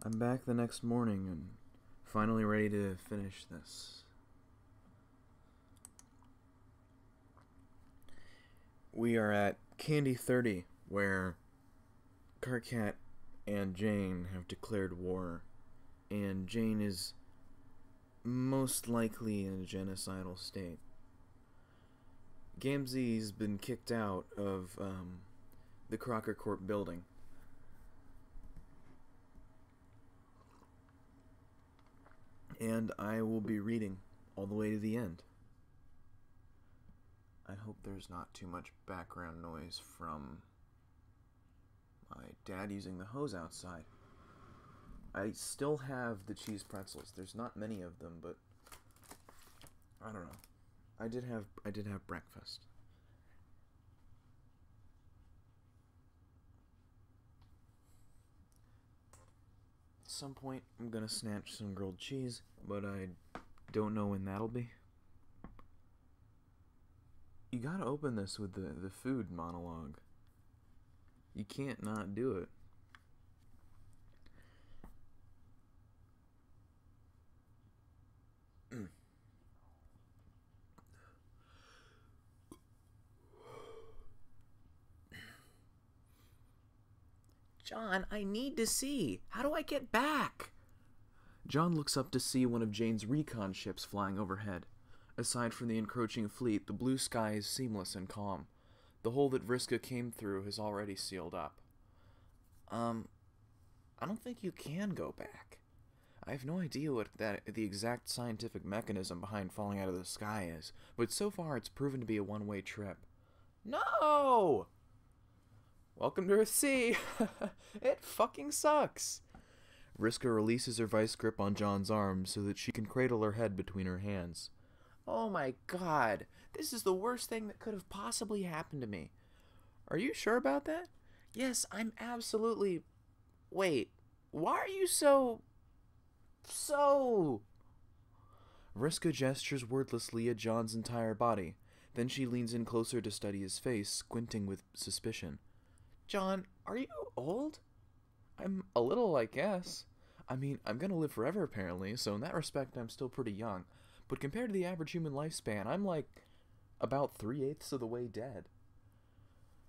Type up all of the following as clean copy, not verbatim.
I'm back the next morning and finally ready to finish this. We are at Candy 30, where Carcat and Jane have declared war, and Jane is most likely in a genocidal state. Gamzee's been kicked out of the Crocker Corp building. And I will be reading all the way to the end. I hope there's not too much background noise from my dad using the hose outside. I still have the cheese pretzels. There's not many of them, but I don't know. I did have breakfast. At some point, I'm gonna snatch some grilled cheese, but I don't know when that'll be. You gotta open this with the food monologue. You can't not do it. John, I need to see. How do I get back? John looks up to see one of Jane's recon ships flying overhead. Aside from the encroaching fleet, the blue sky is seamless and calm. The hole that Vriska came through has already sealed up. I don't think you can go back. I have no idea what the exact scientific mechanism behind falling out of the sky is, but so far it's proven to be a one-way trip. No! Welcome to Earth-C! It fucking sucks! Vriska releases her vice grip on John's arm so that she can cradle her head between her hands. Oh my god, this is the worst thing that could have possibly happened to me. Are you sure about that? Yes, I'm absolutely... Wait, why are you so... Vriska gestures wordlessly at John's entire body. Then she leans in closer to study his face, squinting with suspicion. John, are you old? I'm a little, I guess. I mean, I'm gonna live forever apparently, so in that respect I'm still pretty young. But compared to the average human lifespan, I'm like about 3/8 of the way dead.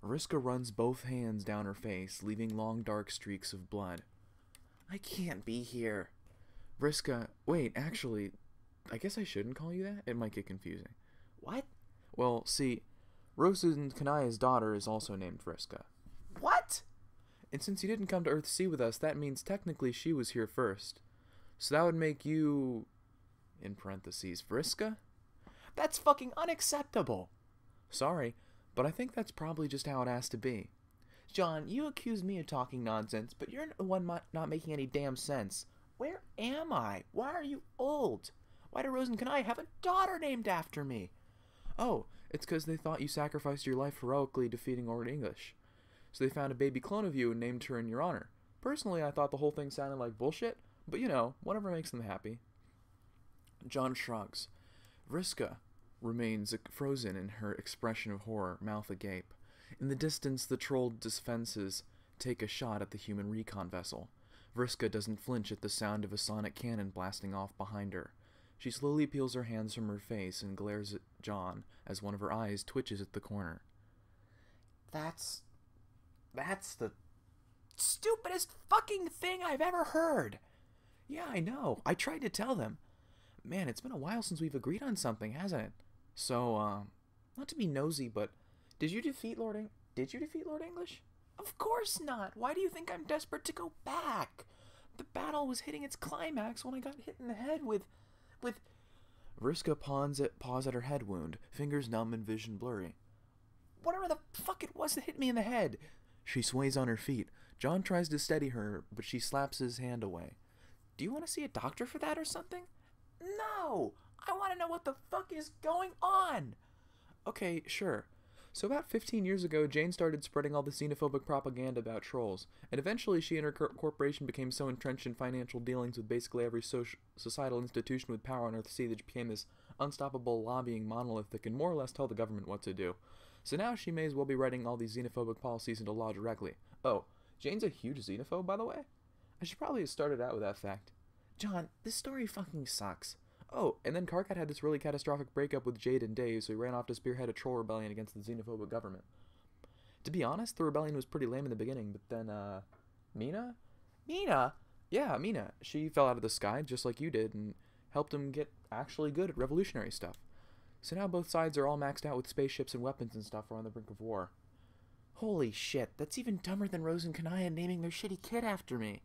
Vriska runs both hands down her face, leaving long dark streaks of blood. I can't be here. Vriska, wait, actually, I guess I shouldn't call you that? It might get confusing. What? Well, see, Rosen Kanaya's daughter is also named Vriska. What? And since you didn't come to Earth-C with us, that means technically she was here first. So that would make you... in parentheses, Vriska? That's fucking unacceptable! Sorry, but I think that's probably just how it has to be. John, you accuse me of talking nonsense, but you're the one not making any damn sense. Where am I? Why are you old? Why do Rose and Kanai have a daughter named after me? Oh, it's because they thought you sacrificed your life heroically defeating Lord English. So they found a baby clone of you and named her in your honor. Personally, I thought the whole thing sounded like bullshit, but you know, whatever makes them happy. John shrugs. Vriska remains frozen in her expression of horror, mouth agape. In the distance, the troll defenses take a shot at the human recon vessel. Vriska doesn't flinch at the sound of a sonic cannon blasting off behind her. She slowly peels her hands from her face and glares at John as one of her eyes twitches at the corner. That's the stupidest fucking thing I've ever heard. Yeah, I know. I tried to tell them. Man, it's been a while since we've agreed on something, hasn't it? So, not to be nosy, but did you defeat Lord English? Of course not. Why do you think I'm desperate to go back? The battle was hitting its climax when I got hit in the head with... Vriska paws at her head wound, fingers numb and vision blurry. Whatever the fuck it was that hit me in the head. She sways on her feet. John tries to steady her, but she slaps his hand away. Do you want to see a doctor for that or something? No! I want to know what the fuck is going on! Okay, sure. So about 15 years ago, Jane started spreading all the xenophobic propaganda about trolls, and eventually she and her corporation became so entrenched in financial dealings with basically every societal institution with power on Earth-C that she became this unstoppable lobbying monolith that can more or less tell the government what to do. So now she may as well be writing all these xenophobic policies into law directly. Oh, Jane's a huge xenophobe, by the way? I should probably have started out with that fact. John, this story fucking sucks. Oh, and then Karkat had this really catastrophic breakup with Jade and Dave, so he ran off to spearhead a troll rebellion against the xenophobic government. To be honest, the rebellion was pretty lame in the beginning, but then, Mina? Mina? Yeah, Mina. She fell out of the sky, just like you did, and helped him get actually good at revolutionary stuff. So now both sides are all maxed out with spaceships and weapons and stuff are on the brink of war. Holy shit, that's even dumber than Rose and Kanaya naming their shitty kid after me.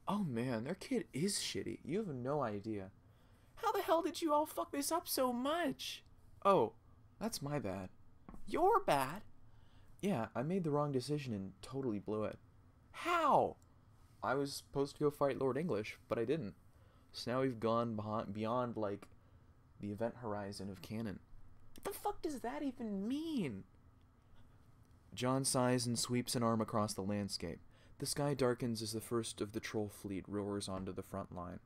Oh man, their kid is shitty. You have no idea. How the hell did you all fuck this up so much? Oh, that's my bad. Your bad? Yeah, I made the wrong decision and totally blew it. How? I was supposed to go fight Lord English, but I didn't. So now we've gone beyond, like, the event horizon of canon. What the fuck does that even mean? John sighs and sweeps an arm across the landscape. The sky darkens as the first of the troll fleet roars onto the front line.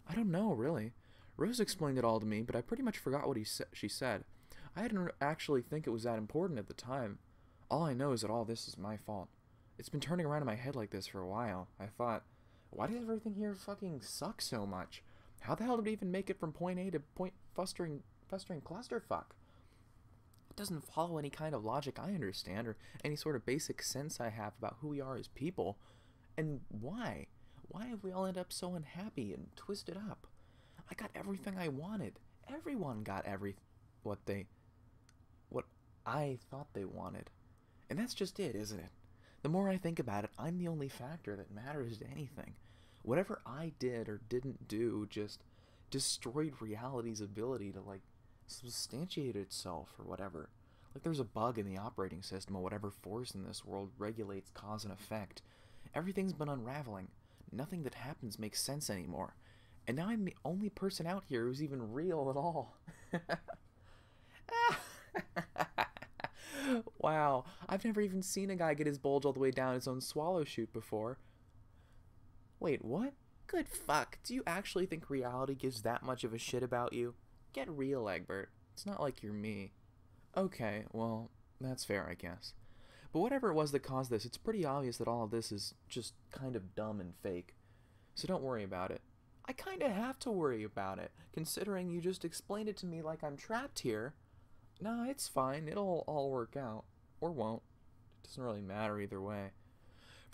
I don't know, really. Rose explained it all to me, but I pretty much forgot what she said. I didn't actually think it was that important at the time. All I know is that all this is my fault. It's been turning around in my head like this for a while. I thought, why does everything here fucking suck so much? How the hell did we even make it from point A to point festering clusterfuck? It doesn't follow any kind of logic I understand, or any sort of basic sense I have about who we are as people. And why? Why have we all ended up so unhappy and twisted up? I got everything I wanted. Everyone got what I thought they wanted. And that's just it, isn't it? The more I think about it, I'm the only factor that matters to anything. Whatever I did or didn't do just destroyed reality's ability to, like, substantiate itself or whatever. Like there's a bug in the operating system or whatever force in this world regulates cause and effect. Everything's been unraveling. Nothing that happens makes sense anymore. And now I'm the only person out here who's even real at all. Wow, I've never even seen a guy get his bulge all the way down his own swallow chute before. Wait, what? Good fuck, do you actually think reality gives that much of a shit about you? Get real, Egbert. It's not like you're me. Okay, well, that's fair, I guess. But whatever it was that caused this, it's pretty obvious that all of this is just kind of dumb and fake. So don't worry about it. I kinda have to worry about it, considering you just explained it to me like I'm trapped here. Nah, it's fine. It'll all work out. Or won't. It doesn't really matter either way.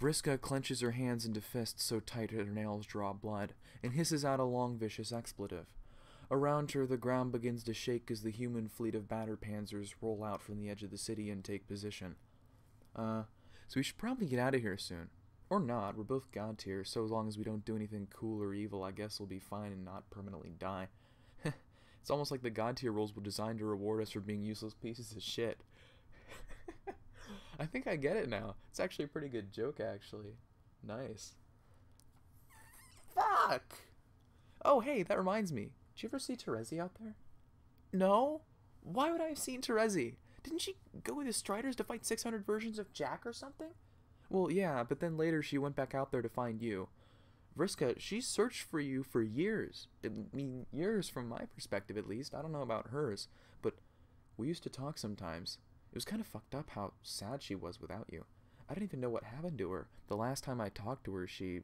Vriska clenches her hands into fists so tight her nails draw blood, and hisses out a long, vicious expletive. Around her, the ground begins to shake as the human fleet of batter panzers roll out from the edge of the city and take position. So we should probably get out of here soon. Or not, we're both god tier, so as long as we don't do anything cool or evil, I guess we'll be fine and not permanently die. It's almost like the god tier rules were designed to reward us for being useless pieces of shit. I think I get it now. It's actually a pretty good joke, actually. Nice. Fuck! Oh, hey, that reminds me. Did you ever see Terezi out there? No? Why would I have seen Terezi? Didn't she go with the Striders to fight 600 versions of Jack or something? Well, yeah, but then later she went back out there to find you. Vriska, she searched for you for years. I mean, years from my perspective, at least. I don't know about hers, but we used to talk sometimes. It was kind of fucked up how sad she was without you. I didn't even know what happened to her. The last time I talked to her, she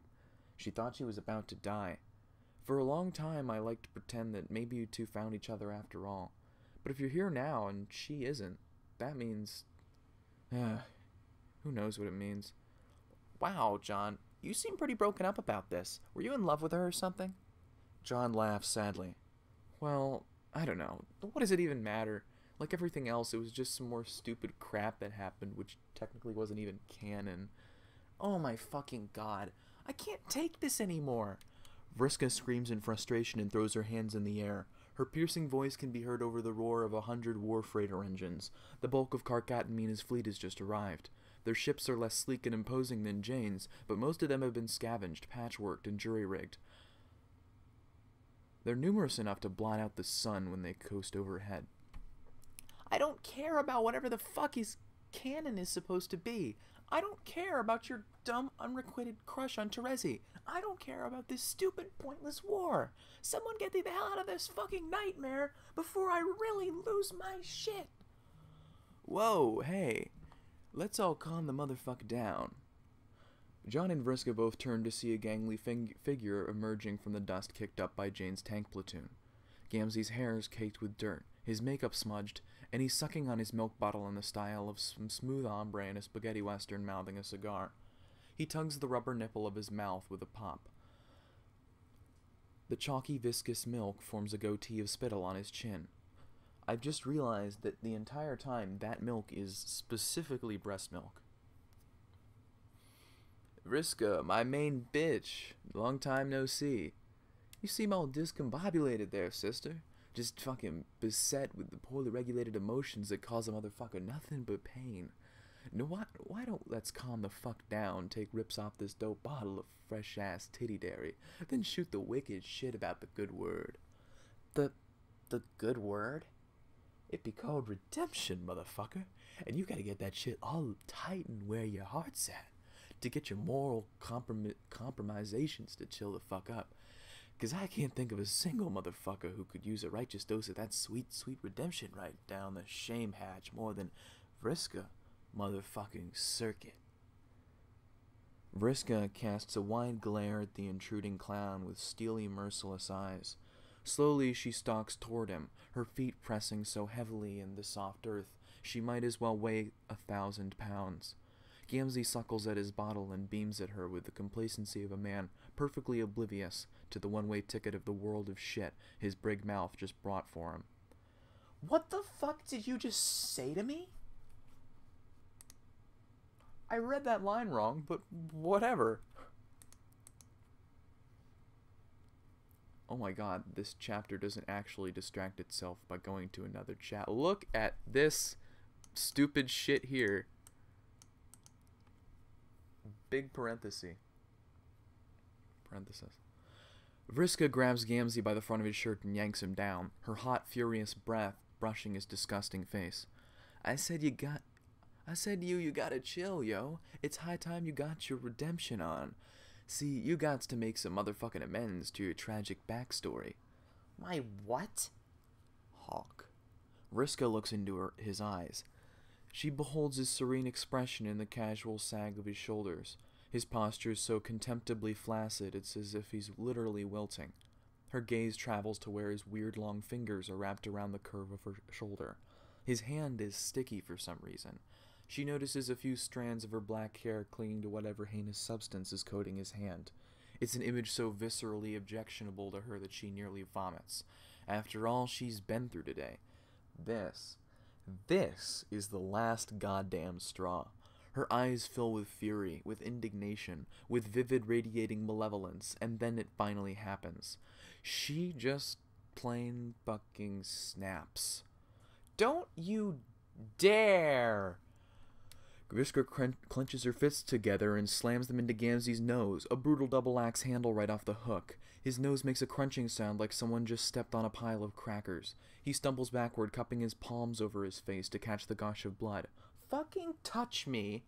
thought she was about to die. For a long time, I liked to pretend that maybe you two found each other after all. But if you're here now and she isn't, that means... who knows what it means. Wow, John, you seem pretty broken up about this. Were you in love with her or something? John laughs sadly. Well, I don't know. What does it even matter? Like everything else, it was just some more stupid crap that happened, which technically wasn't even canon. Oh my fucking god. I can't take this anymore. Vriska screams in frustration and throws her hands in the air. Her piercing voice can be heard over the roar of 100 war freighter engines. The bulk of Karkat and Mina's fleet has just arrived. Their ships are less sleek and imposing than Jane's, but most of them have been scavenged, patchworked, and jury-rigged. They're numerous enough to blot out the sun when they coast overhead. I don't care about whatever the fuck his canon is supposed to be. I don't care about your dumb, unrequited crush on Terezi. I don't care about this stupid, pointless war. Someone get me the hell out of this fucking nightmare before I really lose my shit. Whoa, hey. Let's all calm the motherfucker down. John and Vriska both turn to see a gangly figure emerging from the dust kicked up by Jane's tank platoon. Gamzee's hair is caked with dirt, his makeup smudged, and he's sucking on his milk bottle in the style of some smooth hombre in a spaghetti western mouthing a cigar. He tugs the rubber nipple of his mouth with a pop. The chalky, viscous milk forms a goatee of spittle on his chin. I've just realized that the entire time that milk is specifically breast milk. Vriska, my main bitch. Long time no see. You seem all discombobulated there, sister. Just fucking beset with the poorly regulated emotions that cause a motherfucker nothing but pain. No, why don't let's calm the fuck down, take rips off this dope bottle of fresh-ass titty dairy, then shoot the wicked shit about the good word. The good word? It be called redemption, motherfucker. And you gotta get that shit all tight and where your heart's at to get your moral compromisations to chill the fuck up. Cause I can't think of a single motherfucker who could use a righteous dose of that sweet, sweet redemption right down the shame hatch more than Vriska motherfucking Circuit. Vriska casts a wide glare at the intruding clown with steely, merciless eyes. Slowly she stalks toward him, her feet pressing so heavily in the soft earth she might as well weigh 1,000 pounds. Gamzee suckles at his bottle and beams at her with the complacency of a man perfectly oblivious to the one-way ticket of the world of shit his brig mouth just brought for him. What the fuck did you just say to me? I read that line wrong, but whatever. Oh my god, this chapter doesn't actually distract itself by going to another chat. Look at this stupid shit here. Big parenthesis. Vriska grabs Gamzee by the front of his shirt and yanks him down, her hot, furious breath brushing his disgusting face. I said you gotta chill, yo. It's high time you got your redemption on. See, you gots to make some motherfucking amends to your tragic backstory. My what? Hawk. Vriska looks into his eyes. She beholds his serene expression in the casual sag of his shoulders. His posture is so contemptibly flaccid it's as if he's literally wilting. Her gaze travels to where his weird long fingers are wrapped around the curve of her shoulder. His hand is sticky for some reason. She notices a few strands of her black hair clinging to whatever heinous substance is coating his hand. It's an image so viscerally objectionable to her that she nearly vomits. After all she's been through today. This is the last goddamn straw. Her eyes fill with fury, with indignation, with vivid radiating malevolence, and then it finally happens. She just plain fucking snaps. Don't you dare! Vriska clenches her fists together and slams them into Gamzee's nose, a brutal double-axe handle right off the hook. His nose makes a crunching sound like someone just stepped on a pile of crackers. He stumbles backward, cupping his palms over his face to catch the gush of blood. Fucking touch me!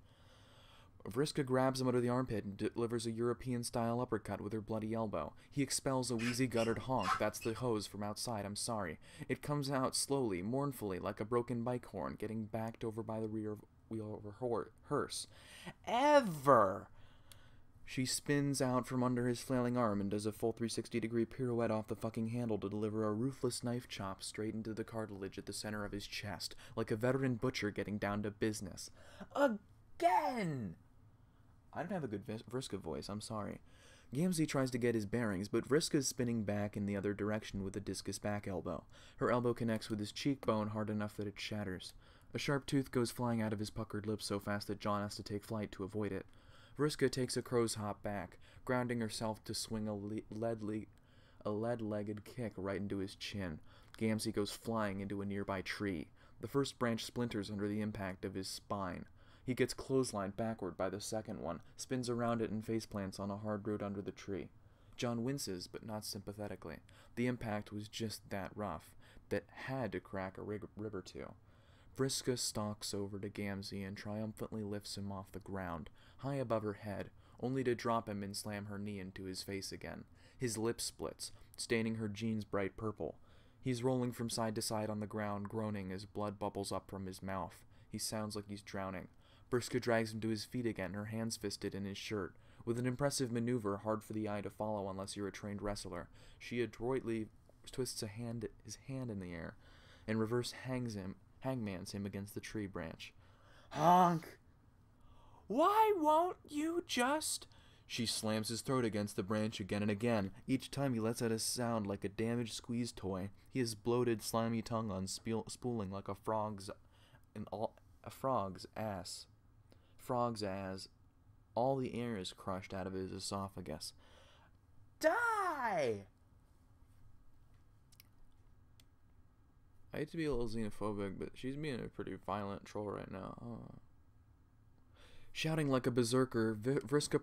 Vriska grabs him under the armpit and delivers a European-style uppercut with her bloody elbow. He expels a wheezy, guttered honk. That's the hose from outside, I'm sorry. It comes out slowly, mournfully, like a broken bike horn, getting backed over by the rear wheel of her hearse. Ever! She spins out from under his flailing arm and does a full 360-degree pirouette off the fucking handle to deliver a ruthless knife chop straight into the cartilage at the center of his chest, like a veteran butcher getting down to business. Again! I don't have a good Vriska voice, I'm sorry. Gamzee tries to get his bearings, but Vriska's spinning back in the other direction with a discus back elbow. Her elbow connects with his cheekbone hard enough that it shatters. A sharp tooth goes flying out of his puckered lips so fast that John has to take flight to avoid it. Vriska takes a crow's hop back, grounding herself to swing a lead-legged kick right into his chin. Gamzee goes flying into a nearby tree. The first branch splinters under the impact of his spine. He gets clotheslined backward by the second one, spins around it and faceplants on a hard root under the tree. John winces, but not sympathetically. The impact was just that rough, that had to crack a rib or two. Vriska stalks over to Gamzee and triumphantly lifts him off the ground, high above her head, only to drop him and slam her knee into his face again. His lip splits, staining her jeans bright purple. He's rolling from side to side on the ground, groaning as blood bubbles up from his mouth. He sounds like he's drowning. Vriska drags him to his feet again, her hands fisted in his shirt. With an impressive maneuver hard for the eye to follow unless you're a trained wrestler, she adroitly twists his hand in the air and reverse hangmans him against the tree branch. Honk! Why won't you just... She slams his throat against the branch again and again. Each time he lets out a sound like a damaged squeeze toy. His bloated, slimy tongue on spooling like a frog's ass. Frog's ass. All the air is crushed out of his esophagus. Die! I hate to be a little xenophobic, but she's being a pretty violent troll right now. Oh. Shouting like a berserker, Vriska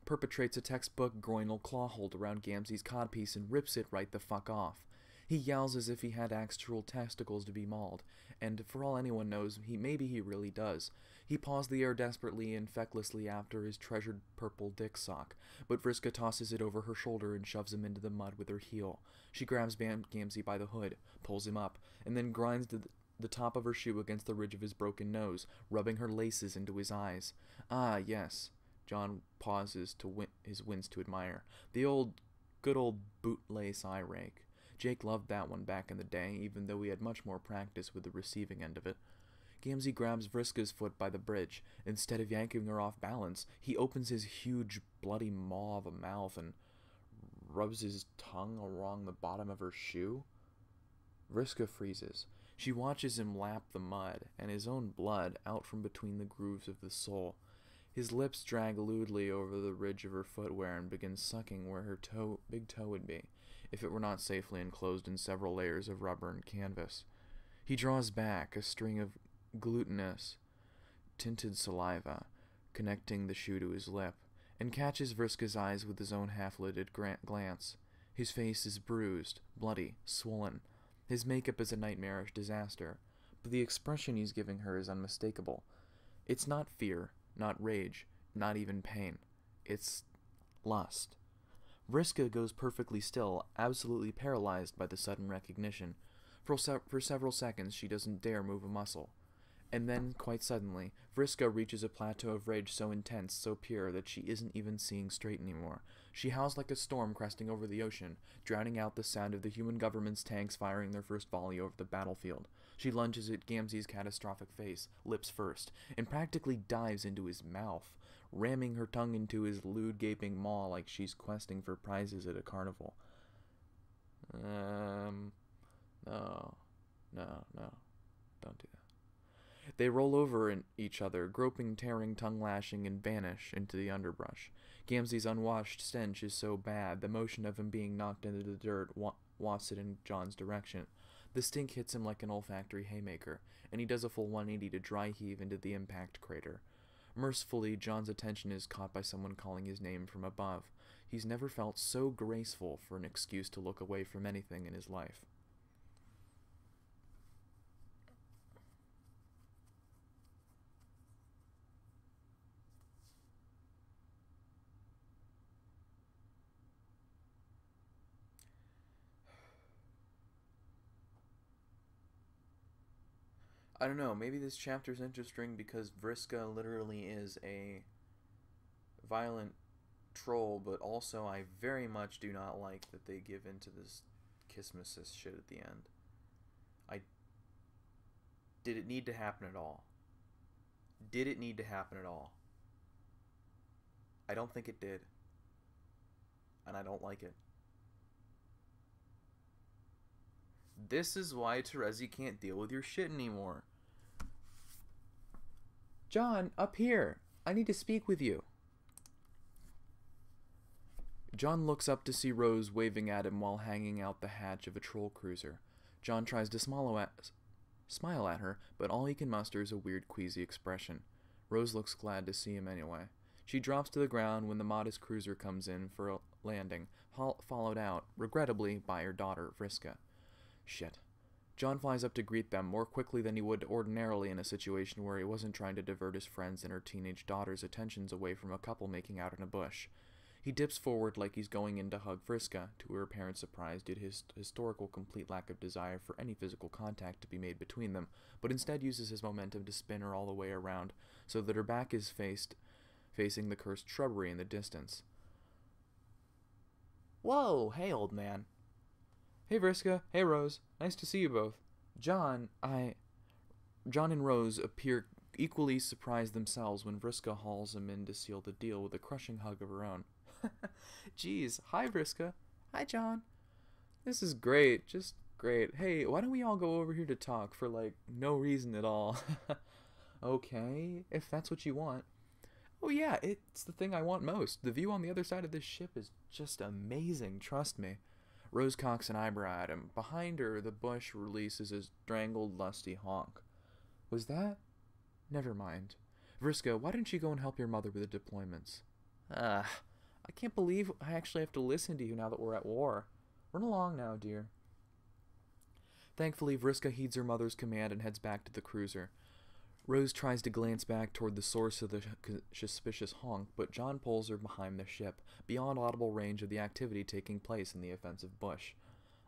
perpetrates a textbook groinal claw hold around Gamzee's codpiece and rips it right the fuck off. He yells as if he had actual testicles to be mauled, and for all anyone knows, maybe he really does. He paws the air desperately and fecklessly after his treasured purple dick sock, but Vriska tosses it over her shoulder and shoves him into the mud with her heel. She grabs Gamzee by the hood, pulls him up, and then grinds the top of her shoe against the ridge of his broken nose, rubbing her laces into his eyes. Ah, yes. John pauses his wince to admire. The good old bootlace eye rake. Jake loved that one back in the day, even though he had much more practice with the receiving end of it. Gamzee grabs Vriska's foot by the bridge. Instead of yanking her off balance, he opens his huge, bloody maw of a mouth and rubs his tongue along the bottom of her shoe. Vriska freezes. She watches him lap the mud, and his own blood out from between the grooves of the sole. His lips drag lewdly over the ridge of her footwear and begin sucking where her big toe would be, if it were not safely enclosed in several layers of rubber and canvas. He draws back, a string of glutinous, tinted saliva, connecting the shoe to his lip, and catches Vriska's eyes with his own half-lidded glance. His face is bruised, bloody, swollen. His makeup is a nightmarish disaster, but the expression he's giving her is unmistakable. It's not fear, not rage, not even pain. It's lust. Vriska goes perfectly still, absolutely paralyzed by the sudden recognition. For several seconds, she doesn't dare move a muscle. And then, quite suddenly, Vriska reaches a plateau of rage so intense, so pure, that she isn't even seeing straight anymore. She howls like a storm cresting over the ocean, drowning out the sound of the human government's tanks firing their first volley over the battlefield. She lunges at Gamzee's catastrophic face, lips first, and practically dives into his mouth, ramming her tongue into his lewd gaping maw like she's questing for prizes at a carnival. No, don't do that. They roll over each other, groping, tearing, tongue-lashing, and vanish into the underbrush. Gamzee's unwashed stench is so bad, the motion of him being knocked into the dirt wafts it in John's direction. The stink hits him like an olfactory haymaker, and he does a full 180 to dry heave into the impact crater. Mercifully, John's attention is caught by someone calling his name from above. He's never felt so graceful for an excuse to look away from anything in his life. I don't know, maybe this chapter's interesting because Vriska literally is a violent troll, but also I very much do not like that they give into this Kismesis shit at the end. Did it need to happen at all? Did it need to happen at all? I don't think it did. And I don't like it. This is why Terezi can't deal with your shit anymore. John, up here. I need to speak with you. John looks up to see Rose waving at him while hanging out the hatch of a troll cruiser. John tries to smile at her, but all he can muster is a weird, queasy expression. Rose looks glad to see him anyway. She drops to the ground when the modest cruiser comes in for a landing, followed out, regrettably, by her daughter, Vriska. Shit. John flies up to greet them more quickly than he would ordinarily in a situation where he wasn't trying to divert his friends and her teenage daughter's attentions away from a couple making out in a bush. He dips forward like he's going in to hug Vriska, to her apparent surprise due to his historical complete lack of desire for any physical contact to be made between them, but instead uses his momentum to spin her all the way around, so that her back is facing the cursed shrubbery in the distance. Whoa, hey, old man. Hey, Vriska. Hey, Rose. Nice to see you both. John and Rose appear equally surprised themselves when Vriska hauls him in to seal the deal with a crushing hug of her own. Geez, hi, Vriska. Hi, John. This is great, just great. Hey, why don't we all go over here to talk for, like, no reason at all? Okay, if that's what you want. Oh yeah, it's the thing I want most. The view on the other side of this ship is just amazing, trust me. Rose cocks an eyebrow at him. Behind her, the bush releases a strangled, lusty honk. Was that? Never mind. Vriska, why don't you go and help your mother with the deployments? I can't believe I actually have to listen to you now that we're at war. Run along now, dear. Thankfully, Vriska heeds her mother's command and heads back to the cruiser. Rose tries to glance back toward the source of the suspicious honk, but John pulls her behind the ship, beyond audible range of the activity taking place in the offensive bush.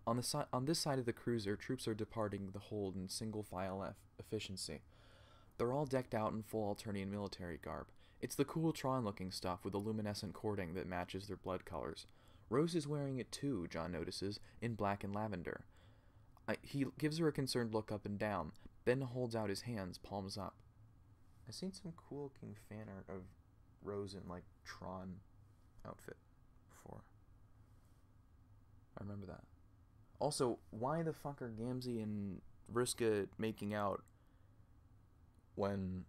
On this side of the cruiser, troops are departing the hold in single file efficiency. They're all decked out in full Alternian military garb. It's the cool Tron-looking stuff with the luminescent cording that matches their blood colors. Rose is wearing it too, John notices, in black and lavender. He gives her a concerned look up and down, then holds out his hands, palms up. I've seen some cool looking fan art of Rose in, like, Tron outfit before. I remember that. Also, why the fuck are Gamzee and Vriska making out when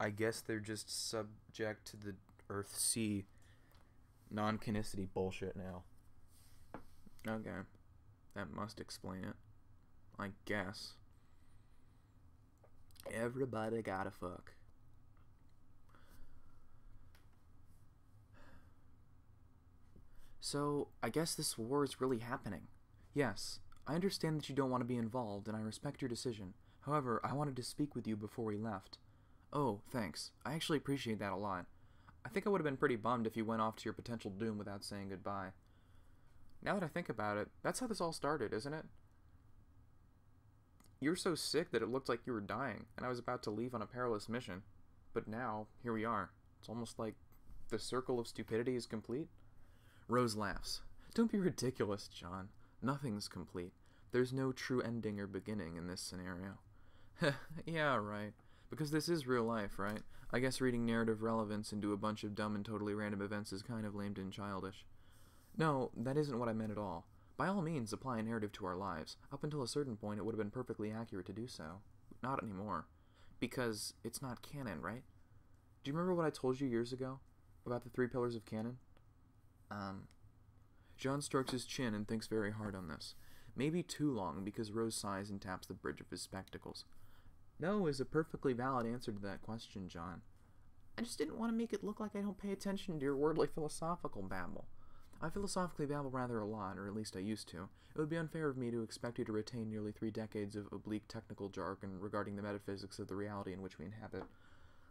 I guess they're just subject to the Earth-Sea non-canicity bullshit now? Okay. That must explain it. I guess. Everybody gotta fuck. So, I guess this war is really happening. Yes, I understand that you don't want to be involved, and I respect your decision. However, I wanted to speak with you before we left. Oh, thanks. I actually appreciate that a lot. I think I would have been pretty bummed if you went off to your potential doom without saying goodbye. Now that I think about it, that's how this all started, isn't it? You were so sick that it looked like you were dying, and I was about to leave on a perilous mission. But now, here we are. It's almost like the circle of stupidity is complete. Rose laughs. Don't be ridiculous, John. Nothing's complete. There's no true ending or beginning in this scenario. Yeah, right. Because this is real life, right? I guess reading narrative relevance into a bunch of dumb and totally random events is kind of lame and childish. No, that isn't what I meant at all. By all means, apply a narrative to our lives. Up until a certain point, it would have been perfectly accurate to do so. Not anymore. Because it's not canon, right? Do you remember what I told you years ago? About the 3 pillars of canon? John strokes his chin and thinks very hard on this. Maybe too long, because Rose sighs and taps the bridge of his spectacles. No is a perfectly valid answer to that question, John. I just didn't want to make it look like I don't pay attention to your worldly philosophical babble. I philosophically babble rather a lot, or at least I used to. It would be unfair of me to expect you to retain nearly 3 decades of oblique technical jargon regarding the metaphysics of the reality in which we inhabit.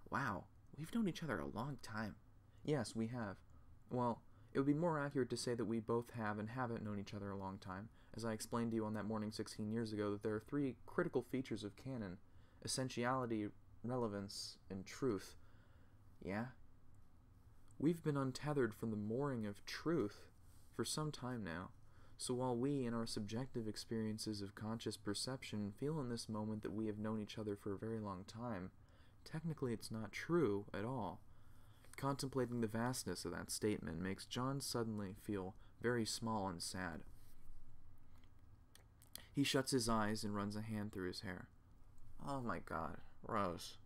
Wow, we've known each other a long time. Yes, we have. Well, it would be more accurate to say that we both have and haven't known each other a long time, as I explained to you on that morning 16 years ago that there are 3 critical features of canon: essentiality, relevance, and truth. Yeah? We've been untethered from the mooring of truth for some time now, so while we, in our subjective experiences of conscious perception, feel in this moment that we have known each other for a very long time, technically it's not true at all. Contemplating the vastness of that statement makes John suddenly feel very small and sad. He shuts his eyes and runs a hand through his hair. Oh my God, Rose.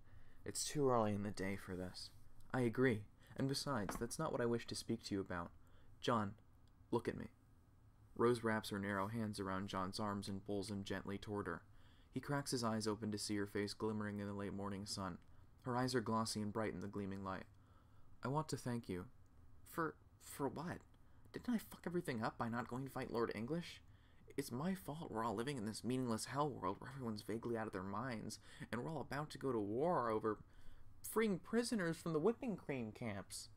It's too early in the day for this. I agree. And besides, that's not what I wish to speak to you about. John, look at me. Rose wraps her narrow hands around John's arms and pulls him gently toward her. He cracks his eyes open to see her face glimmering in the late morning sun. Her eyes are glossy and bright in the gleaming light. I want to thank you. For what? Didn't I fuck everything up by not going to fight Lord English? It's my fault we're all living in this meaningless hell world where everyone's vaguely out of their minds, and we're all about to go to war over freeing prisoners from the whipping cream camps.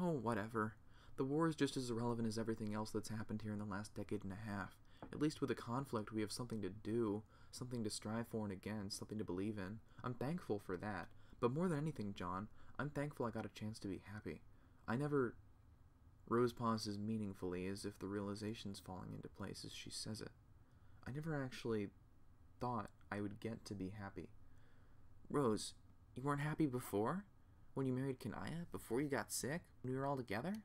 Oh, whatever. The war is just as irrelevant as everything else that's happened here in the last decade and a half. At least with a conflict, we have something to do, something to strive for and against, something to believe in. I'm thankful for that. But more than anything, John, I'm thankful I got a chance to be happy. I never... Rose pauses meaningfully, as if the realization's falling into place as she says it. I never actually thought I would get to be happy. Rose, you weren't happy before? When you married Kanaya? Before you got sick? When we were all together?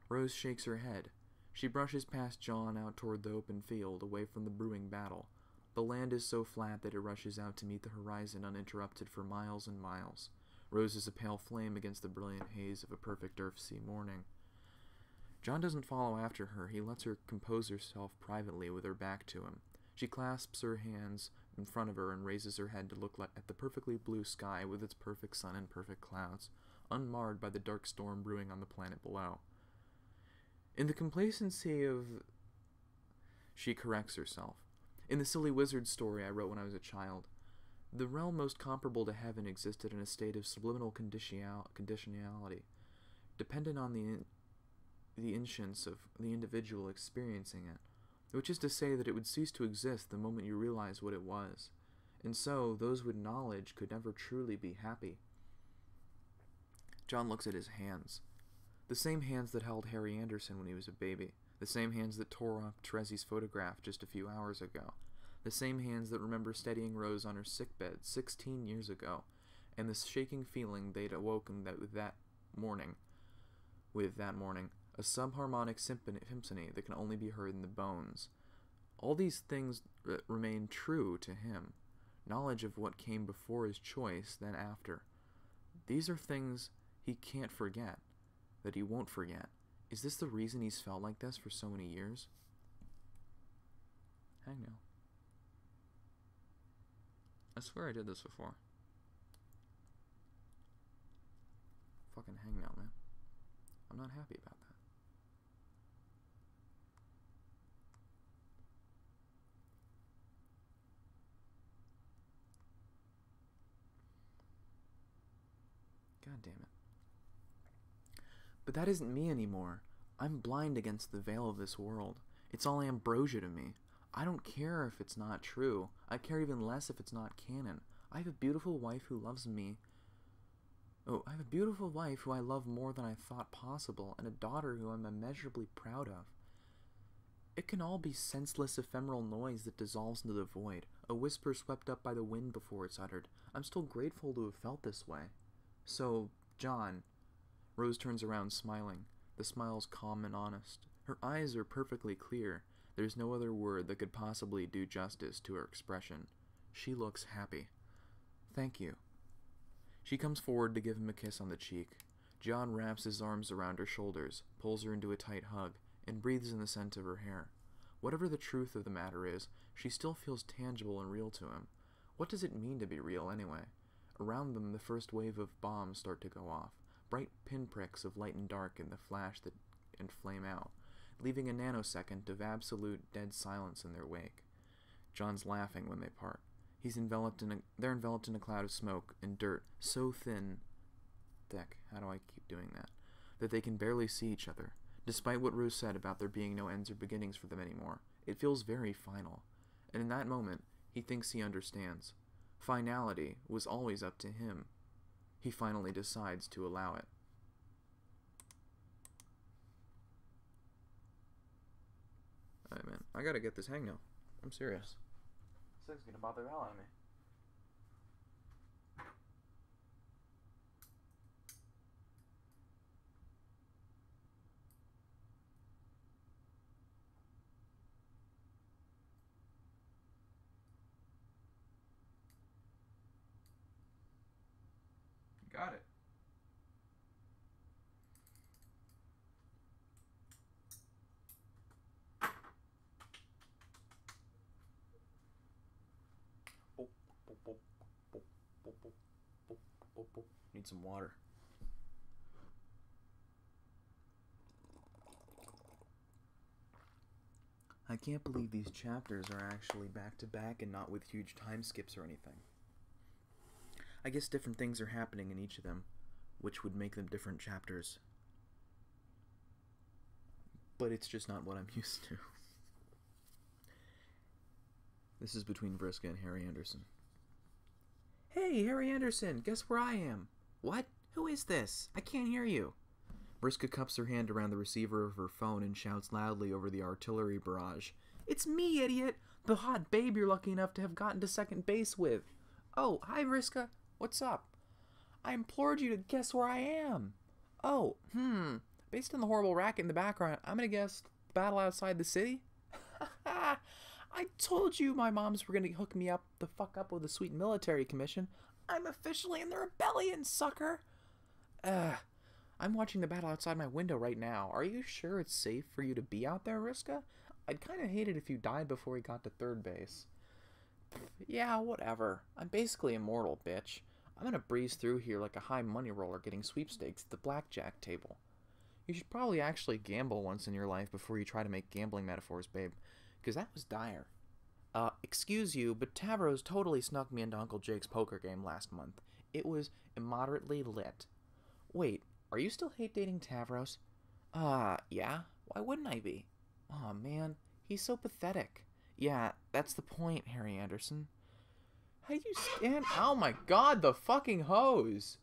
Rose shakes her head. She brushes past John out toward the open field, away from the brewing battle. The land is so flat that it rushes out to meet the horizon uninterrupted for miles and miles. Rose is a pale flame against the brilliant haze of a perfect Earthsea morning. John doesn't follow after her. He lets her compose herself privately with her back to him. She clasps her hands in front of her and raises her head to look at the perfectly blue sky with its perfect sun and perfect clouds, unmarred by the dark storm brewing on the planet below. In the complacency of... She corrects herself. In the silly wizard story I wrote when I was a child, the realm most comparable to heaven existed in a state of subliminal conditionality, dependent on the inscience of the individual experiencing it, which is to say that it would cease to exist the moment you realize what it was, and so those with knowledge could never truly be happy. John looks at his hands. The same hands that held Harry Anderson when he was a baby. The same hands that tore up Teresy's photograph just a few hours ago. The same hands that remember steadying Rose on her sickbed 16 years ago, and the shaking feeling they'd awoken that morning, a subharmonic symphony that can only be heard in the bones. All these things remain true to him. Knowledge of what came before his choice, then after. These are things he can't forget, that he won't forget. Is this the reason he's felt like this for so many years? Hang now. I swear I did this before. Fucking hang now, man. I'm not happy about that. God damn it. But that isn't me anymore. I'm blind against the veil of this world. It's all ambrosia to me. I don't care if it's not true. I care even less if it's not canon. I have a beautiful wife who loves me. Oh, I have a beautiful wife who I love more than I thought possible, and a daughter who I'm immeasurably proud of. It can all be senseless, ephemeral noise that dissolves into the void, a whisper swept up by the wind before it's uttered. I'm still grateful to have felt this way. So, John... Rose turns around smiling. The smile's calm and honest. Her eyes are perfectly clear. There's no other word that could possibly do justice to her expression. She looks happy. Thank you. She comes forward to give him a kiss on the cheek. John wraps his arms around her shoulders, pulls her into a tight hug, and breathes in the scent of her hair. Whatever the truth of the matter is, she still feels tangible and real to him. What does it mean to be real, anyway? Around them, the first wave of bombs start to go off. Bright pinpricks of light and dark in the flash and flame out, leaving a nanosecond of absolute dead silence in their wake. John's laughing when they part. They're enveloped in a cloud of smoke and dirt so thick, how do I keep doing that they can barely see each other. Despite what Rose said about there being no ends or beginnings for them anymore, it feels very final. And in that moment, he thinks he understands. Finality was always up to him. He finally decides to allow it. Alright, man. I gotta get this hang now. I'm serious. This thing's gonna bother the hell out of me. Got it. Need some water. I can't believe these chapters are actually back to back and not with huge time skips or anything. I guess different things are happening in each of them, which would make them different chapters. But it's just not what I'm used to. This is between Vriska and Harry Anderson. Hey, Harry Anderson, guess where I am? What? Who is this? I can't hear you. Vriska cups her hand around the receiver of her phone and shouts loudly over the artillery barrage. It's me, idiot! The hot babe you're lucky enough to have gotten to second base with. Oh, hi, Vriska. What's up? I implored you to guess where I am. Oh, based on the horrible racket in the background, I'm gonna guess the battle outside the city? I told you my moms were gonna hook me up the fuck up with a sweet military commission. I'm officially in the rebellion, sucker! I'm watching the battle outside my window right now. Are you sure it's safe for you to be out there, Vriska? I'd kinda hate it if you died before we got to third base. Yeah, whatever. I'm basically immortal, bitch. I'm gonna breeze through here like a high money roller getting sweepstakes at the blackjack table. You should probably actually gamble once in your life before you try to make gambling metaphors, babe. Because that was dire. Excuse you, but Tavros totally snuck me into Uncle Jake's poker game last month. It was immoderately lit. Wait, are you still hate dating Tavros? Yeah? Why wouldn't I be? Aw, man, he's so pathetic. Yeah, that's the point, Harry Anderson. How do you stand? Oh my god, the fucking hose!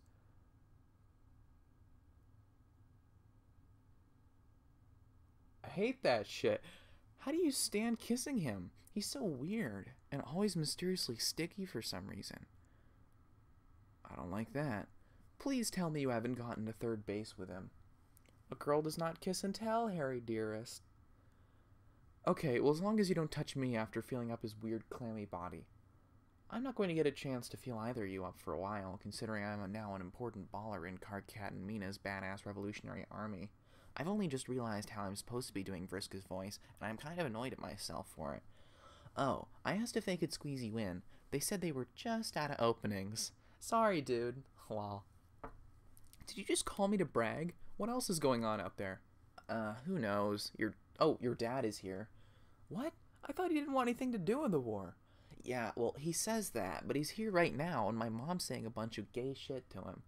I hate that shit. How do you stand kissing him? He's so weird, and always mysteriously sticky for some reason. I don't like that. Please tell me you haven't gotten to third base with him. A girl does not kiss and tell, Harry dearest. Okay, well, as long as you don't touch me after feeling up his weird, clammy body. I'm not going to get a chance to feel either of you up for a while, considering I'm now an important baller in Cardcat and Mina's badass revolutionary army. I've only just realized how I'm supposed to be doing Vriska's voice, and I'm kind of annoyed at myself for it. Oh, I asked if they could squeeze you in. They said they were just out of openings. Sorry, dude. Lol. Did you just call me to brag? What else is going on out there? Who knows? Your dad is here. What? I thought he didn't want anything to do with the war. Yeah, well, he says that, but he's here right now, and my mom's saying a bunch of gay shit to him.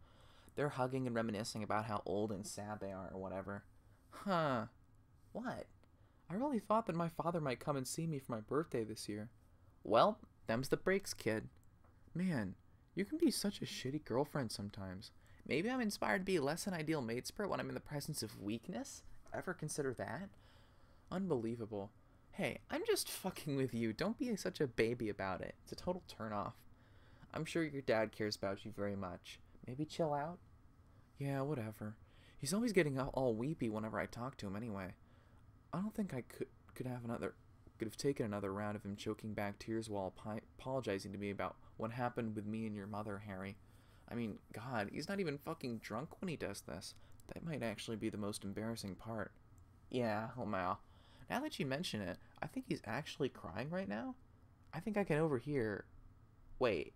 They're hugging and reminiscing about how old and sad they are or whatever. Huh. What? I really thought that my father might come and see me for my birthday this year. Well, them's the breaks, kid. Man, you can be such a shitty girlfriend sometimes. Maybe I'm inspired to be less an ideal maid spirit when I'm in the presence of weakness? Ever consider that? Unbelievable. Hey, I'm just fucking with you. Don't be such a baby about it. It's a total turn-off. I'm sure your dad cares about you very much. Maybe chill out? Yeah, whatever. He's always getting all weepy whenever I talk to him anyway. I don't think I could have taken another round of him choking back tears while apologizing to me about what happened with me and your mother, Harry. I mean, God, he's not even fucking drunk when he does this. That might actually be the most embarrassing part. Yeah, oh mal. Now that you mention it, I think he's actually crying right now. I think I can overhear... Wait.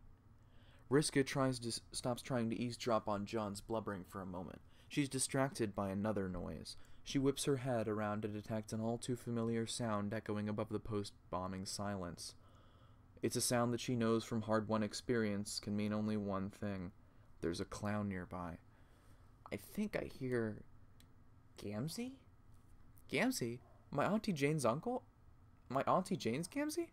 Vriska stops trying to eavesdrop on John's blubbering for a moment. She's distracted by another noise. She whips her head around to detect an all-too-familiar sound echoing above the post-bombing silence. It's a sound that she knows from hard-won experience can mean only one thing. There's a clown nearby. I think I hear... Gamzee? Gamzee? My Auntie Jane's uncle? My Auntie Jane's Gamzee?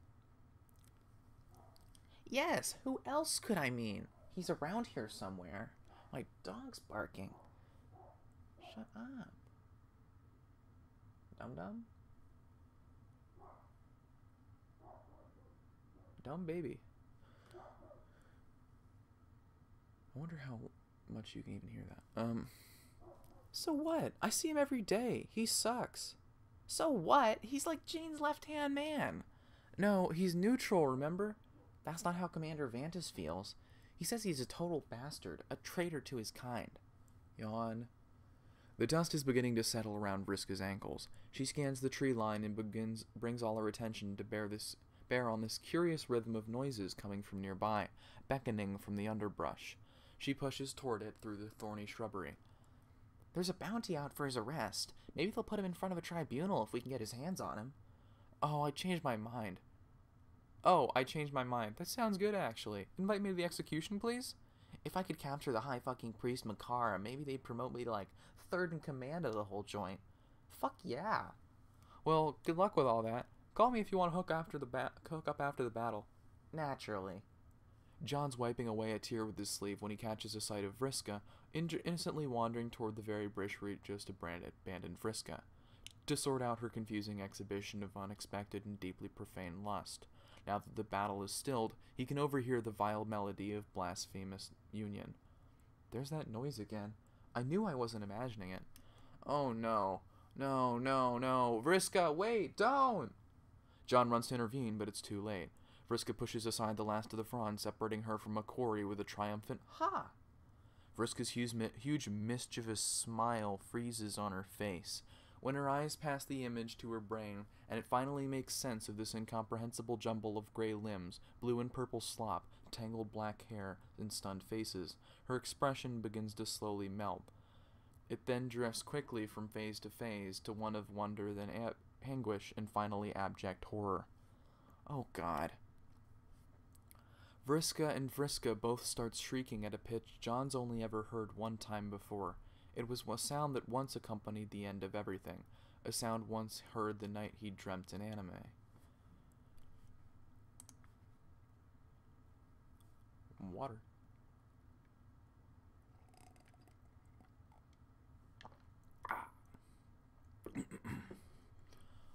Yes, who else could I mean? He's around here somewhere. My dog's barking. Shut up. Dum-dum? Dumb baby. I wonder how much you can even hear that. So what? I see him every day. He sucks. So what? He's like Jane's left-hand man. No, he's neutral, remember? That's not how Commander Vantis feels. He says he's a total bastard, a traitor to his kind. Yawn. The dust is beginning to settle around Vriska's ankles. She scans the tree line and brings all her attention to bear on this curious rhythm of noises coming from nearby, beckoning from the underbrush. She pushes toward it through the thorny shrubbery. There's a bounty out for his arrest. Maybe they'll put him in front of a tribunal if we can get his hands on him. I changed my mind. That sounds good, actually. Invite me to the execution, please? If I could capture the high fucking priest Makara, maybe they'd promote me to, like, third in command of the whole joint. Fuck yeah. Well, good luck with all that. Call me if you want to hook up after the battle. Naturally. John's wiping away a tear with his sleeve when he catches a sight of Vriska, innocently wandering toward the very bridge where he just abandoned Vriska, to sort out her confusing exhibition of unexpected and deeply profane lust. Now that the battle is stilled, he can overhear the vile melody of blasphemous union. There's that noise again. I knew I wasn't imagining it. Oh no. No, no, no. Vriska, wait, don't! John runs to intervene, but it's too late. Vriska pushes aside the last of the fronds, separating her from McCory with a triumphant "Ha!" Vriska's huge mischievous smile freezes on her face. When her eyes pass the image to her brain, and it finally makes sense of this incomprehensible jumble of gray limbs, blue and purple slop, tangled black hair, and stunned faces, her expression begins to slowly melt. It then drifts quickly from phase to phase to one of wonder, then anguish, and finally abject horror. Oh God. Vriska and Vriska both start shrieking at a pitch John's only ever heard one time before. It was a sound that once accompanied the end of everything, a sound once heard the night he dreamt in anime. Water.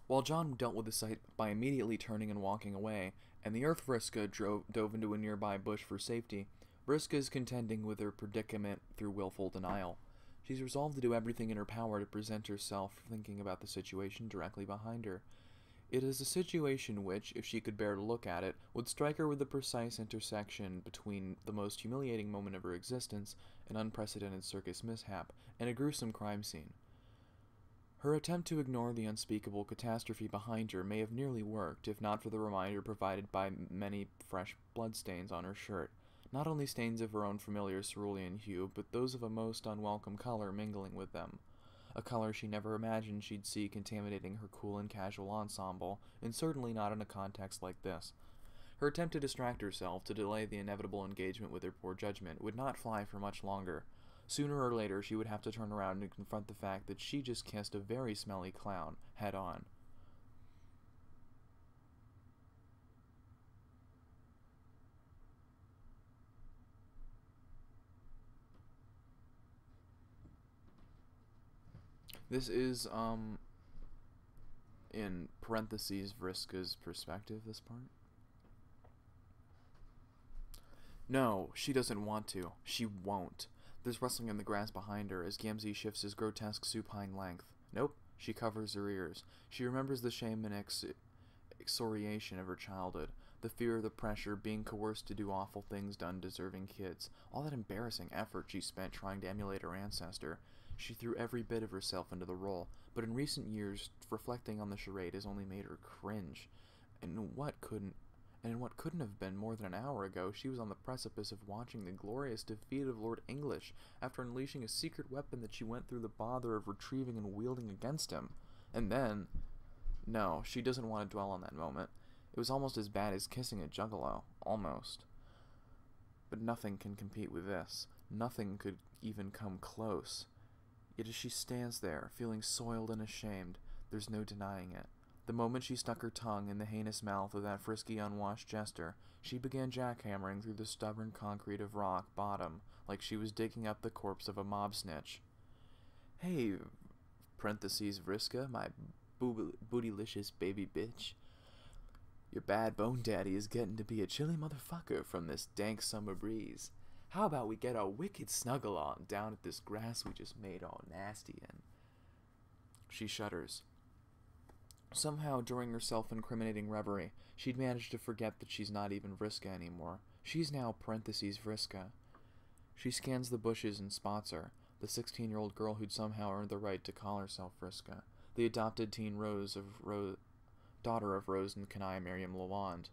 While John dealt with the sight by immediately turning and walking away, and the Earth Vriska dove into a nearby bush for safety, Vriska is contending with her predicament through willful denial. She's resolved to do everything in her power to present herself thinking about the situation directly behind her. It is a situation which, if she could bear to look at it, would strike her with the precise intersection between the most humiliating moment of her existence, an unprecedented circus mishap, and a gruesome crime scene. Her attempt to ignore the unspeakable catastrophe behind her may have nearly worked, if not for the reminder provided by many fresh bloodstains on her shirt. Not only stains of her own familiar cerulean hue, but those of a most unwelcome color mingling with them. A color she never imagined she'd see contaminating her cool and casual ensemble, and certainly not in a context like this. Her attempt to distract herself, to delay the inevitable engagement with her poor judgment, would not fly for much longer. Sooner or later, she would have to turn around and confront the fact that she just kissed a very smelly clown, head on. This is, in parentheses, Vriska's perspective, this part. No, she doesn't want to. She won't. There's rustling in the grass behind her as Gamzee shifts his grotesque supine length. Nope, she covers her ears. She remembers the shame and excoriation of her childhood, the fear of the pressure, being coerced to do awful things to undeserving kids, all that embarrassing effort she spent trying to emulate her ancestor. She threw every bit of herself into the role, but in recent years, reflecting on the charade has only made her cringe. And in what couldn't have been more than an hour ago, she was on the precipice of watching the glorious defeat of Lord English after unleashing a secret weapon that she went through the bother of retrieving and wielding against him. And then... No, she doesn't want to dwell on that moment. It was almost as bad as kissing a juggalo. Almost. But nothing can compete with this. Nothing could even come close. Yet as she stands there, feeling soiled and ashamed, there's no denying it. The moment she stuck her tongue in the heinous mouth of that frisky, unwashed jester, she began jackhammering through the stubborn concrete of rock bottom, like she was digging up the corpse of a mob snitch. Hey, parentheses, Vriska, my bootylicious baby bitch. Your bad bone daddy is getting to be a chilly motherfucker from this dank summer breeze. How about we get a wicked snuggle on down at this grass we just made all nasty in? She shudders. Somehow, during her self-incriminating reverie, she'd managed to forget that she's not even Vriska anymore. She's now parentheses Vriska. She scans the bushes and spots her, the 16-year-old girl who'd somehow earned the right to call herself Vriska, the adopted teen daughter of Rose and Kanai Miriam Lawand,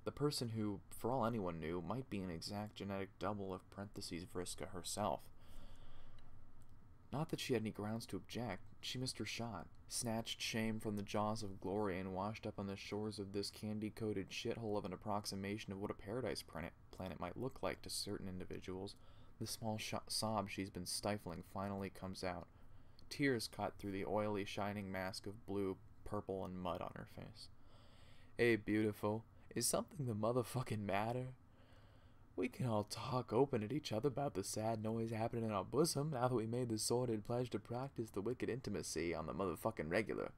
the person who, for all anyone knew, might be an exact genetic double of parentheses Vriska herself. Not that she had any grounds to object. She missed her shot, snatched shame from the jaws of glory, and washed up on the shores of this candy-coated shithole of an approximation of what a paradise planet might look like to certain individuals. The small sob she's been stifling finally comes out. Tears cut through the oily, shining mask of blue, purple, and mud on her face. Hey, beautiful. Is something the motherfucking matter? We can all talk open at each other about the sad noise happening in our bosom now that we made the sordid pledge to practice the wicked intimacy on the motherfucking regular.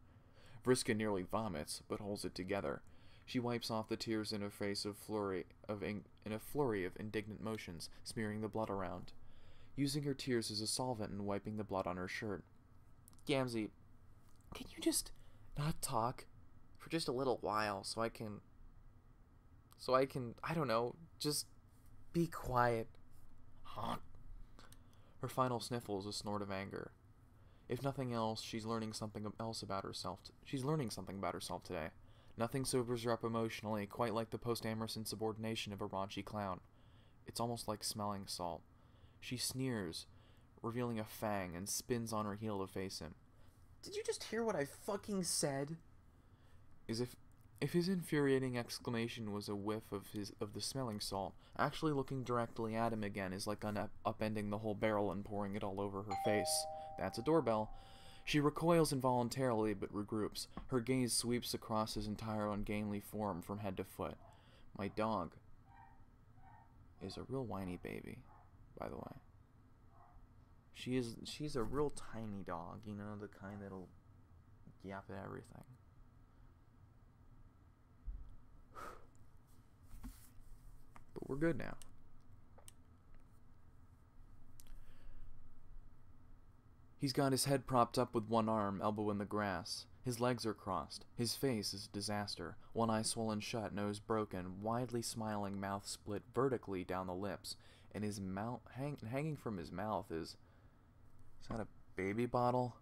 Vriska nearly vomits, but holds it together. She wipes off the tears in a flurry of indignant motions, smearing the blood around, using her tears as a solvent and wiping the blood on her shirt. Gamzee, can you just not talk for just a little while so I can, I don't know, just be quiet? Huh? Her final sniffle is a snort of anger. If nothing else, she's learning something about herself today. Nothing sobers her up emotionally, quite like the post-Amerson insubordination of a raunchy clown. It's almost like smelling salt. She sneers, revealing a fang, and spins on her heel to face him. Did you just hear what I fucking said? As if his infuriating exclamation was a whiff of the smelling salt, actually looking directly at him again is like upending the whole barrel and pouring it all over her face. That's a doorbell. She recoils involuntarily but regroups. Her gaze sweeps across his entire ungainly form from head to foot. My dog is a real whiny baby, by the way. She's a real tiny dog, you know, the kind that'll yap at everything. But we're good now. He's got his head propped up with one arm, elbow in the grass. His legs are crossed. His face is a disaster. One eye swollen shut, nose broken, widely smiling, mouth split vertically down the lips. And his mouth, hanging from his mouth is that a baby bottle?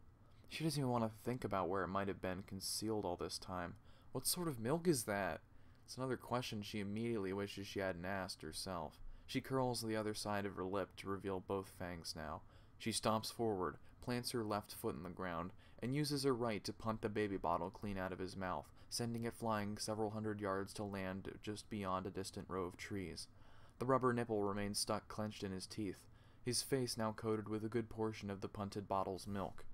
She doesn't even want to think about where it might have been concealed all this time. What sort of milk is that? It's another question she immediately wishes she hadn't asked herself. She curls the other side of her lip to reveal both fangs now. She stomps forward, plants her left foot in the ground, and uses her right to punt the baby bottle clean out of his mouth, sending it flying several hundred yards to land just beyond a distant row of trees. The rubber nipple remains stuck clenched in his teeth, his face now coated with a good portion of the punted bottle's milk.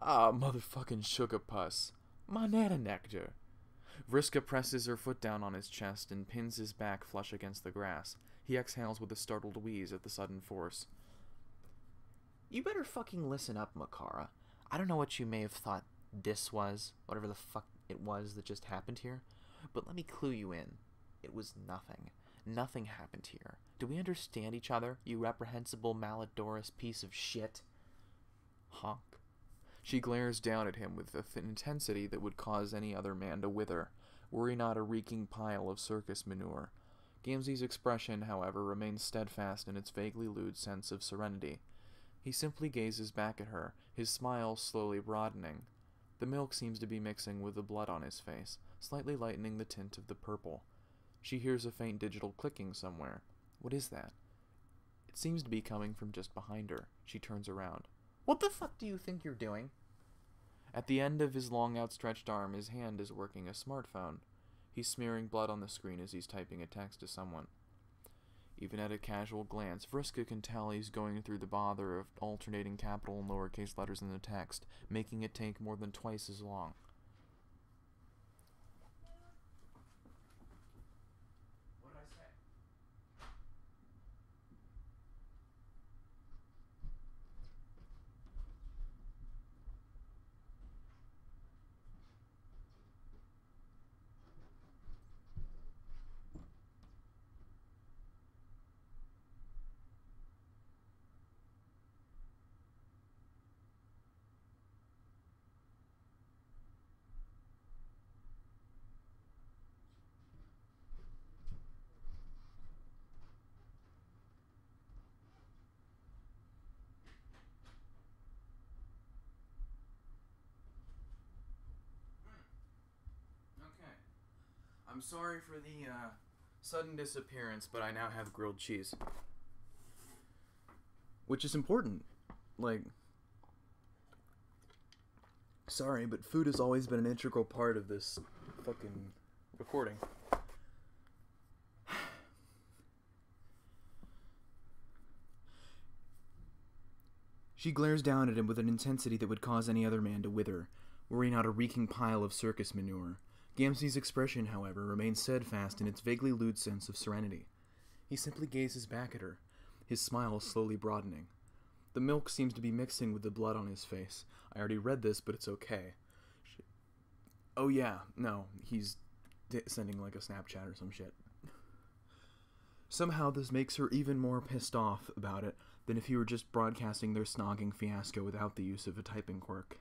Ah, motherfucking sugar puss. My nana nectar. Vriska presses her foot down on his chest and pins his back flush against the grass. He exhales with a startled wheeze at the sudden force. You better fucking listen up, Makara. I don't know what you may have thought this was, whatever the fuck it was that just happened here, but let me clue you in. It was nothing. Nothing happened here. Do we understand each other, you reprehensible, malodorous piece of shit? Honk. She glares down at him with an intensity that would cause any other man to wither, were he not a reeking pile of circus manure. Gamzee's expression, however, remains steadfast in its vaguely lewd sense of serenity. He simply gazes back at her, his smile slowly broadening. The milk seems to be mixing with the blood on his face, slightly lightening the tint of the purple. She hears a faint digital clicking somewhere. What is that? It seems to be coming from just behind her. She turns around. What the fuck do you think you're doing? At the end of his long outstretched arm, his hand is working a smartphone. He's smearing blood on the screen as he's typing a text to someone. Even at a casual glance, Vriska can tell he's going through the bother of alternating capital and lowercase letters in the text, making it take more than twice as long. What did I say? I'm sorry for the sudden disappearance, but I now have grilled cheese. Which is important. Like, sorry, but food has always been an integral part of this fucking recording. She glares down at him with an intensity that would cause any other man to wither. worrying out a reeking pile of circus manure. Gamzee's expression, however, remains steadfast in its vaguely lewd sense of serenity. He simply gazes back at her, his smile slowly broadening. The milk seems to be mixing with the blood on his face. I already read this, but it's okay. Oh yeah, no, he's sending like a Snapchat or some shit. Somehow this makes her even more pissed off about it than if he were just broadcasting their snogging fiasco without the use of a typing quirk.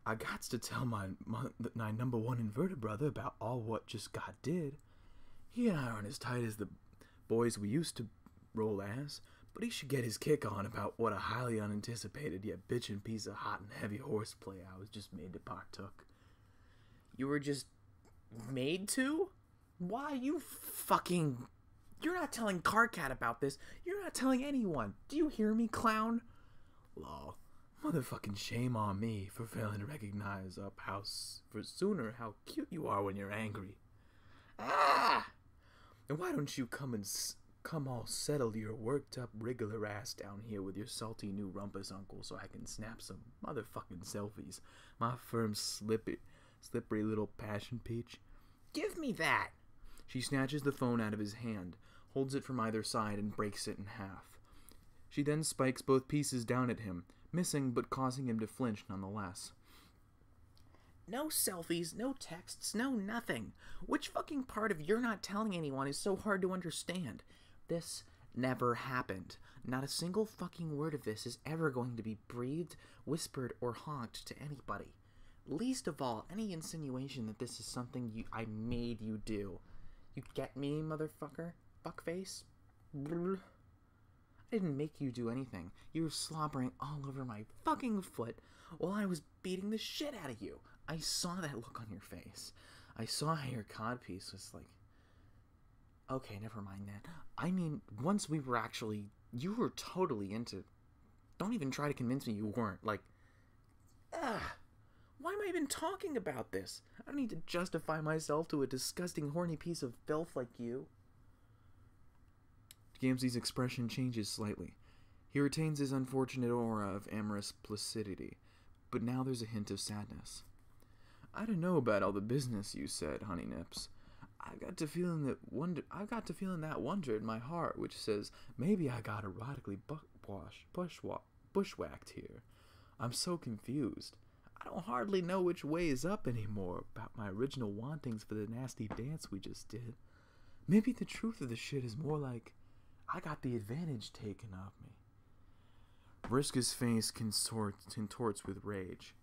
I gots to tell my number one inverted brother about all what just God did. He and I aren't as tight as the boys we used to roll as, but he should get his kick on about what a highly unanticipated yet bitchin' piece of hot and heavy horseplay I was just made to partook. You were just made to? Why, you fucking... You're not telling Carcat about this. You're not telling anyone. Do you hear me, clown? Lol. Motherfucking shame on me for failing to recognize up how cute you are when you're angry. Ah! And why don't you come all settle your worked up regular ass down here with your salty new rumpus uncle so I can snap some motherfucking selfies. My firm slippery little passion peach. Give me that. She snatches the phone out of his hand, holds it from either side, and breaks it in half. She then spikes both pieces down at him, missing but causing him to flinch nonetheless. No selfies, no texts, no nothing. Which fucking part of you're not telling anyone is so hard to understand? This never happened. Not a single fucking word of this is ever going to be breathed, whispered, or honked to anybody. Least of all, any insinuation that this is something I made you do. You get me, motherfucker? Fuckface? I didn't make you do anything. You were slobbering all over my fucking foot while I was beating the shit out of you. I saw that look on your face. I saw how your codpiece was like... Okay, never mind that. I mean, once we were actually... You were totally into... Don't even try to convince me you weren't. Like... Ugh. Why am I even talking about this? I don't need to justify myself to a disgusting, horny piece of filth like you. Gamzee's expression changes slightly. He retains his unfortunate aura of amorous placidity, but now there's a hint of sadness. I don't know about all the business you said, Honey Nips. I got to feeling that wonder in my heart, which says maybe I got erotically bushwhacked here. I'm so confused. I don't hardly know which way is up anymore about my original wantings for the nasty dance we just did. Maybe the truth of the shit is more like I got the advantage taken of me. Vriska's face contorts with rage.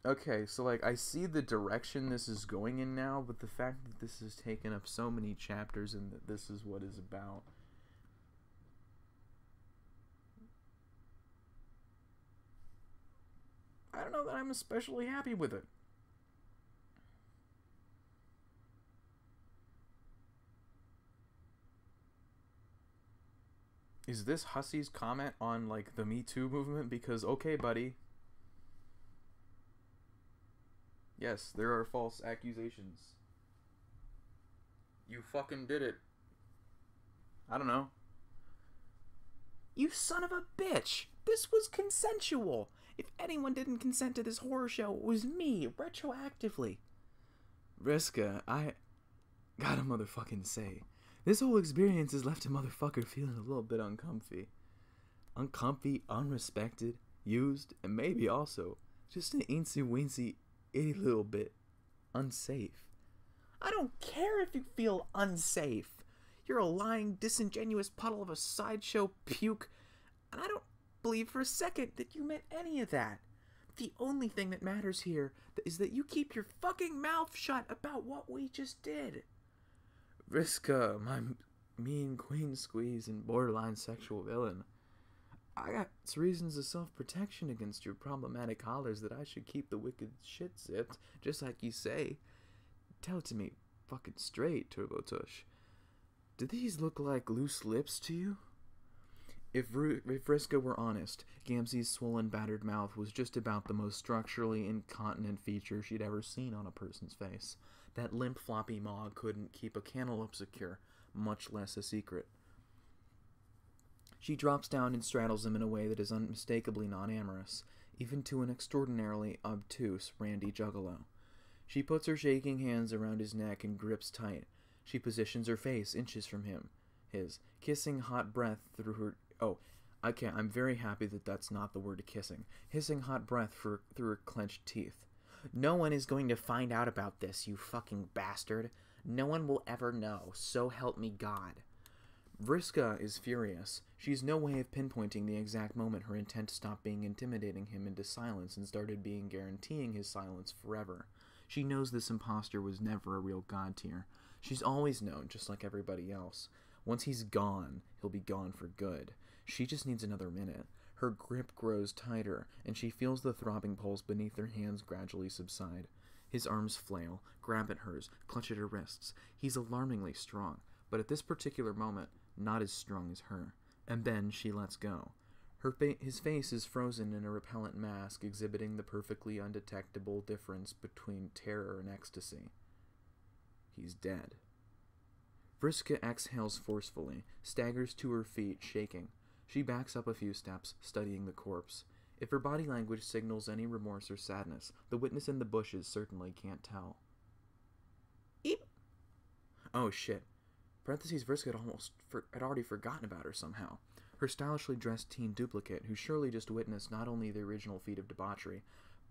Okay, so like I see the direction this is going in now, but the fact that this has taken up so many chapters and that this is what is about. I don't know that I'm especially happy with it. Is this Hussey's comment on, like, the Me Too movement? Because, okay, buddy. Yes, there are false accusations. You fucking did it. I don't know. You son of a bitch! This was consensual! If anyone didn't consent to this horror show, it was me, retroactively. Vriska, I gotta motherfucking say, this whole experience has left a motherfucker feeling a little bit uncomfy. Uncomfy, unrespected, used, and maybe also just an eensy-weensy, itty little bit unsafe. I don't care if you feel unsafe. You're a lying, disingenuous puddle of a sideshow puke, and I don't believe for a second that you meant any of that. The only thing that matters here is that you keep your fucking mouth shut about what we just did. Vriska, my mean queen squeeze and borderline sexual villain. I got reasons of self-protection against your problematic hollers that I should keep the wicked shit zipped, just like you say. Tell it to me fucking straight, Turbo Tush. Do these look like loose lips to you? If Vriska were honest, Gamzee's swollen, battered mouth was just about the most structurally incontinent feature she'd ever seen on a person's face. That limp, floppy maw couldn't keep a cantaloupe secure, much less a secret. She drops down and straddles him in a way that is unmistakably non-amorous, even to an extraordinarily obtuse Randy Juggalo. She puts her shaking hands around his neck and grips tight. She positions her face inches from his, kissing hot breath through her... Oh, I'm very happy that that's not the word kissing. Hissing hot breath through her clenched teeth. No one is going to find out about this, you fucking bastard. No one will ever know, so help me God. Vriska is furious. She's no way of pinpointing the exact moment her intent stopped being intimidating him into silence and started being guaranteeing his silence forever. She knows this imposter was never a real god tier. She's always known, just like everybody else. Once he's gone, he'll be gone for good. She just needs another minute. Her grip grows tighter, and she feels the throbbing pulse beneath her hands gradually subside. His arms flail, grab at hers, clutch at her wrists. He's alarmingly strong, but at this particular moment, not as strong as her. And then she lets go. His face is frozen in a repellent mask, exhibiting the perfectly undetectable difference between terror and ecstasy. He's dead. Vriska exhales forcefully, staggers to her feet, shaking. She backs up a few steps, studying the corpse. If her body language signals any remorse or sadness, the witness in the bushes certainly can't tell. Eep! Oh shit. Vriska had already forgotten about her somehow. Her stylishly dressed teen duplicate, who surely just witnessed not only the original feat of debauchery,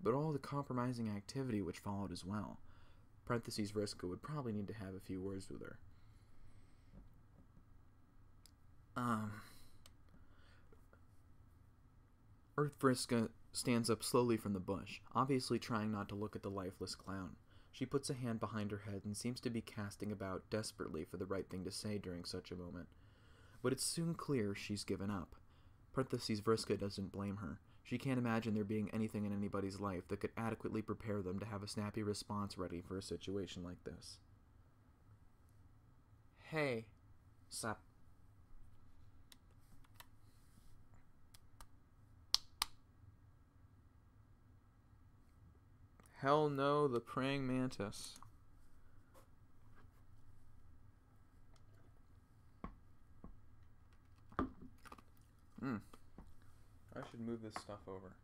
but all the compromising activity which followed as well. Vriska would probably need to have a few words with her. Vriska stands up slowly from the bush, obviously trying not to look at the lifeless clown. She puts a hand behind her head and seems to be casting about desperately for the right thing to say during such a moment. But it's soon clear she's given up. Vriska doesn't blame her. She can't imagine there being anything in anybody's life that could adequately prepare them to have a snappy response ready for a situation like this. Hey, sup? Hell no, the praying mantis. I should move this stuff over.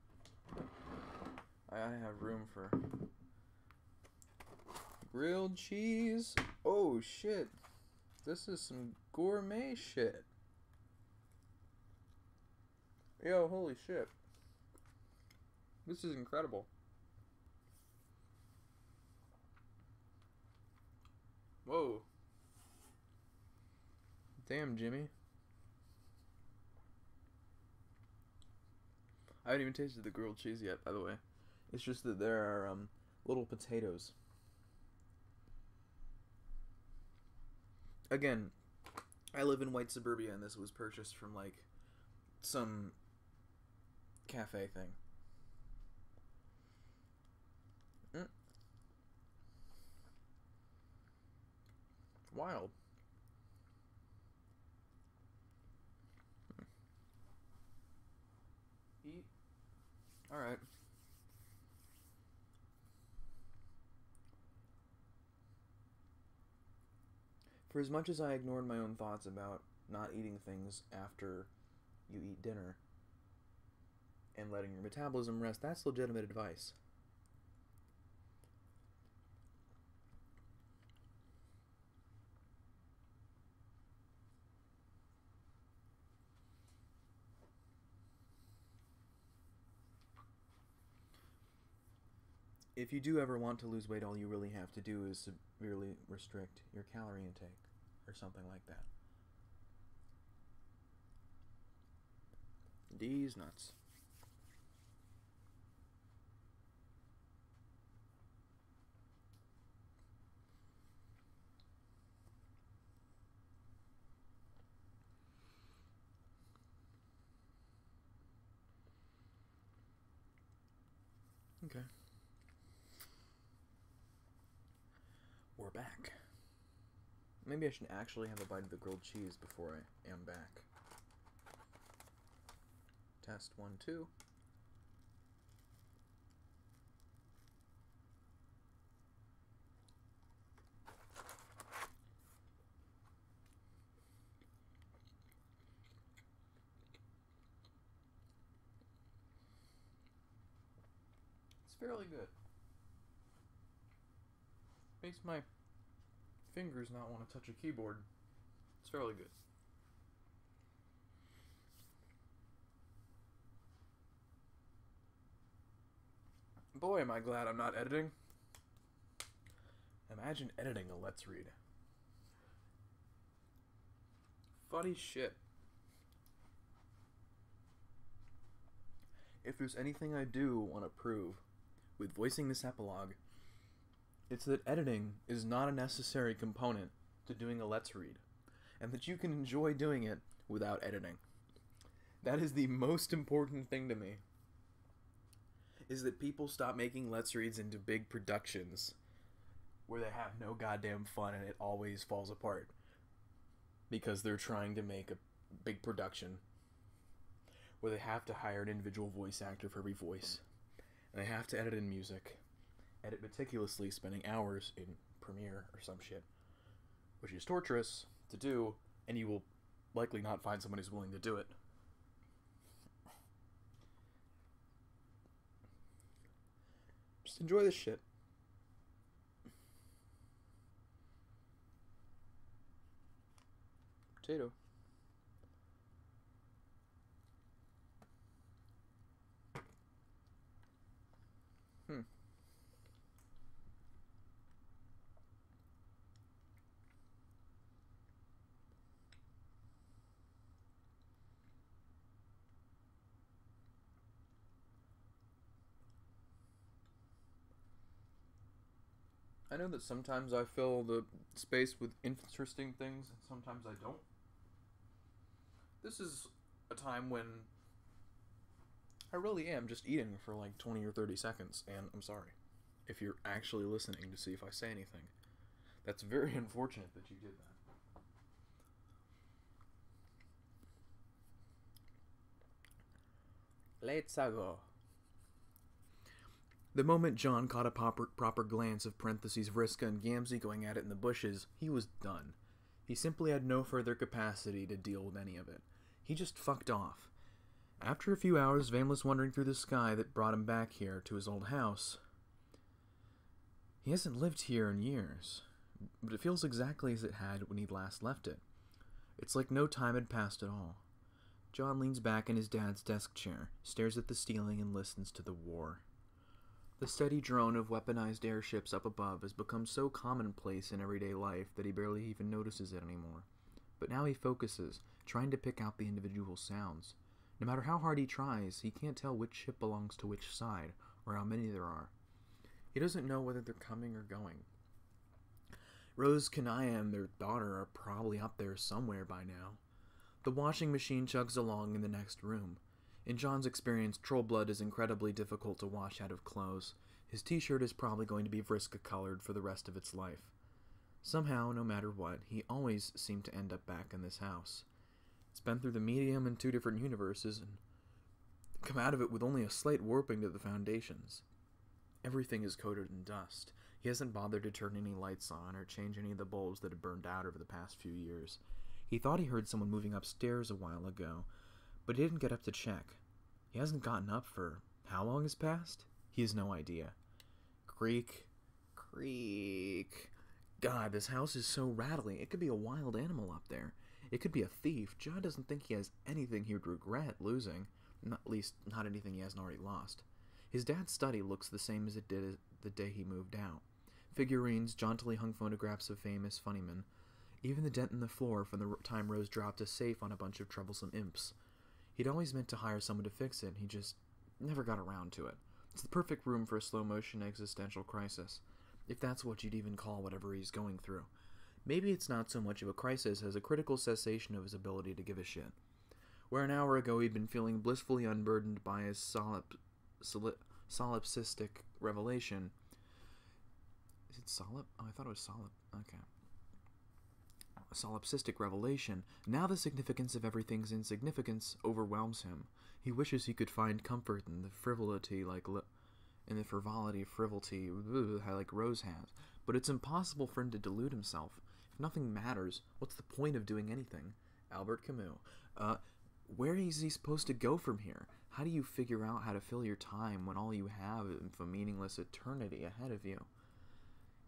I gotta have room for grilled cheese. Oh shit. This is some gourmet shit. Yo, holy shit. This is incredible. Whoa. Damn, Jimmy. I haven't even tasted the grilled cheese yet, by the way. It's just that there are little potatoes. Again, I live in white suburbia, and this was purchased from like some cafe thing. Wild. Eat. Alright. For as much as I ignored my own thoughts about not eating things after you eat dinner and letting your metabolism rest, that's legitimate advice. If you do ever want to lose weight, all you really have to do is severely restrict your calorie intake or something like that. These nuts. Okay. We're back. Maybe I should actually have a bite of the grilled cheese before I am back. Test 1, 2. fairly good. Makes my fingers not want to touch a keyboard. It's fairly good. Boy, am I glad I'm not editing. Imagine editing a Let's Read. Funny shit. If there's anything I do want to prove with voicing this epilogue, it's that editing is not a necessary component to doing a Let's Read, and that you can enjoy doing it without editing. That is the most important thing to me, is that people stop making Let's Reads into big productions where they have no goddamn fun and it always falls apart because they're trying to make a big production where they have to hire an individual voice actor for every voice, and they have to edit in music, edit meticulously, spending hours in Premiere or some shit, which is torturous to do, and you will likely not find someone who's willing to do it. Just enjoy this shit. Potato. I know that sometimes I fill the space with interesting things, and sometimes I don't. This is a time when I really am just eating for like 20 or 30 seconds, and I'm sorry if you're actually listening to see if I say anything. That's very unfortunate that you did that. Let's go. The moment John caught a proper glance of parentheses Vriska and Gamzee going at it in the bushes, he was done. He simply had no further capacity to deal with any of it. He just fucked off. After a few hours of aimless wandering through the sky that brought him back here to his old house, he hasn't lived here in years, but it feels exactly as it had when he last left it. It's like no time had passed at all. John leans back in his dad's desk chair, stares at the ceiling, and listens to the war. The steady drone of weaponized airships up above has become so commonplace in everyday life that he barely even notices it anymore. But now he focuses, trying to pick out the individual sounds. No matter how hard he tries, he can't tell which ship belongs to which side, or how many there are. He doesn't know whether they're coming or going. Rose, Kanaya, and their daughter are probably up there somewhere by now. The washing machine chugs along in the next room. In John's experience, troll blood is incredibly difficult to wash out of clothes. His t-shirt is probably going to be Vriska colored for the rest of its life. Somehow, no matter what, he always seemed to end up back in this house. It's been through the medium in 2 different universes, and come out of it with only a slight warping to the foundations. Everything is coated in dust. He hasn't bothered to turn any lights on or change any of the bulbs that have burned out over the past few years. He thought he heard someone moving upstairs a while ago, but he didn't get up to check. He hasn't gotten up for how long has passed? He has no idea. Creak. Creak. God, this house is so rattling. It could be a wild animal up there. It could be a thief. John doesn't think he has anything he would regret losing. At least, not anything he hasn't already lost. His dad's study looks the same as it did the day he moved out. Figurines, jauntily hung photographs of famous funnymen. Even the dent in the floor from the time Rose dropped a safe on a bunch of troublesome imps. He'd always meant to hire someone to fix it, he just never got around to it. It's the perfect room for a slow-motion existential crisis, if that's what you'd even call whatever he's going through. Maybe it's not so much of a crisis as a critical cessation of his ability to give a shit. Where an hour ago he'd been feeling blissfully unburdened by his solipsistic revelation. Is it solip? Oh, I thought it was solip. Okay. A solipsistic revelation, now the significance of everything's insignificance overwhelms him. He wishes he could find comfort in the frivolity like Rose has, but it's impossible for him to delude himself. If nothing matters, what's the point of doing anything? Albert Camus. Where is he supposed to go from here? How do you figure out how to fill your time when all you have is a meaningless eternity ahead of you?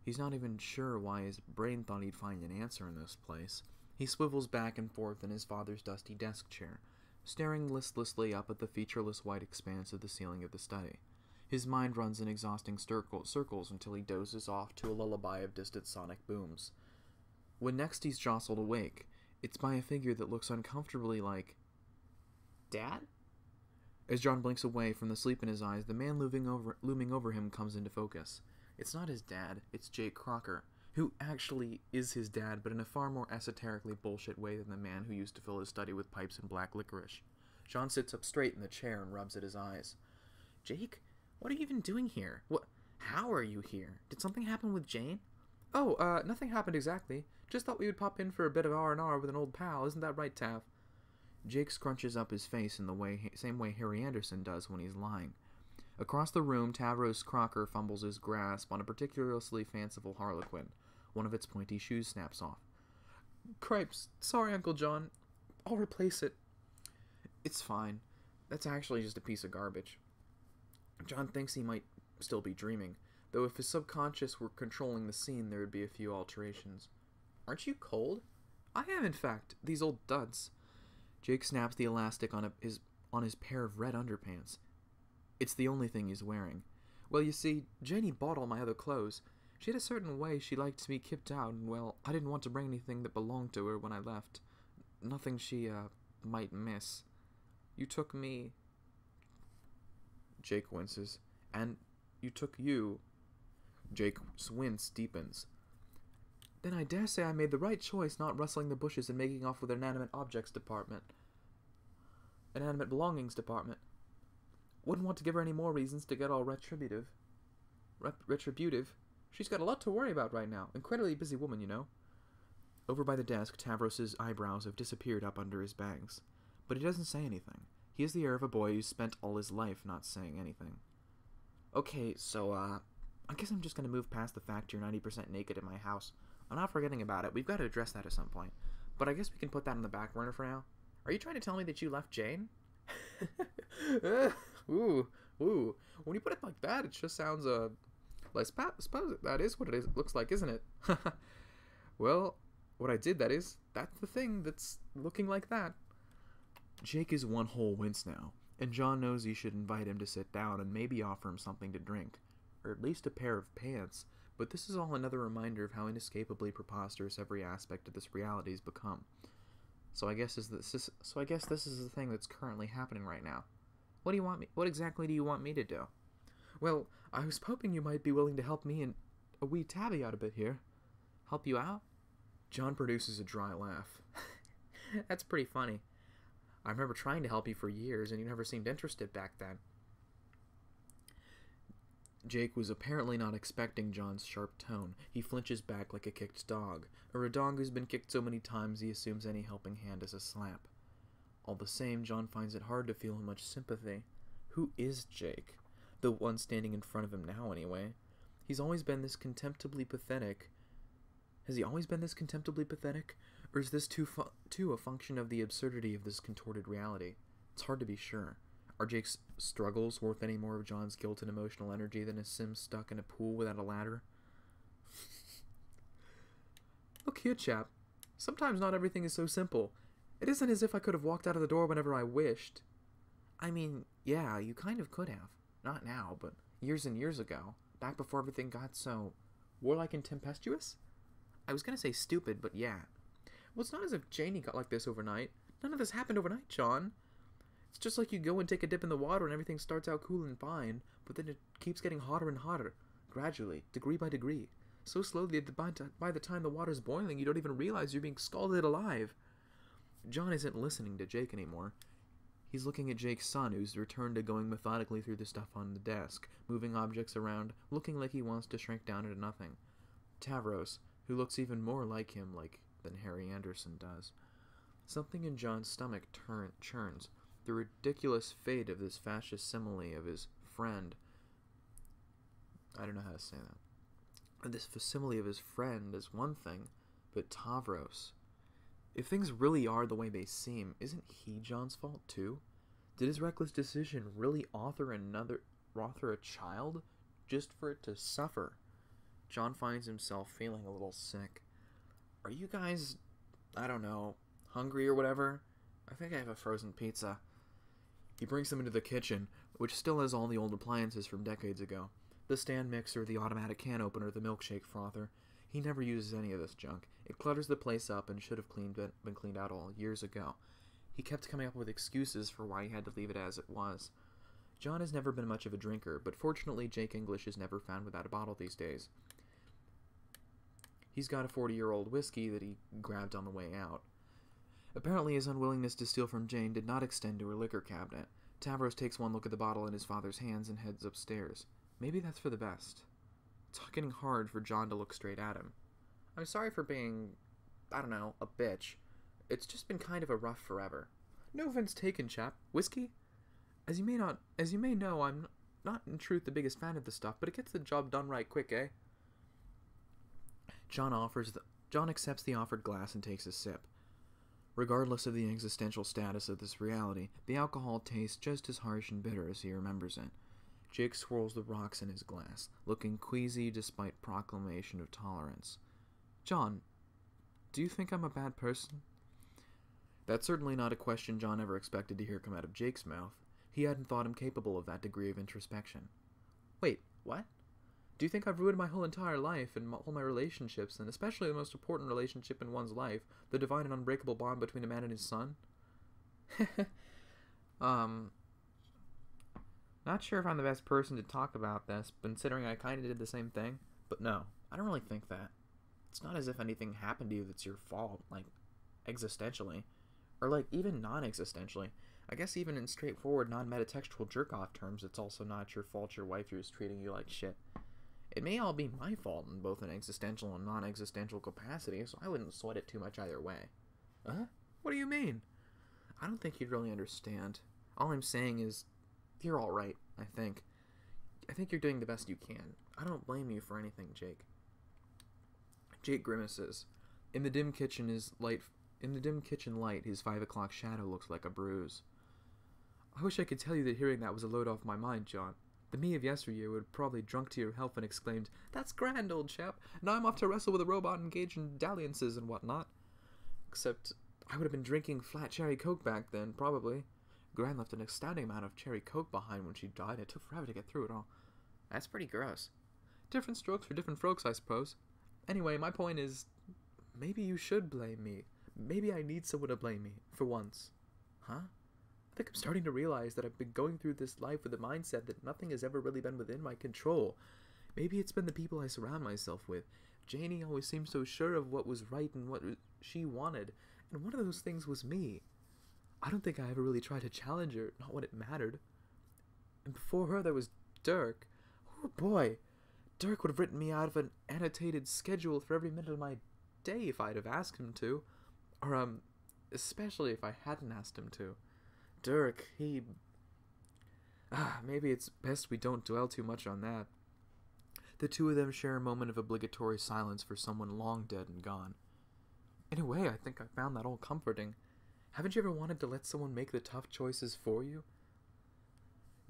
He's not even sure why his brain thought he'd find an answer in this place. He swivels back and forth in his father's dusty desk chair, staring listlessly up at the featureless white expanse of the ceiling of the study. His mind runs in exhausting circles until he dozes off to a lullaby of distant sonic booms. When next he's jostled awake, it's by a figure that looks uncomfortably like... Dad? As John blinks away from the sleep in his eyes, the man looming over him comes into focus. It's not his dad, it's Jake Crocker, who actually is his dad, but in a far more esoterically bullshit way than the man who used to fill his study with pipes and black licorice. John sits up straight in the chair and rubs at his eyes. Jake, what are you even doing here? How are you here? Did something happen with Jane? Oh, nothing happened exactly. Just thought we would pop in for a bit of R&R with an old pal, isn't that right, Tav? Jake scrunches up his face in the same way Harry Anderson does when he's lying. Across the room, Tavros Crocker fumbles his grasp on a particularly fanciful harlequin. One of its pointy shoes snaps off. Cripes, sorry, Uncle John. I'll replace it. It's fine. That's actually just a piece of garbage. John thinks he might still be dreaming, though if his subconscious were controlling the scene, there would be a few alterations. Aren't you cold? I am, in fact. These old duds. Jake snaps the elastic on his pair of red underpants. It's the only thing he's wearing. Well, you see, Janie bought all my other clothes. She had a certain way she liked to be kept out, and, well, I didn't want to bring anything that belonged to her when I left. Nothing she, might miss. You took me... Jake winces. And you took you... Jake's wince deepens. Then I dare say I made the right choice not rustling the bushes and making off with an inanimate belongings department. Wouldn't want to give her any more reasons to get all retributive. She's got a lot to worry about right now. Incredibly busy woman, you know. Over by the desk, Tavros's eyebrows have disappeared up under his bangs. But he doesn't say anything. He has the air of a boy who's spent all his life not saying anything. Okay, so, I guess I'm just gonna move past the fact you're 90% naked in my house. I'm not forgetting about it. We've got to address that at some point. But I guess we can put that on the back burner for now. Are you trying to tell me that you left Jane? Ooh. When you put it like that, it just sounds, I suppose that is what it looks like, isn't it? Well, what I did, that's the thing that's looking like that. Jake is one whole wince now, and John knows he should invite him to sit down and maybe offer him something to drink, or at least a pair of pants, but this is all another reminder of how inescapably preposterous every aspect of this reality has become. So I guess this is the thing that's currently happening right now. What exactly do you want me to do? Well, I was hoping you might be willing to help me and a wee Tabby out a bit here. Help you out? John produces a dry laugh. That's pretty funny. I remember trying to help you for years, and you never seemed interested back then. Jake was apparently not expecting John's sharp tone. He flinches back like a kicked dog, or a dog who's been kicked so many times he assumes any helping hand is a slap. All the same, John finds it hard to feel much sympathy. Who is Jake? The one standing in front of him now, anyway. He's always been this contemptibly pathetic. Has he always been this contemptibly pathetic? Or is this too a function of the absurdity of this contorted reality? It's hard to be sure. Are Jake's struggles worth any more of John's guilt and emotional energy than a sim stuck in a pool without a ladder? Look here, chap. Sometimes not everything is so simple. It isn't as if I could have walked out of the door whenever I wished. I mean, yeah, you kind of could have. Not now, but years and years ago. Back before everything got so warlike and tempestuous? I was gonna say stupid, but yeah. Well, it's not as if Janie got like this overnight. None of this happened overnight, John. It's just like you go and take a dip in the water and everything starts out cool and fine, but then it keeps getting hotter and hotter, gradually, degree by degree. So slowly that by the time the water's boiling, you don't even realize you're being scalded alive. John isn't listening to Jake anymore. He's looking at Jake's son, who's returned to going methodically through the stuff on the desk, moving objects around, looking like he wants to shrink down into nothing. Tavros, who looks even more like him than Harry Anderson does. Something in John's stomach churns. The ridiculous fate of this fascist simile of his friend. I don't know how to say that. This facsimile of his friend is one thing, but Tavros. If things really are the way they seem, isn't he John's fault too? Did his reckless decision really author a child just for it to suffer? John finds himself feeling a little sick. Are you guys, I don't know, hungry or whatever? I think I have a frozen pizza. He brings them into the kitchen, which still has all the old appliances from decades ago. The stand mixer, the automatic can opener, the milkshake frother. He never uses any of this junk. It clutters the place up and should have been cleaned out all years ago. He kept coming up with excuses for why he had to leave it as it was. John has never been much of a drinker, but fortunately Jake English is never found without a bottle these days. He's got a 40-year-old whiskey that he grabbed on the way out. Apparently his unwillingness to steal from Jane did not extend to her liquor cabinet. Tavros takes one look at the bottle in his father's hands and heads upstairs. Maybe that's for the best. It's getting hard for John to look straight at him. I'm sorry for being, I don't know, a bitch. It's just been kind of a rough forever. No offense taken, chap. Whiskey? As you may know, I'm not in truth the biggest fan of the stuff, but it gets the job done right quick, eh? John accepts the offered glass and takes a sip. Regardless of the existential status of this reality, the alcohol tastes just as harsh and bitter as he remembers it. Jake swirls the rocks in his glass, looking queasy despite proclamation of tolerance. John, do you think I'm a bad person? That's certainly not a question John ever expected to hear come out of Jake's mouth. He hadn't thought him capable of that degree of introspection. Wait, what? Do you think I've ruined my whole entire life and all my relationships, and especially the most important relationship in one's life, the divine and unbreakable bond between a man and his son? Not sure if I'm the best person to talk about this, considering I kinda did the same thing. But no, I don't really think that. It's not as if anything happened to you that's your fault, like, existentially. Or, like, even non-existentially. I guess even in straightforward, non-metatextual jerk-off terms, it's also not your fault your wife is treating you like shit. It may all be my fault in both an existential and non-existential capacity, so I wouldn't sweat it too much either way. Huh? What do you mean? I don't think you'd really understand. All I'm saying is, you're alright, I think. I think you're doing the best you can. I don't blame you for anything, Jake. Jake grimaces. In the dim kitchen light, his 5 o'clock shadow looks like a bruise. I wish I could tell you that hearing that was a load off my mind, John. The me of yesteryear would have probably drunk to your health and exclaimed, "That's grand, old chap. Now I'm off to wrestle with a robot engaged in dalliances and whatnot." Except I would have been drinking flat cherry coke back then, probably. Gran left an astounding amount of cherry coke behind when she died. It took forever to get through it all. That's pretty gross. Different strokes for different folks, I suppose. Anyway, my point is, maybe you should blame me. Maybe I need someone to blame me, for once. Huh? I think I'm starting to realize that I've been going through this life with the mindset that nothing has ever really been within my control. Maybe it's been the people I surround myself with. Janie always seemed so sure of what was right and what she wanted, and one of those things was me. I don't think I ever really tried to challenge her, not when it mattered. And before her there was Dirk. Oh boy, Dirk would have written me out of an annotated schedule for every minute of my day if I'd have asked him to. Or, especially if I hadn't asked him to. Dirk, he... maybe it's best we don't dwell too much on that. The two of them share a moment of obligatory silence for someone long dead and gone. In a way, I think I found that all comforting. Haven't you ever wanted to let someone make the tough choices for you?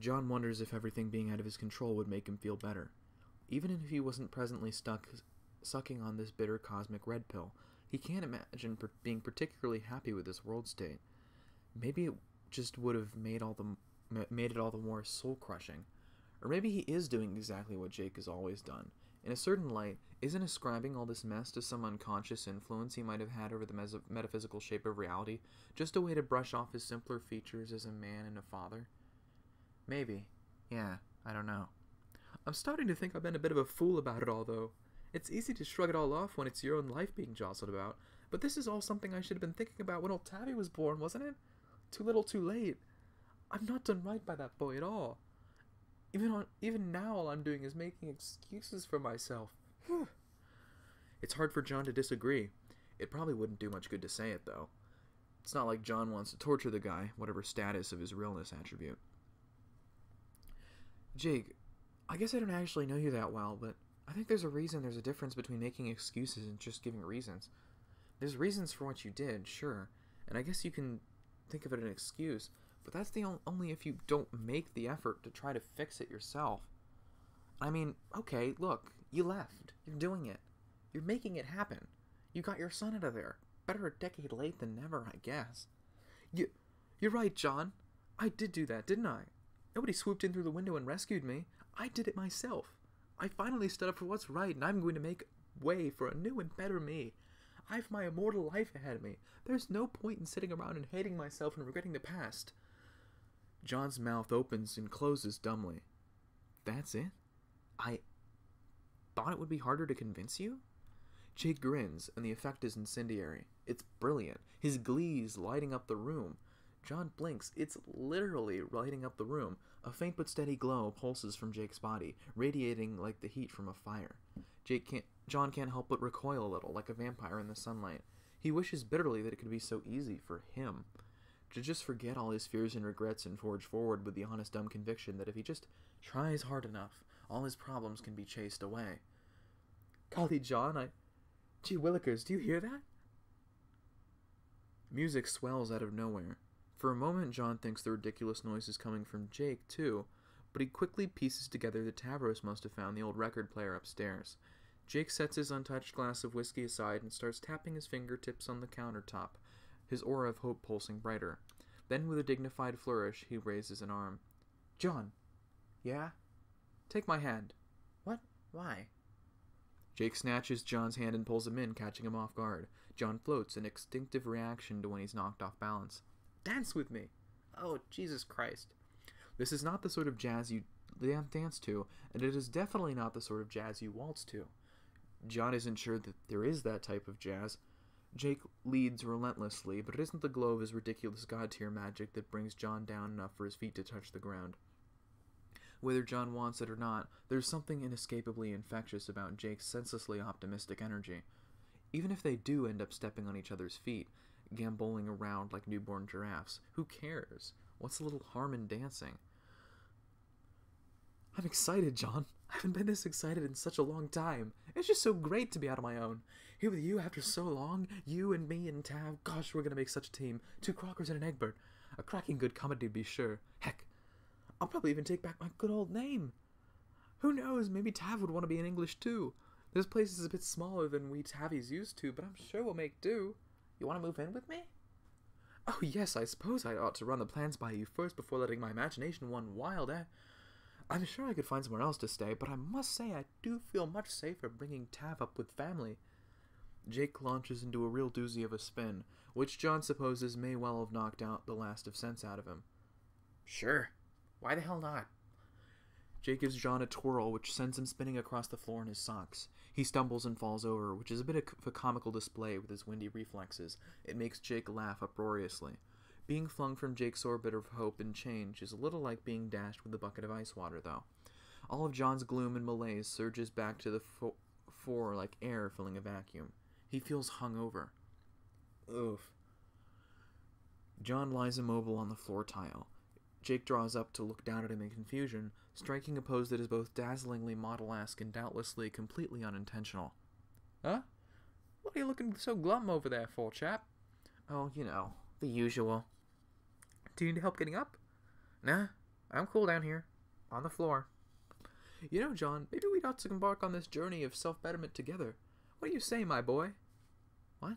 John wonders if everything being out of his control would make him feel better. Even if he wasn't presently sucking on this bitter cosmic red pill, he can't imagine being particularly happy with this world state. Maybe it just would have made it all the more soul-crushing. Or maybe he is doing exactly what Jake has always done. In a certain light, isn't ascribing all this mess to some unconscious influence he might have had over the metaphysical shape of reality just a way to brush off his simpler features as a man and a father? Maybe. Yeah, I don't know. I'm starting to think I've been a bit of a fool about it all, though. It's easy to shrug it all off when it's your own life being jostled about, but this is all something I should have been thinking about when old Tabby was born, wasn't it? Too little, too late. I've not done right by that boy at all. Even now, all I'm doing is making excuses for myself. It's hard for John to disagree. It probably wouldn't do much good to say it, though. It's not like John wants to torture the guy, whatever status of his realness attribute. Jake, I guess I don't actually know you that well, but I think there's a difference between making excuses and just giving reasons. There's reasons for what you did, sure, and I guess you can think of it an excuse, but that's only if you don't make the effort to try to fix it yourself. I mean, okay, look, you left. You're doing it. You're making it happen. You got your son out of there. Better a decade late than never, I guess. You're right, John. I did do that, didn't I? Nobody swooped in through the window and rescued me. I did it myself. I finally stood up for what's right, and I'm going to make way for a new and better me. I've my immortal life ahead of me. There's no point in sitting around and hating myself and regretting the past. John's mouth opens and closes dumbly. That's it? I thought it would be harder to convince you? Jake grins, and the effect is incendiary. It's brilliant. His glee's lighting up the room. John blinks. It's literally lighting up the room. A faint but steady glow pulses from Jake's body, radiating like the heat from a fire. John can't help but recoil a little, like a vampire in the sunlight. He wishes bitterly that it could be so easy for him to just forget all his fears and regrets and forge forward with the honest dumb conviction that if he just tries hard enough, all his problems can be chased away. Golly, John, Gee willikers, do you hear that? Music swells out of nowhere. For a moment, John thinks the ridiculous noise is coming from Jake, too, but he quickly pieces together that Tavros must have found the old record player upstairs. Jake sets his untouched glass of whiskey aside and starts tapping his fingertips on the countertop, his aura of hope pulsing brighter. Then, with a dignified flourish, he raises an arm. John. Yeah? Take my hand. What? Why? Jake snatches John's hand and pulls him in, catching him off guard. John floats, an instinctive reaction to when he's knocked off balance. Dance with me! Oh, Jesus Christ. This is not the sort of jazz you dance to, and it is definitely not the sort of jazz you waltz to. John isn't sure that there is that type of jazz. Jake leads relentlessly, but it isn't the glow of his ridiculous god-tier magic that brings John down enough for his feet to touch the ground. Whether John wants it or not, there's something inescapably infectious about Jake's senselessly optimistic energy. Even if they do end up stepping on each other's feet, gamboling around like newborn giraffes, who cares? What's the little harm in dancing? I'm excited, John. I haven't been this excited in such a long time. It's just so great to be out on my own. Here with you after so long. You and me and Tav. Gosh, we're gonna make such a team. 2 Crockers and an Egbert. A cracking good comedy to be sure. Heck, I'll probably even take back my good old name. Who knows, maybe Tav would want to be in English too. This place is a bit smaller than we Tavies used to, but I'm sure we'll make do. You want to move in with me? Oh yes, I suppose I ought to run the plans by you first before letting my imagination run wild, eh? I'm sure I could find somewhere else to stay, but I must say I do feel much safer bringing Tav up with family. Jake launches into a real doozy of a spin, which John supposes may well have knocked out the last of sense out of him. Sure. Why the hell not? Jake gives John a twirl, which sends him spinning across the floor in his socks. He stumbles and falls over, which is a bit of a comical display with his windy reflexes. It makes Jake laugh uproariously. Being flung from Jake's orbit of hope and change is a little like being dashed with a bucket of ice water, though. All of John's gloom and malaise surges back to the fore like air filling a vacuum. He feels hungover. Oof. John lies immobile on the floor tile. Jake draws up to look down at him in confusion, striking a pose that is both dazzlingly model-esque and doubtlessly completely unintentional. Huh? What are you looking so glum over there for, chap? Oh, you know, the usual. Do you need help getting up? Nah, I'm cool down here, on the floor. You know, John, maybe we'd ought to embark on this journey of self-betterment together. What do you say, my boy? What?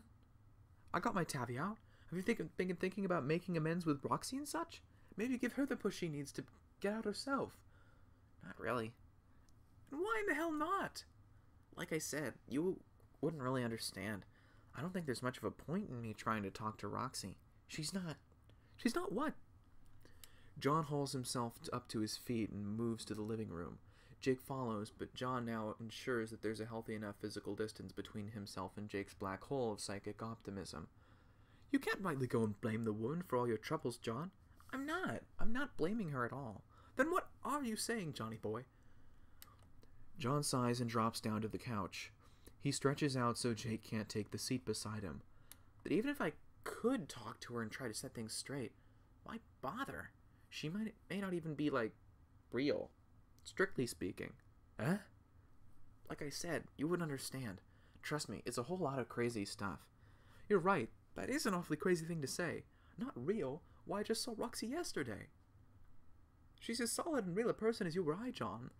I got my tabby out. Have you been thinking about making amends with Roxy and such? Maybe give her the push she needs to get out herself. Not really. And why in the hell not? Like I said, you wouldn't really understand. I don't think there's much of a point in me trying to talk to Roxy. She's not what? John hauls himself up to his feet and moves to the living room. Jake follows, but John now ensures that there's a healthy enough physical distance between himself and Jake's black hole of psychic optimism. You can't rightly go and blame the woman for all your troubles, John. I'm not blaming her at all. Then what are you saying, Johnny boy? John sighs and drops down to the couch. He stretches out so Jake can't take the seat beside him. But even if I could talk to her and try to set things straight, why bother? She may not even be, real. Strictly speaking. Huh? Like I said, you wouldn't understand. Trust me, it's a whole lot of crazy stuff. You're right. That is an awfully crazy thing to say. Not real? Why, I just saw Roxy yesterday. She's as solid and real a person as you or I, John.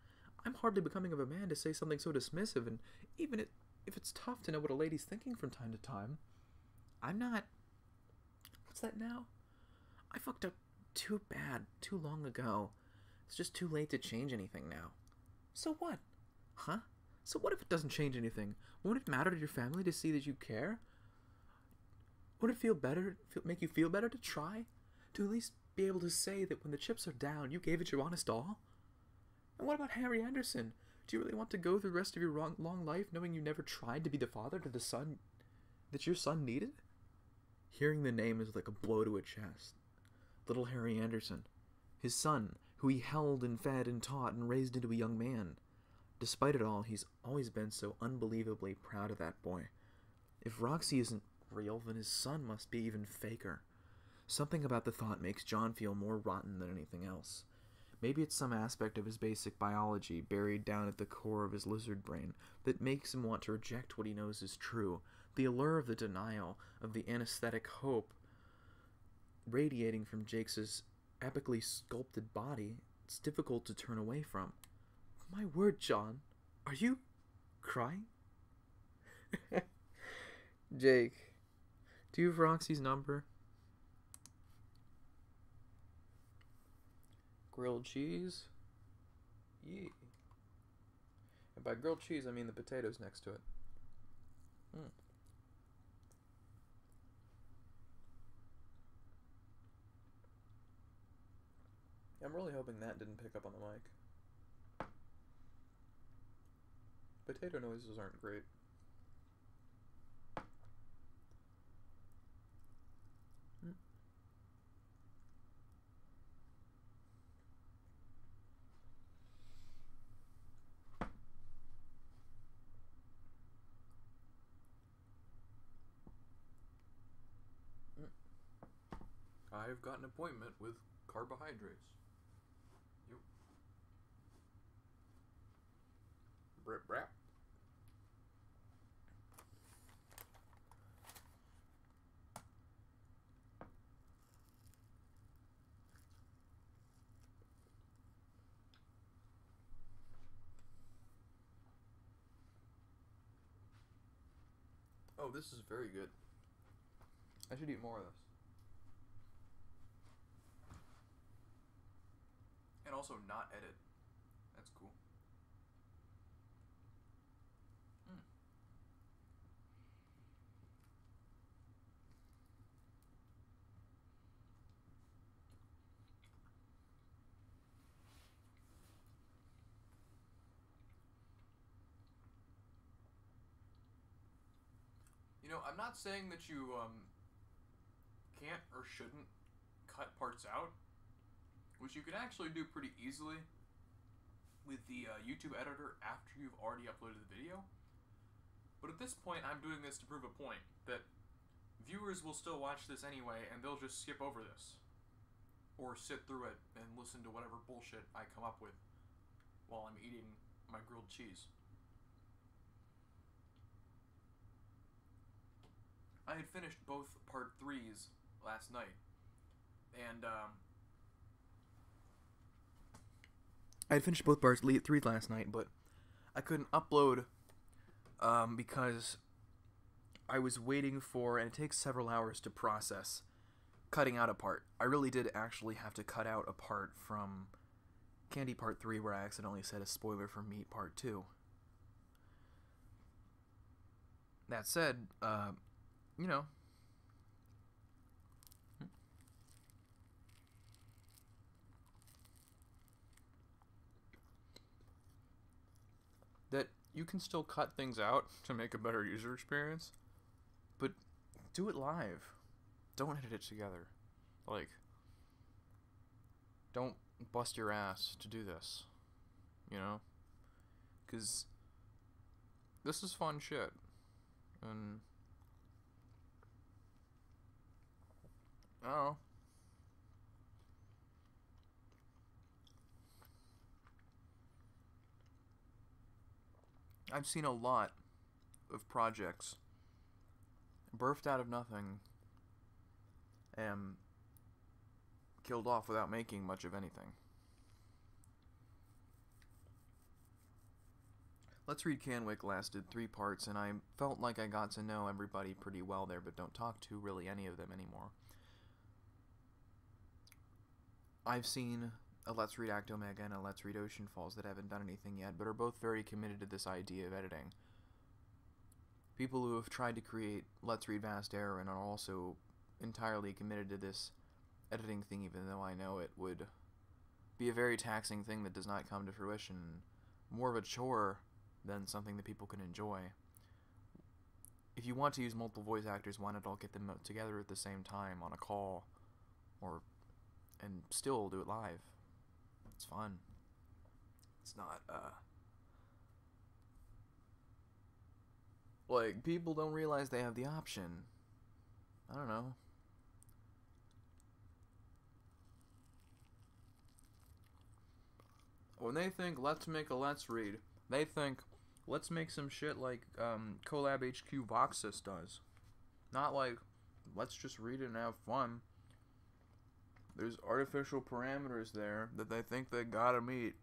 I'm hardly becoming of a man to say something so dismissive, and even if it's tough to know what a lady's thinking from time to time. I'm not... What's that now? I fucked up too bad, too long ago. It's just too late to change anything now. So what? Huh? So what if it doesn't change anything? Won't it matter to your family to see that you care? Would it feel better, make you feel better to try? To at least be able to say that when the chips are down, you gave it your honest all? And what about Harry Anderson? Do you really want to go through the rest of your long life knowing you never tried to be the father to the son that your son needed? Hearing the name is like a blow to a chest. Little Harry Anderson. His son, who he held and fed and taught and raised into a young man. Despite it all, he's always been so unbelievably proud of that boy. If Roxy isn't real, then his son must be even faker. Something about the thought makes John feel more rotten than anything else. Maybe it's some aspect of his basic biology buried down at the core of his lizard brain that makes him want to reject what he knows is true. The allure of the denial, of the anesthetic hope radiating from Jake's epically sculpted body, it's difficult to turn away from. My word, John, are you crying? Jake, do you have Roxy's number? Grilled cheese? Yeah. And by grilled cheese, I mean the potatoes next to it. I'm really hoping that didn't pick up on the mic. Potato noises aren't great. I've got an appointment with carbohydrates. Yep. Brip brap. Oh, this is very good. I should eat more of this. And also not edit. That's cool. You know, I'm not saying that you can't or shouldn't cut parts out, which you can actually do pretty easily with the YouTube editor after you've already uploaded the video. But at this point, I'm doing this to prove a point, that viewers will still watch this anyway, and they'll just skip over this. Or sit through it and listen to whatever bullshit I come up with while I'm eating my grilled cheese. I had finished both part 3s last night, and I had finished both parts 3 last night, but I couldn't upload because I was waiting for, and it takes several hours to process, cutting out a part. I really did actually have to cut out a part from Candy Part 3 where I accidentally said a spoiler for Meat Part 2. That said, you know, that you can still cut things out to make a better user experience, but do it live. Don't edit it together. Like, don't bust your ass to do this, you know? Because this is fun shit. And I don't know. I've seen a lot of projects birthed out of nothing and killed off without making much of anything. Let's Read Canwick lasted 3 parts, and I felt like I got to know everybody pretty well there, but don't talk to really any of them anymore. I've seen a Let's Read Act Omega and a Let's Read Ocean Falls that haven't done anything yet, but are both very committed to this idea of editing. People who have tried to create Let's Read Vast Error and are also entirely committed to this editing thing, even though I know it would be a very taxing thing that does not come to fruition, more of a chore than something that people can enjoy. If you want to use multiple voice actors, why not all get them together at the same time on a call, and still do it live? It's fun. It's not, like, people don't realize they have the option. I don't know. When they think, let's make a Let's Read, they think, let's make some shit like Collab HQ Voxus does. Not like, let's just read it and have fun. There's artificial parameters there that they think they gotta meet.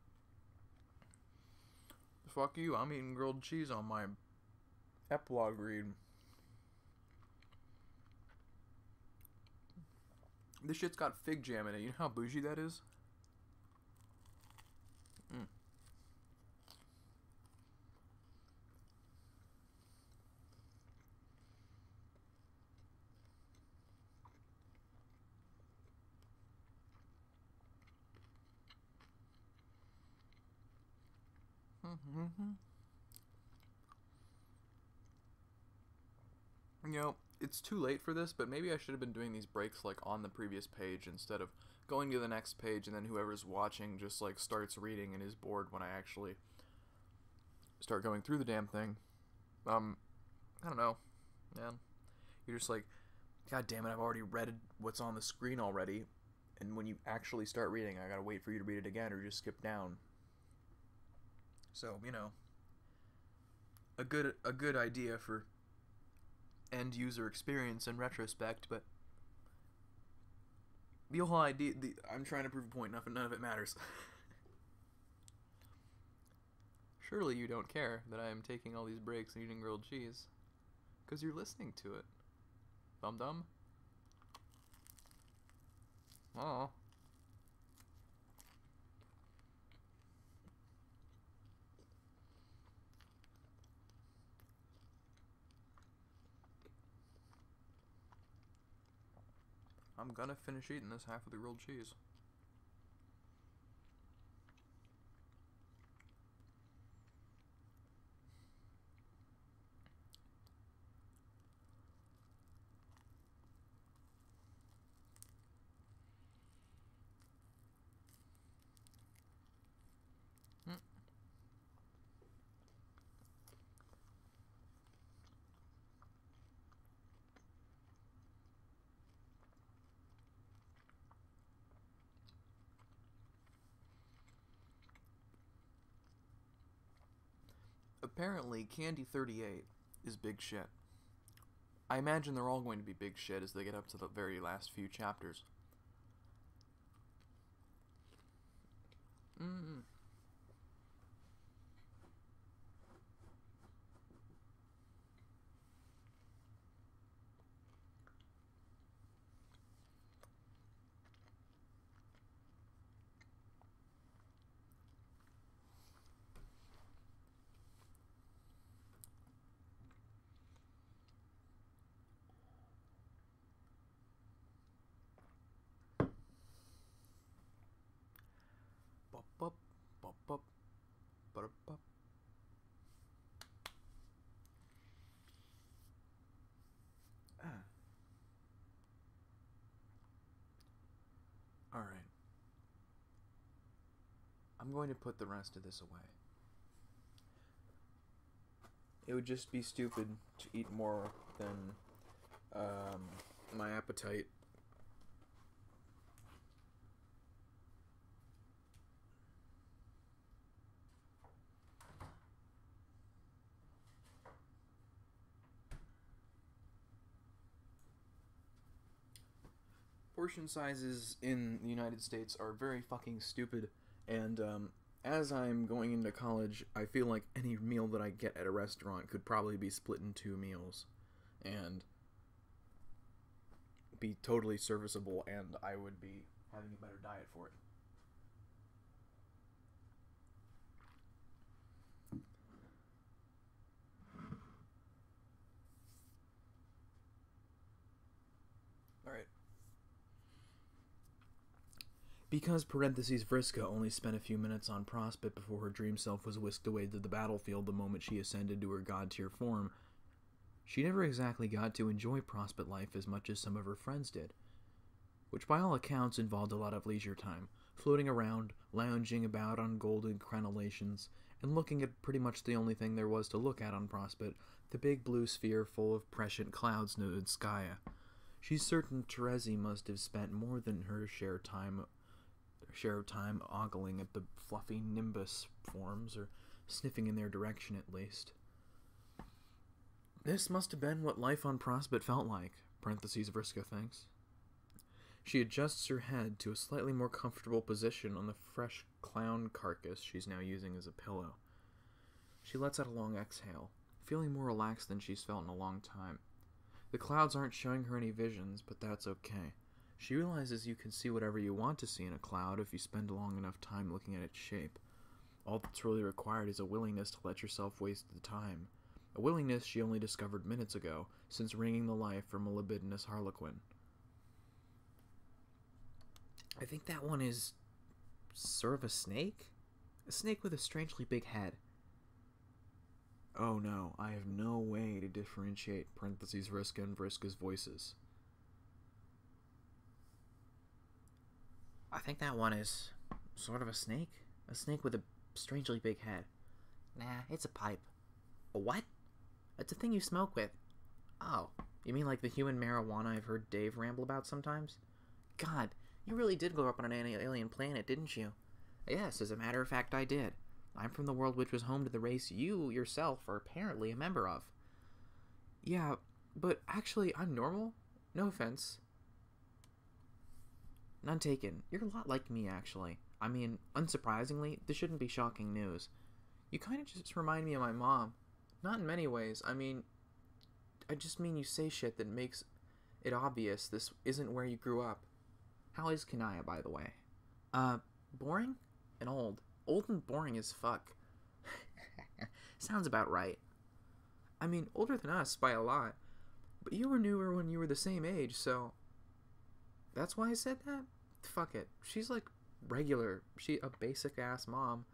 Fuck you, I'm eating grilled cheese on my epilogue read. This shit's got fig jam in it. You know how bougie that is? You know, it's too late for this, but maybe I should have been doing these breaks like on the previous page instead of going to the next page and then whoever's watching just like starts reading and is bored when I actually start going through the damn thing. I don't know, man. You're just like, God damn it, I've already read what's on the screen already, and when you actually start reading, I gotta wait for you to read it again or just skip down. So, you know, a good idea for end user experience in retrospect, but the whole idea, I'm trying to prove a point, none of it matters. Surely you don't care that I am taking all these breaks and eating grilled cheese, because you're listening to it. Dum-dum? Oh. I'm gonna finish eating this half of the grilled cheese. Apparently, Candy 38 is big shit. I imagine they're all going to be big shit as they get up to the very last few chapters. Bop, bop, bop, bop, bop. Alright. I'm going to put the rest of this away. It would just be stupid to eat more than my appetite. Portion sizes in the United States are very fucking stupid, and as I'm going into college, I feel like any meal that I get at a restaurant could probably be split in 2 meals, and be totally serviceable, and I would be having a better diet for it. Alright. Because Vriska only spent a few minutes on Prospect before her dream self was whisked away to the battlefield the moment she ascended to her god-tier form, she never exactly got to enjoy Prospect life as much as some of her friends did, which by all accounts involved a lot of leisure time, floating around, lounging about on golden crenellations, and looking at pretty much the only thing there was to look at on Prospect, the big blue sphere full of prescient clouds noted Skya. She's certain Terezi must have spent more than her share of time ogling at the fluffy nimbus forms, or sniffing in their direction at least. This must have been what life on Prospect felt like, Vriska thinks. She adjusts her head to a slightly more comfortable position on the fresh clown carcass she's now using as a pillow. She lets out a long exhale, feeling more relaxed than she's felt in a long time. The clouds aren't showing her any visions, but that's okay. She realizes you can see whatever you want to see in a cloud if you spend a long enough time looking at its shape. All that's really required is a willingness to let yourself waste the time. A willingness she only discovered minutes ago, since wringing the life from a libidinous harlequin. I think that one is sort of a snake? A snake with a strangely big head. Oh no, I have no way to differentiate Vriska and Vriska's voices. I think that one is sort of a snake? A snake with a strangely big head. Nah, it's a pipe. A what? It's a thing you smoke with. Oh, you mean like the human marijuana I've heard Dave ramble about sometimes? God, you really did grow up on an alien planet, didn't you? Yes, as a matter of fact, I did. I'm from the world which was home to the race you, yourself, are apparently a member of. Yeah, but actually, I'm normal? No offense. None taken. You're a lot like me, actually. I mean, unsurprisingly, this shouldn't be shocking news. You kind of just remind me of my mom. Not in many ways. I just mean you say shit that makes it obvious this isn't where you grew up. How is Kanaya, by the way? Boring? And old. Old and boring as fuck. Sounds about right. I mean, older than us by a lot. But you were newer when you were the same age, so... That's why I said that? Fuck it. She's like regular. She a basic-ass mom.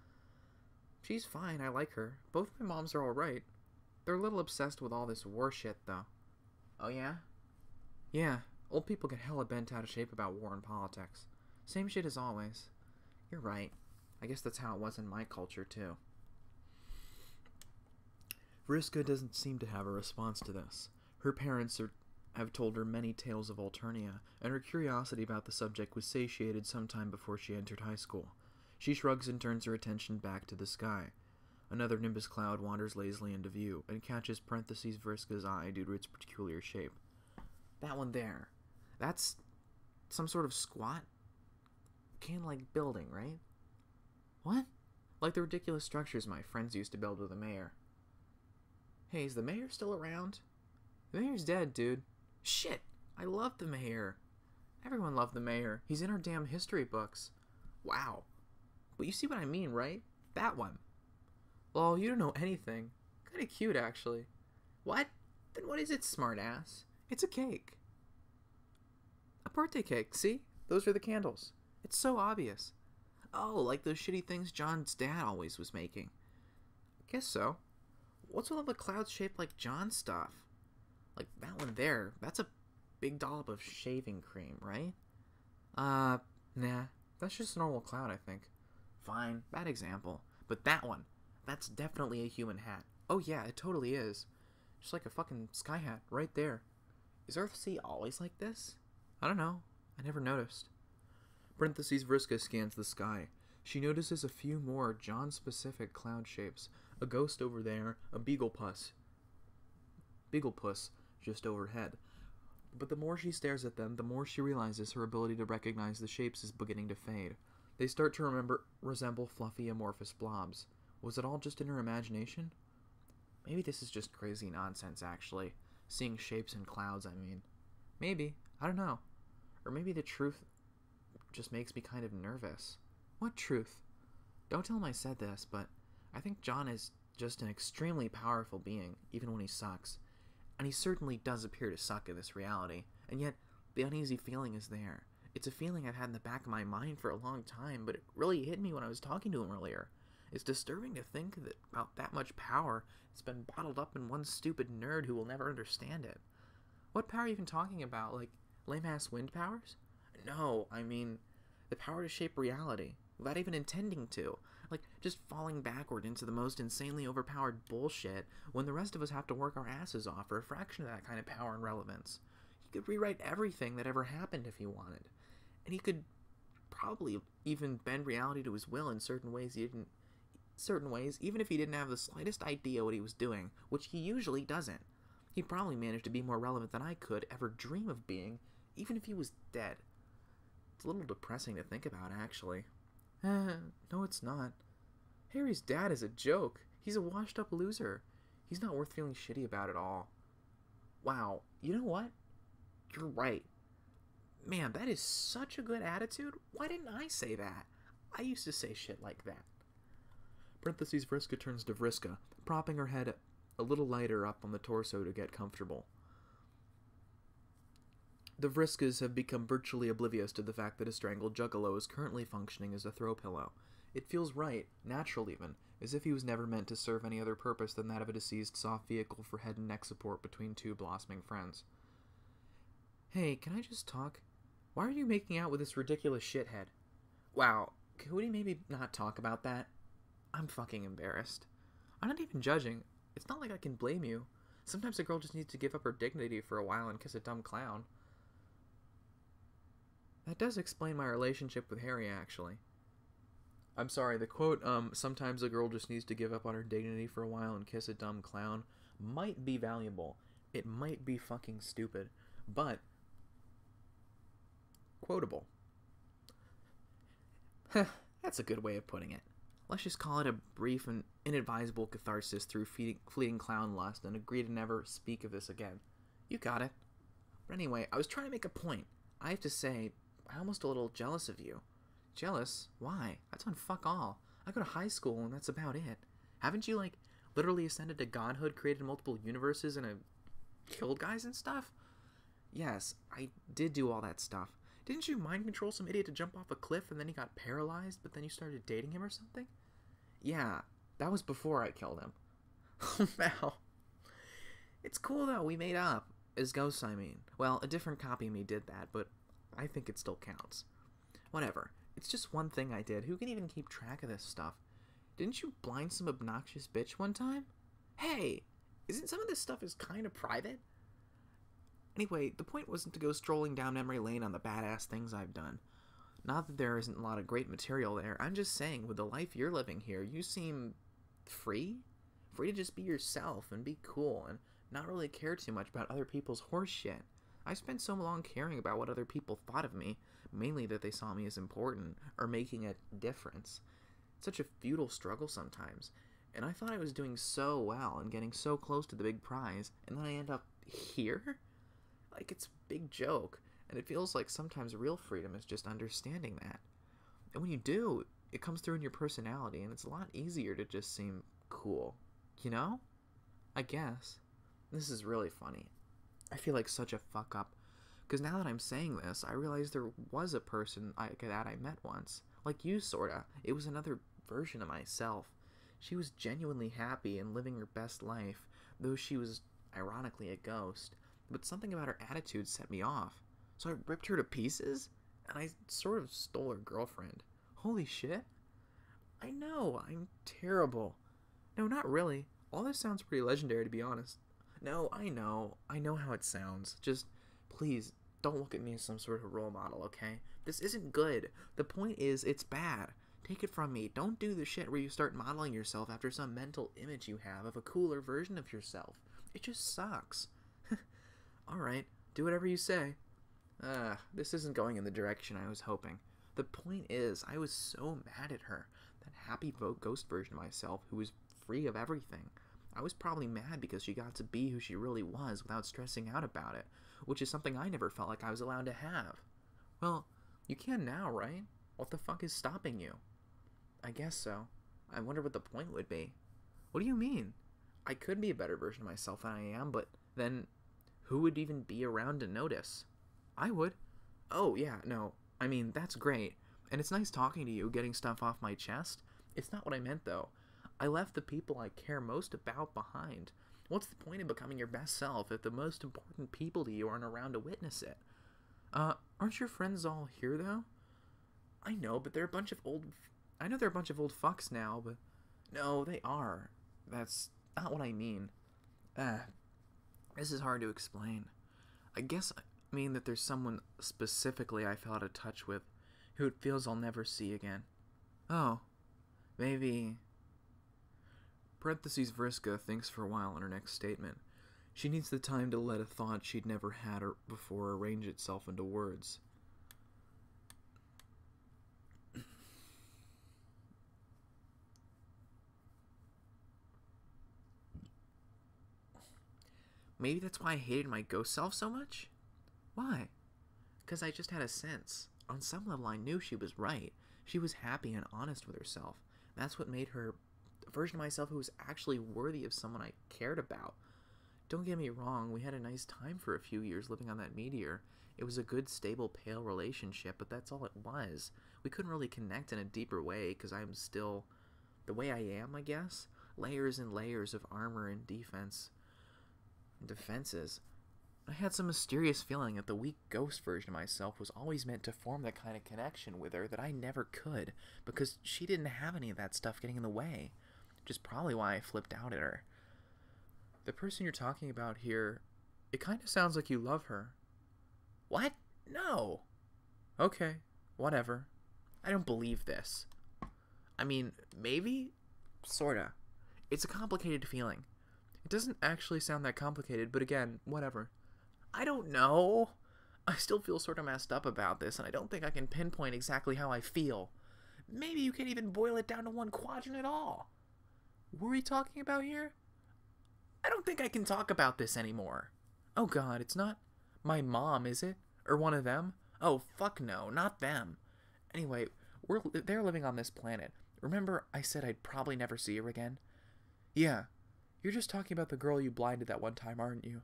She's fine, I like her. Both my moms are alright. They're a little obsessed with all this war shit, though. Oh, yeah? Yeah, old people get hella bent out of shape about war and politics. Same shit as always. You're right. I guess that's how it was in my culture, too. Vriska doesn't seem to have a response to this. Her parents have told her many tales of Alternia, and her curiosity about the subject was satiated sometime before she entered high school. She shrugs and turns her attention back to the sky. Another nimbus cloud wanders lazily into view, and catches Vriska's eye due to its peculiar shape. That one there. That's some sort of squat, can-like building, right? What? Like the ridiculous structures my friends used to build with the mayor. Hey, is the mayor still around? The mayor's dead, dude. Shit! I love the mayor. Everyone loved the mayor. He's in our damn history books. Wow. But you see what I mean, right? That one. Lol, you don't know anything. Kinda cute, actually. What? Then what is it, smartass? It's a cake. A birthday cake, see? Those are the candles. It's so obvious. Oh, like those shitty things John's dad always was making. I guess so. What's with all the clouds shaped like John stuff? Like that one there, that's a big dollop of shaving cream, right? Nah. That's just a normal cloud, I think. Fine, bad example. But that one, that's definitely a human hat. Oh yeah, it totally is. Just like a fucking sky hat, right there. Is Earthsea always like this? I don't know. I never noticed. Vriska scans the sky. She notices a few more John-specific cloud shapes. A ghost over there, a beaglepuss just overhead. But the more she stares at them, the more she realizes her ability to recognize the shapes is beginning to fade. They start to resemble fluffy, amorphous blobs. Was it all just in her imagination? Maybe this is just crazy nonsense, actually. Seeing shapes in clouds, I mean. Maybe. I don't know. Or maybe the truth just makes me kind of nervous. What truth? Don't tell him I said this, but I think John is just an extremely powerful being, even when he sucks. And he certainly does appear to suck in this reality, and yet the uneasy feeling is there. It's a feeling I've had in the back of my mind for a long time, but it really hit me when I was talking to him earlier. It's disturbing to think that about that much power has been bottled up in one stupid nerd who will never understand it. What power are you even talking about? Like, lame-ass wind powers? No, I mean, the power to shape reality, without even intending to. Like, just falling backward into the most insanely overpowered bullshit when the rest of us have to work our asses off for a fraction of that kind of power and relevance. He could rewrite everything that ever happened if he wanted. And he could probably even bend reality to his will in certain ways, even if he didn't have the slightest idea what he was doing, which he usually doesn't. He'd probably manage to be more relevant than I could ever dream of being, even if he was dead. It's a little depressing to think about, actually. No, it's not. Harry's dad is a joke. He's a washed-up loser. He's not worth feeling shitty about at all. Wow, you know what? You're right. Man, that is such a good attitude. Why didn't I say that? I used to say shit like that. Parentheses, Vriska turns to Vriska, propping her head a little lighter up on the torso to get comfortable. The Vriskas have become virtually oblivious to the fact that a strangled juggalo is currently functioning as a throw pillow. It feels right, natural even, as if he was never meant to serve any other purpose than that of a deceased soft vehicle for head and neck support between two blossoming friends. Hey, can I just talk? Why are you making out with this ridiculous shithead? Wow, could we maybe not talk about that? I'm fucking embarrassed. I'm not even judging. It's not like I can blame you. Sometimes a girl just needs to give up her dignity for a while and kiss a dumb clown. That does explain my relationship with Harry, actually. I'm sorry, the quote, sometimes a girl just needs to give up on her dignity for a while and kiss a dumb clown, might be valuable. It might be fucking stupid, but quotable. That's a good way of putting it. Let's just call it a brief and inadvisable catharsis through fleeting clown lust and agree to never speak of this again. You got it. But anyway, I was trying to make a point. I have to say, I'm almost a little jealous of you. Jealous? Why? That's on fuck all. I go to high school and that's about it. Haven't you, like, literally ascended to godhood, created multiple universes, and killed guys and stuff? Yes, I did do all that stuff. Didn't you mind control some idiot to jump off a cliff and then he got paralyzed, but then you started dating him or something? Yeah, that was before I killed him. Oh, wow. It's cool, though. We made up. As ghosts, I mean. Well, a different copy of me did that, but I think it still counts. Whatever. It's just one thing I did. Who can even keep track of this stuff? Didn't you blind some obnoxious bitch one time? Hey! Isn't some of this stuff is kind of private? Anyway, the point wasn't to go strolling down memory lane on the badass things I've done. Not that there isn't a lot of great material there. I'm just saying, with the life you're living here, you seem free? Free to just be yourself and be cool and not really care too much about other people's horse shit. I spent so long caring about what other people thought of me, mainly that they saw me as important or making a difference. It's such a futile struggle sometimes, and I thought I was doing so well and getting so close to the big prize, and then I end up here? Like, it's a big joke. And it feels like sometimes real freedom is just understanding that. And when you do, it comes through in your personality, and it's a lot easier to just seem cool. You know? I guess. This is really funny. I feel like such a fuck up. Because now that I'm saying this, I realize there was a person that I met once. Like you, sorta. It was another version of myself. She was genuinely happy and living her best life, though she was, ironically, a ghost. But something about her attitude set me off. So I ripped her to pieces, and I sort of stole her girlfriend. Holy shit. I know, I'm terrible. No, not really. All this sounds pretty legendary, to be honest. No, I know how it sounds. Just, please, don't look at me as some sort of role model, okay? This isn't good. The point is, it's bad. Take it from me. Don't do the shit where you start modeling yourself after some mental image you have of a cooler version of yourself. It just sucks. Alright, Do whatever you say. This isn't going in the direction I was hoping. The point is, I was so mad at her. That happy ghost version of myself who was free of everything. I was probably mad because she got to be who she really was without stressing out about it, which is something I never felt like I was allowed to have. Well, you can now, right? What the fuck is stopping you? I guess so. I wonder what the point would be. What do you mean? I could be a better version of myself than I am, but then who would even be around to notice? I would. Oh, yeah, no. I mean, that's great. And it's nice talking to you, getting stuff off my chest. It's not what I meant, though. I left the people I care most about behind. What's the point of becoming your best self if the most important people to you aren't around to witness it? Aren't your friends all here, though? I know, but they're a bunch of old... I know they're a bunch of old fucks now, but... No, they are. That's not what I mean. This is hard to explain. I guess I mean that there's someone specifically I fell out of touch with, who it feels I'll never see again. Oh, maybe... Parentheses Vriska thinks for a while on her next statement. She needs the time to let a thought she'd never had before arrange itself into words. Maybe that's why I hated my ghost self so much? Why? Because I just had a sense. On some level, I knew she was right. She was happy and honest with herself. That's what made her a version of myself who was actually worthy of someone I cared about. Don't get me wrong, we had a nice time for a few years living on that meteor. It was a good, stable, pale relationship, but that's all it was. We couldn't really connect in a deeper way because I'm still the way I am, I guess. Layers and layers of armor and defenses. I had some mysterious feeling that the weak ghost version of myself was always meant to form that kind of connection with her that I never could, because she didn't have any of that stuff getting in the way, which is probably why I flipped out at her. The person you're talking about here, it kind of sounds like you love her. What? No. Okay, whatever. I don't believe this. I mean, maybe? Sorta. It's a complicated feeling. It doesn't actually sound that complicated, but again, whatever. I don't know. I still feel sort of messed up about this, and I don't think I can pinpoint exactly how I feel. Maybe you can't even boil it down to one quadrant at all. What are we talking about here? I don't think I can talk about this anymore. Oh god, it's not my mom, is it? Or one of them? Oh, fuck no, not them. Anyway, they're living on this planet. Remember I said I'd probably never see her again? Yeah. You're just talking about the girl you blinded that one time, aren't you?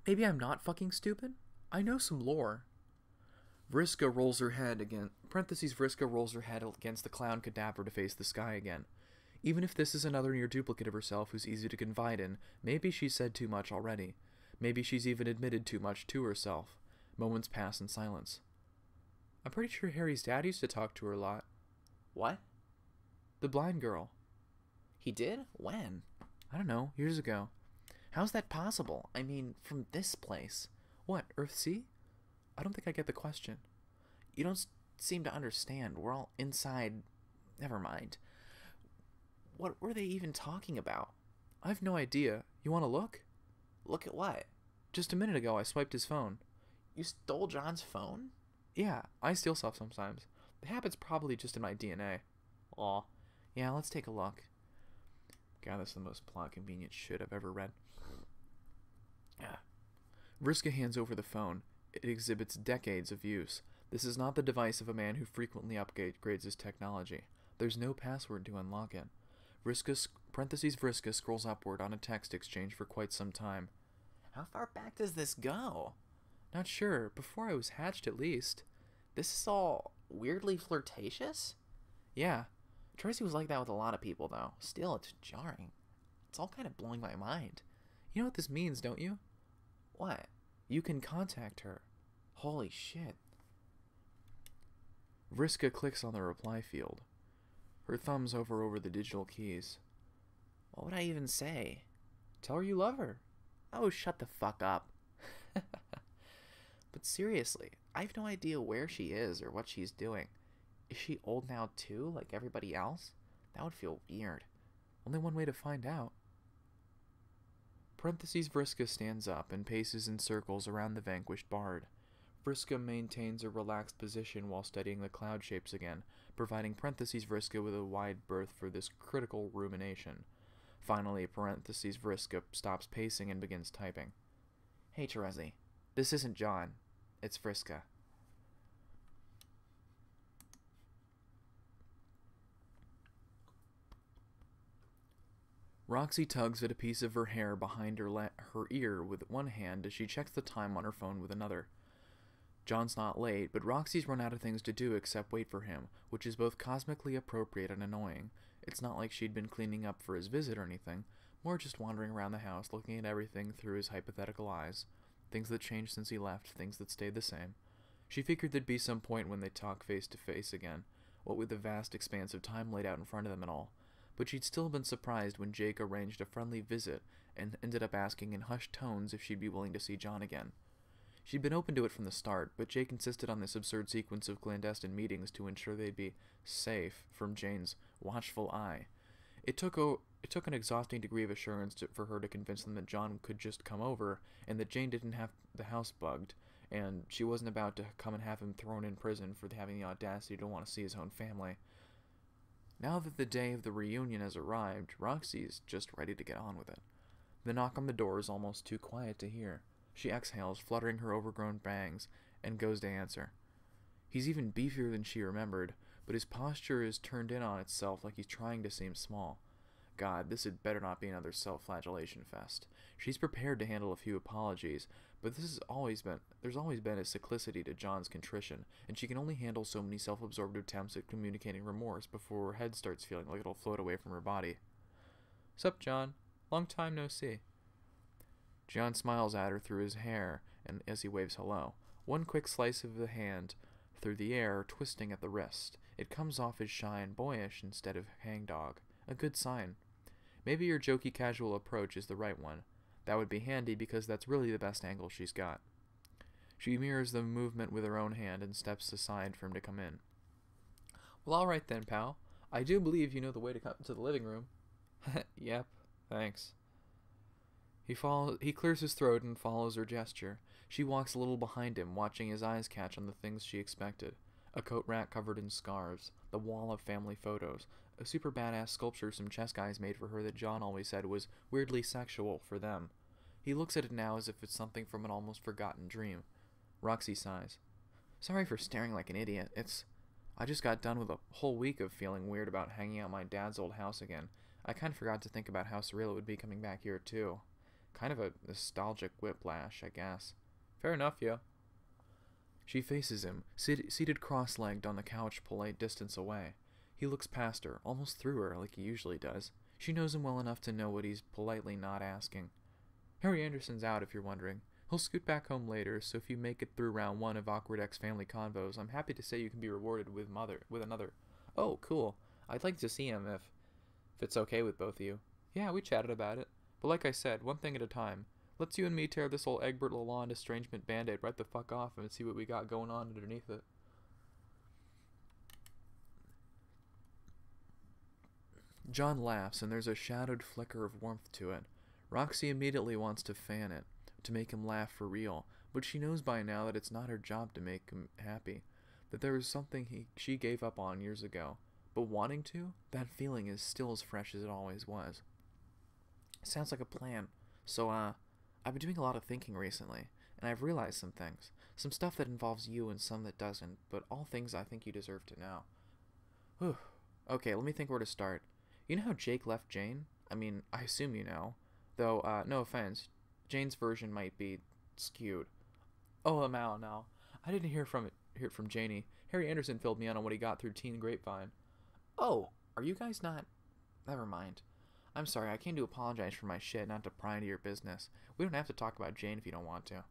Maybe I'm not fucking stupid? I know some lore. Vriska rolls her head again. Parentheses, Vriska rolls her head against the clown cadaver to face the sky again. Even if this is another near duplicate of herself who's easy to confide in, maybe she's said too much already. Maybe she's even admitted too much to herself. Moments pass in silence. I'm pretty sure Harry's dad used to talk to her a lot. What? The blind girl. He did? When? I don't know, years ago. How's that possible? I mean, from this place. What, Earthsea? I don't think I get the question. You don't seem to understand. We're all inside... Never mind. What were they even talking about? I've no idea. You want to look? Look at what? Just a minute ago, I swiped his phone. You stole John's phone? Yeah, I steal stuff sometimes. The habit's probably just in my DNA. Aw. Yeah, let's take a look. God, that's the most plot-convenient shit I've ever read. Yeah. Vriska hands over the phone. It exhibits decades of use. This is not the device of a man who frequently upgrades his technology. There's no password to unlock it. Vriska scrolls upward on a text exchange for quite some time. How far back does this go? Not sure. Before I was hatched, at least. This is all weirdly flirtatious? Yeah. Tracy was like that with a lot of people, though. Still, it's jarring. It's all kind of blowing my mind. You know what this means, don't you? What? You can contact her. Holy shit. Vriska clicks on the reply field. Her thumbs hover over the digital keys. What would I even say? Tell her you love her. Oh, shut the fuck up. But seriously, I have no idea where she is or what she's doing. Is she old now too, like everybody else? That would feel weird. Only one way to find out. Parentheses Vriska stands up and paces in circles around the vanquished bard. Vriska maintains a relaxed position while studying the cloud shapes again, providing Parentheses Vriska with a wide berth for this critical rumination. Finally, Parentheses Vriska stops pacing and begins typing. Hey, Terezi. This isn't John. It's Vriska. Roxy tugs at a piece of her hair behind her ear with one hand as she checks the time on her phone with another. John's not late, but Roxy's run out of things to do except wait for him, which is both cosmically appropriate and annoying. It's not like she'd been cleaning up for his visit or anything, more just wandering around the house looking at everything through his hypothetical eyes. Things that changed since he left, things that stayed the same. She figured there'd be some point when they'd talk face to face again, what with the vast expanse of time laid out in front of them and all. But she'd still been surprised when Jake arranged a friendly visit and ended up asking in hushed tones if she'd be willing to see John again. She'd been open to it from the start, but Jake insisted on this absurd sequence of clandestine meetings to ensure they'd be safe from Jane's watchful eye. It took an exhausting degree of assurance for her to convince them that John could just come over, and that Jane didn't have the house bugged, and she wasn't about to come and have him thrown in prison for having the audacity to want to see his own family. Now that the day of the reunion has arrived, Roxy's just ready to get on with it. The knock on the door is almost too quiet to hear. She exhales, fluttering her overgrown bangs, and goes to answer. He's even beefier than she remembered, but his posture is turned in on itself like he's trying to seem small. God, this had better not be another self-flagellation fest. She's prepared to handle a few apologies, but there's always been a cyclicity to John's contrition, and she can only handle so many self-absorbed attempts at communicating remorse before her head starts feeling like it'll float away from her body. "Sup, John? Long time no see." John smiles at her through his hair and as he waves hello. One quick slice of the hand through the air, twisting at the wrist. It comes off as shy and boyish instead of hangdog. A good sign. Maybe your jokey casual approach is the right one. That would be handy because that's really the best angle she's got. She mirrors the movement with her own hand and steps aside for him to come in. "Well, all right then, pal. I do believe you know the way to come to the living room." "Yep, thanks." He clears his throat and follows her gesture. She walks a little behind him, watching his eyes catch on the things she expected. A coat rack covered in scarves, the wall of family photos, a super badass sculpture some chess guys made for her that John always said was weirdly sexual for them. He looks at it now as if it's something from an almost forgotten dream. Roxy sighs. "Sorry for staring like an idiot. I just got done with a whole week of feeling weird about hanging out my dad's old house again. I kind of forgot to think about how surreal it would be coming back here, too. Kind of a nostalgic whiplash, I guess." "Fair enough, yo." She faces him, seated cross-legged on the couch polite distance away. He looks past her, almost through her, like he usually does. She knows him well enough to know what he's politely not asking. "Harry Anderson's out, if you're wondering. He'll scoot back home later, so if you make it through round one of Awkward Ex-Family Convos, I'm happy to say you can be rewarded with another." "Oh, cool. I'd like to see him if it's okay with both of you." "Yeah, we chatted about it. But like I said, one thing at a time. Let's you and me tear this old Egbert Lalonde estrangement band-aid right the fuck off and see what we got going on underneath it." John laughs, and there's a shadowed flicker of warmth to it. Roxy immediately wants to fan it, to make him laugh for real, but she knows by now that it's not her job to make him happy, that there was something she gave up on years ago. But wanting to, that feeling is still as fresh as it always was. "Sounds like a plan. So, I've been doing a lot of thinking recently, and I've realized some things. Some stuff that involves you and some that doesn't, but all things I think you deserve to know." Whew. Okay, let me think where to start. You know how Jake left Jane? I mean, I assume you know. Though, no offense, Jane's version might be skewed. "Oh, now. I didn't hear it from Janie. Harry Anderson filled me in on what he got through Teen Grapevine." "Oh, are you guys not..." "Never mind. I'm sorry, I came to apologize for my shit, not to pry into your business. We don't have to talk about Jane if you don't want to."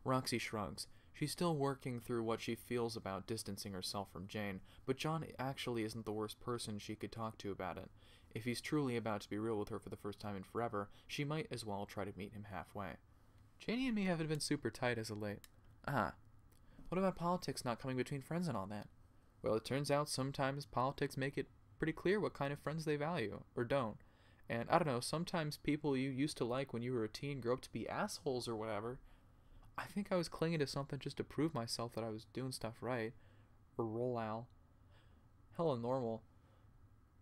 Roxy shrugs. She's still working through what she feels about distancing herself from Jane, but John actually isn't the worst person she could talk to about it. If he's truly about to be real with her for the first time in forever, she might as well try to meet him halfway. "Janie and me haven't been super tight as of late." "Ah. What about politics not coming between friends and all that?" "Well, it turns out sometimes politics make it pretty clear what kind of friends they value, or don't. And I don't know, sometimes people you used to like when you were a teen grow up to be assholes or whatever. I think I was clinging to something just to prove myself that I was doing stuff right. Or roll-al. Hella normal.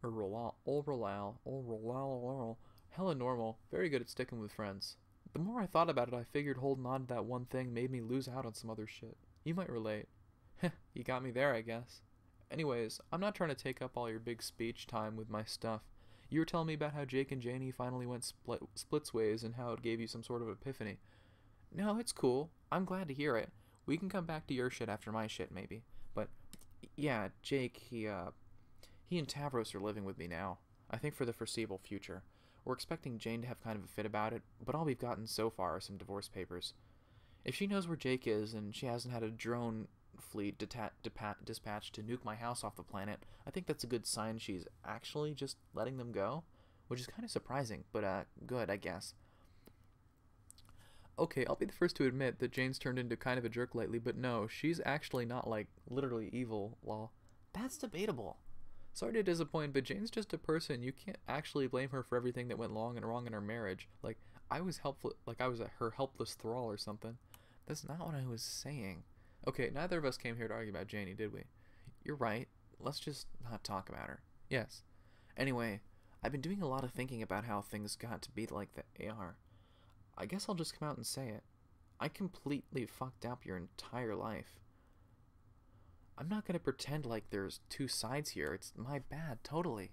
Or roll-al. Hella normal. Very good at sticking with friends. The more I thought about it, I figured holding on to that one thing made me lose out on some other shit. You might relate. Heh, you got me there, I guess. Anyways, I'm not trying to take up all your big speech time with my stuff. You were telling me about how Jake and Janie finally went splits ways and how it gave you some sort of epiphany. No, it's cool. I'm glad to hear it. We can come back to your shit after my shit, maybe. But, yeah, Jake, he and Tavros are living with me now. I think for the foreseeable future. We're expecting Jane to have kind of a fit about it, but all we've gotten so far are some divorce papers. If she knows where Jake is and she hasn't had a drone fleet dispatched to nuke my house off the planet, I think that's a good sign she's actually just letting them go, which is kind of surprising, but good, I guess. Okay, I'll be the first to admit that Jane's turned into kind of a jerk lately, but no, she's actually not, like, literally evil, lol. That's debatable. Sorry to disappoint, but Jane's just a person. You can't actually blame her for everything that went wrong in our marriage. Like, I was her helpless thrall or something. That's not what I was saying. Okay, neither of us came here to argue about Janie, did we? You're right. Let's just not talk about her. Yes. Anyway, I've been doing a lot of thinking about how things got to be like they are. I guess I'll just come out and say it. I completely fucked up your entire life. I'm not gonna pretend like there's two sides here. It's my bad, totally.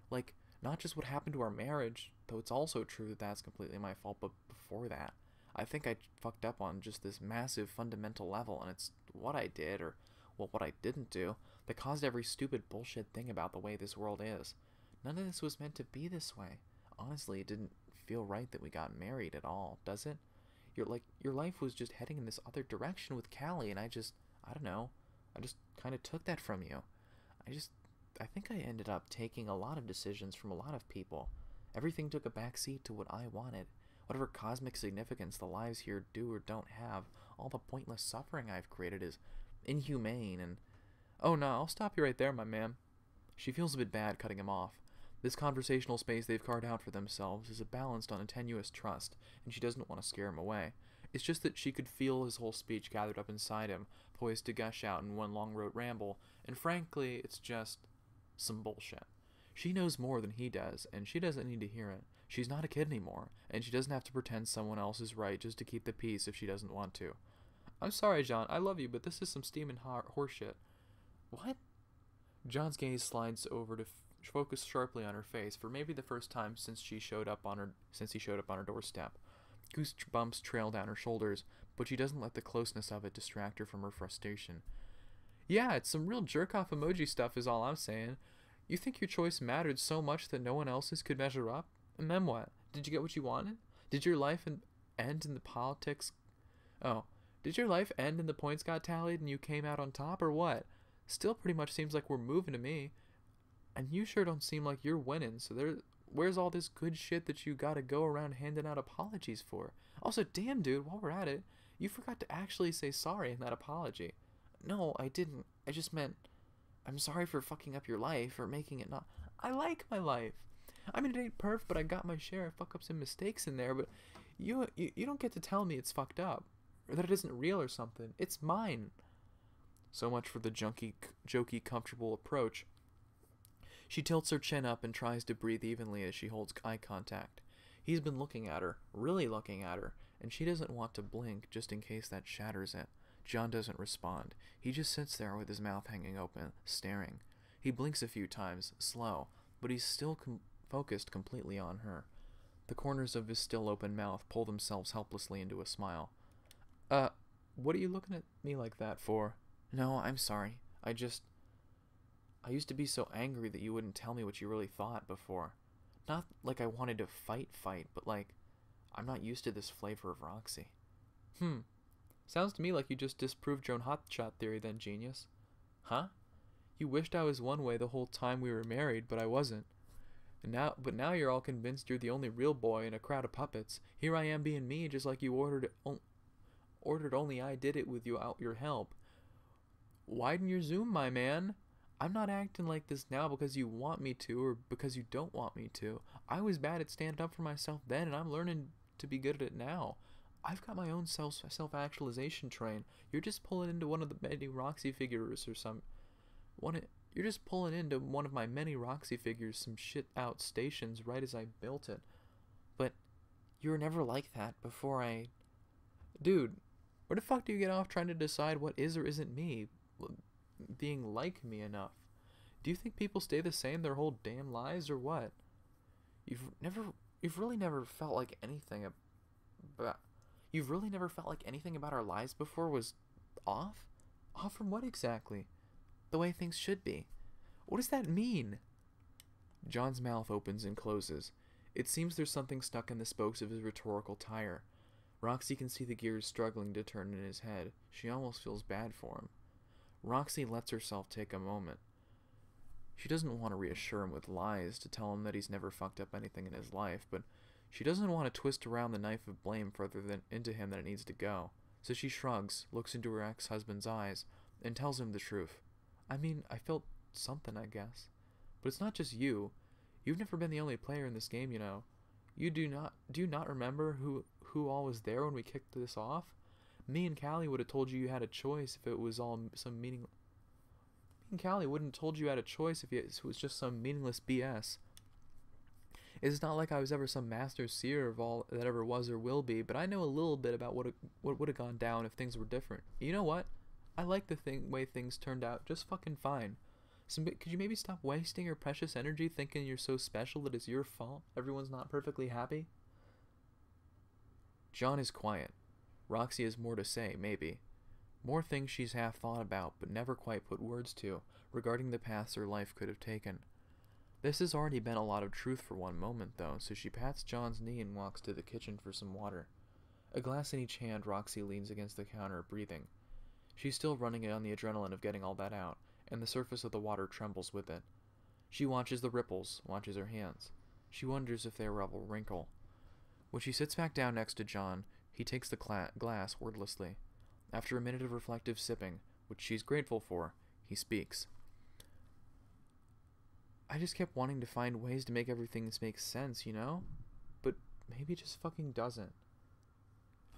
Like, not just what happened to our marriage, though it's also true that that's completely my fault, but before that, I think I fucked up on just this massive fundamental level, and it's what I did, or, well, what I didn't do, that caused every stupid bullshit thing about the way this world is. None of this was meant to be this way. Honestly, it didn't feel right that we got married at all, does it? Your life was just heading in this other direction with Callie, and I don't know. I just kind of took that from you. I think I ended up taking a lot of decisions from a lot of people. Everything took a backseat to what I wanted. Whatever cosmic significance the lives here do or don't have, all the pointless suffering I've created is inhumane and... Oh no, I'll stop you right there, my man. She feels a bit bad cutting him off. This conversational space they've carved out for themselves is balanced on a tenuous trust, and she doesn't want to scare him away. It's just that she could feel his whole speech gathered up inside him, poised to gush out in one long-road ramble, and frankly, it's just some bullshit. She knows more than he does, and she doesn't need to hear it. She's not a kid anymore, and she doesn't have to pretend someone else is right just to keep the peace if she doesn't want to. I'm sorry, John, I love you, but this is some steaming horseshit. What? John's gaze slides over to focus sharply on her face for maybe the first time since he showed up on her doorstep. Goosebumps trail down her shoulders, but she doesn't let the closeness of it distract her from her frustration. Yeah, it's some real jerk-off emoji stuff is all I'm saying. You think your choice mattered so much that no one else's could measure up? And then what? Did you get what you wanted? Did your life end in the politics? Oh, did your life end and the points got tallied and you came out on top, or what? Still pretty much seems like we're moving to me. And you sure don't seem like you're winning, so where's all this good shit that you gotta go around handing out apologies for? Also, damn dude, while we're at it, you forgot to actually say sorry in that apology. No, I didn't. I just meant, I'm sorry for fucking up your life, or making it not... I like my life. I mean, it ain't perf, but I got my share of fuck-ups and mistakes in there, but you don't get to tell me it's fucked up, or that it isn't real or something. It's mine. So much for the jokey, comfortable approach. She tilts her chin up and tries to breathe evenly as she holds eye contact. He's been looking at her, really looking at her, and she doesn't want to blink just in case that shatters it. John doesn't respond. He just sits there with his mouth hanging open, staring. He blinks a few times, slow, but he's still focused completely on her. The corners of his still open mouth pull themselves helplessly into a smile. What are you looking at me like that for? No, I'm sorry. I used to be so angry that you wouldn't tell me what you really thought before. Not like I wanted to fight, but like, I'm not used to this flavor of Roxy. Sounds to me like you just disproved your own hotshot theory then, genius. Huh? You wished I was one way the whole time we were married, but I wasn't. But now you're all convinced you're the only real boy in a crowd of puppets. Here I am being me, just like you ordered only I did it with your help. Widen your zoom, my man. I'm not acting like this now because you want me to or because you don't want me to. I was bad at standing up for myself then, and I'm learning to be good at it now. I've got my own self-actualization train. You're just pulling into one of the many Roxy figures or some one. You're just pulling into one of my many Roxy figures, some shit out stations right as I built it. But you were never like that before I... Dude, where the fuck do you get off trying to decide what is or isn't me? Being like me enough. Do you think people stay the same their whole damn lives or what? You've really never felt like anything about... You've really never felt like anything about our lives before was off? Off from what exactly? The way things should be. What does that mean? John's mouth opens and closes. It seems there's something stuck in the spokes of his rhetorical tire. Roxy can see the gears struggling to turn in his head. She almost feels bad for him. Roxy lets herself take a moment. She doesn't want to reassure him with lies to tell him that he's never fucked up anything in his life, but she doesn't want to twist around the knife of blame further into him than it needs to go. So she shrugs, looks into her ex-husband's eyes, and tells him the truth. I mean, I felt something, I guess. But it's not just you. You've never been the only player in this game, you know. Do you not remember who all was there when we kicked this off? Me and Callie would have told you had a choice if it was all some meaningless... Me and Callie wouldn't have told you had a choice if it was just some meaningless BS. It's not like I was ever some master seer of all that ever was or will be, but I know a little bit about what would have gone down if things were different. You know what? I like the way things turned out just fucking fine. So could you maybe stop wasting your precious energy thinking you're so special that it's your fault everyone's not perfectly happy? John is quiet. Roxy has more to say, maybe. More things she's half thought about, but never quite put words to, regarding the paths her life could have taken. This has already been a lot of truth for one moment, though, so she pats John's knee and walks to the kitchen for some water. A glass in each hand, Roxy leans against the counter, breathing. She's still running on the adrenaline of getting all that out, and the surface of the water trembles with it. She watches the ripples, watches her hands. She wonders if they will wrinkle. When she sits back down next to John, he takes the glass wordlessly. After a minute of reflective sipping, which she's grateful for, he speaks. I just kept wanting to find ways to make everything make sense, you know? But maybe it just fucking doesn't.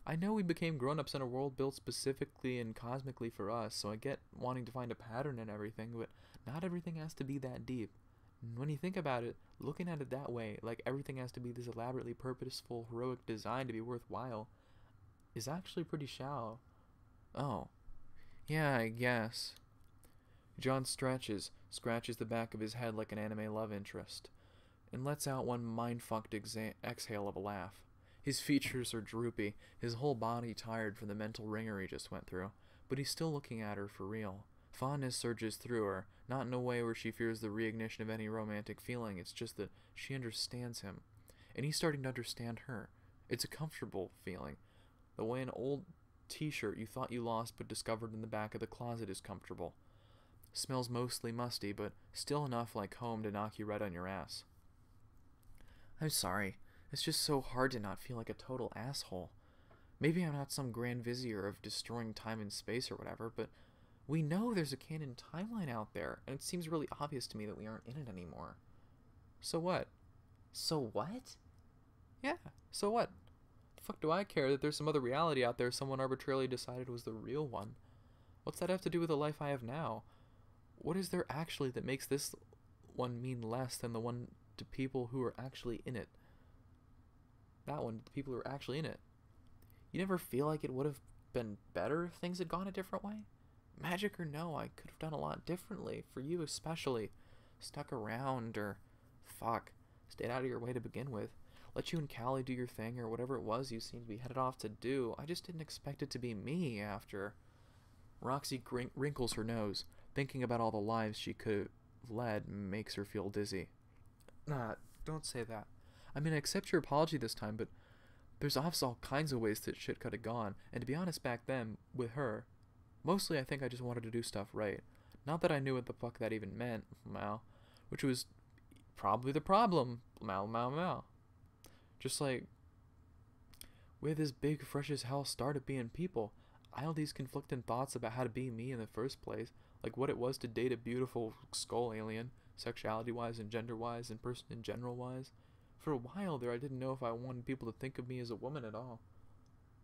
I know we became grown-ups in a world built specifically and cosmically for us, so I get wanting to find a pattern in everything, but not everything has to be that deep. And when you think about it, looking at it that way, like everything has to be this elaborately purposeful, heroic design to be worthwhile, is actually pretty shallow. Oh. Yeah, I guess. John scratches the back of his head like an anime love interest, and lets out one mind-fucked exhale of a laugh. His features are droopy, his whole body tired from the mental wringer he just went through, but he's still looking at her for real. Fondness surges through her, not in a way where she fears the reignition of any romantic feeling, it's just that she understands him, and he's starting to understand her. It's a comfortable feeling, the way an old t-shirt you thought you lost but discovered in the back of the closet is comfortable. Smells mostly musty, but still enough like home to knock you right on your ass. I'm sorry. It's just so hard to not feel like a total asshole. Maybe I'm not some grand vizier of destroying time and space or whatever, but we know there's a canon timeline out there, and it seems really obvious to me that we aren't in it anymore. So what? So what? Yeah, so what? The fuck do I care that there's some other reality out there someone arbitrarily decided was the real one? What's that have to do with the life I have now? What is there actually that makes this one mean less than the one to people who are actually in it? That one, the people who are actually in it. You never feel like it would have been better if things had gone a different way? Magic or no, I could have done a lot differently, for you especially. Stuck around, or stayed out of your way to begin with. Let you and Callie do your thing, or whatever it was you seemed to be headed off to do. I just didn't expect it to be me after. Roxy wrinkles her nose. Thinking about all the lives she could have led makes her feel dizzy. Nah, don't say that. I mean, I accept your apology this time, but there's obviously all kinds of ways that shit could have gone, and to be honest, back then, with her, mostly I think I just wanted to do stuff right. Not that I knew what the fuck that even meant, Mal, which was probably the problem, Mal. Just like, we had this big, fresh as hell start at being people. I had all these conflicting thoughts about how to be me in the first place, like what it was to date a beautiful skull alien, sexuality-wise and gender-wise and person in general-wise. For a while there, I didn't know if I wanted people to think of me as a woman at all.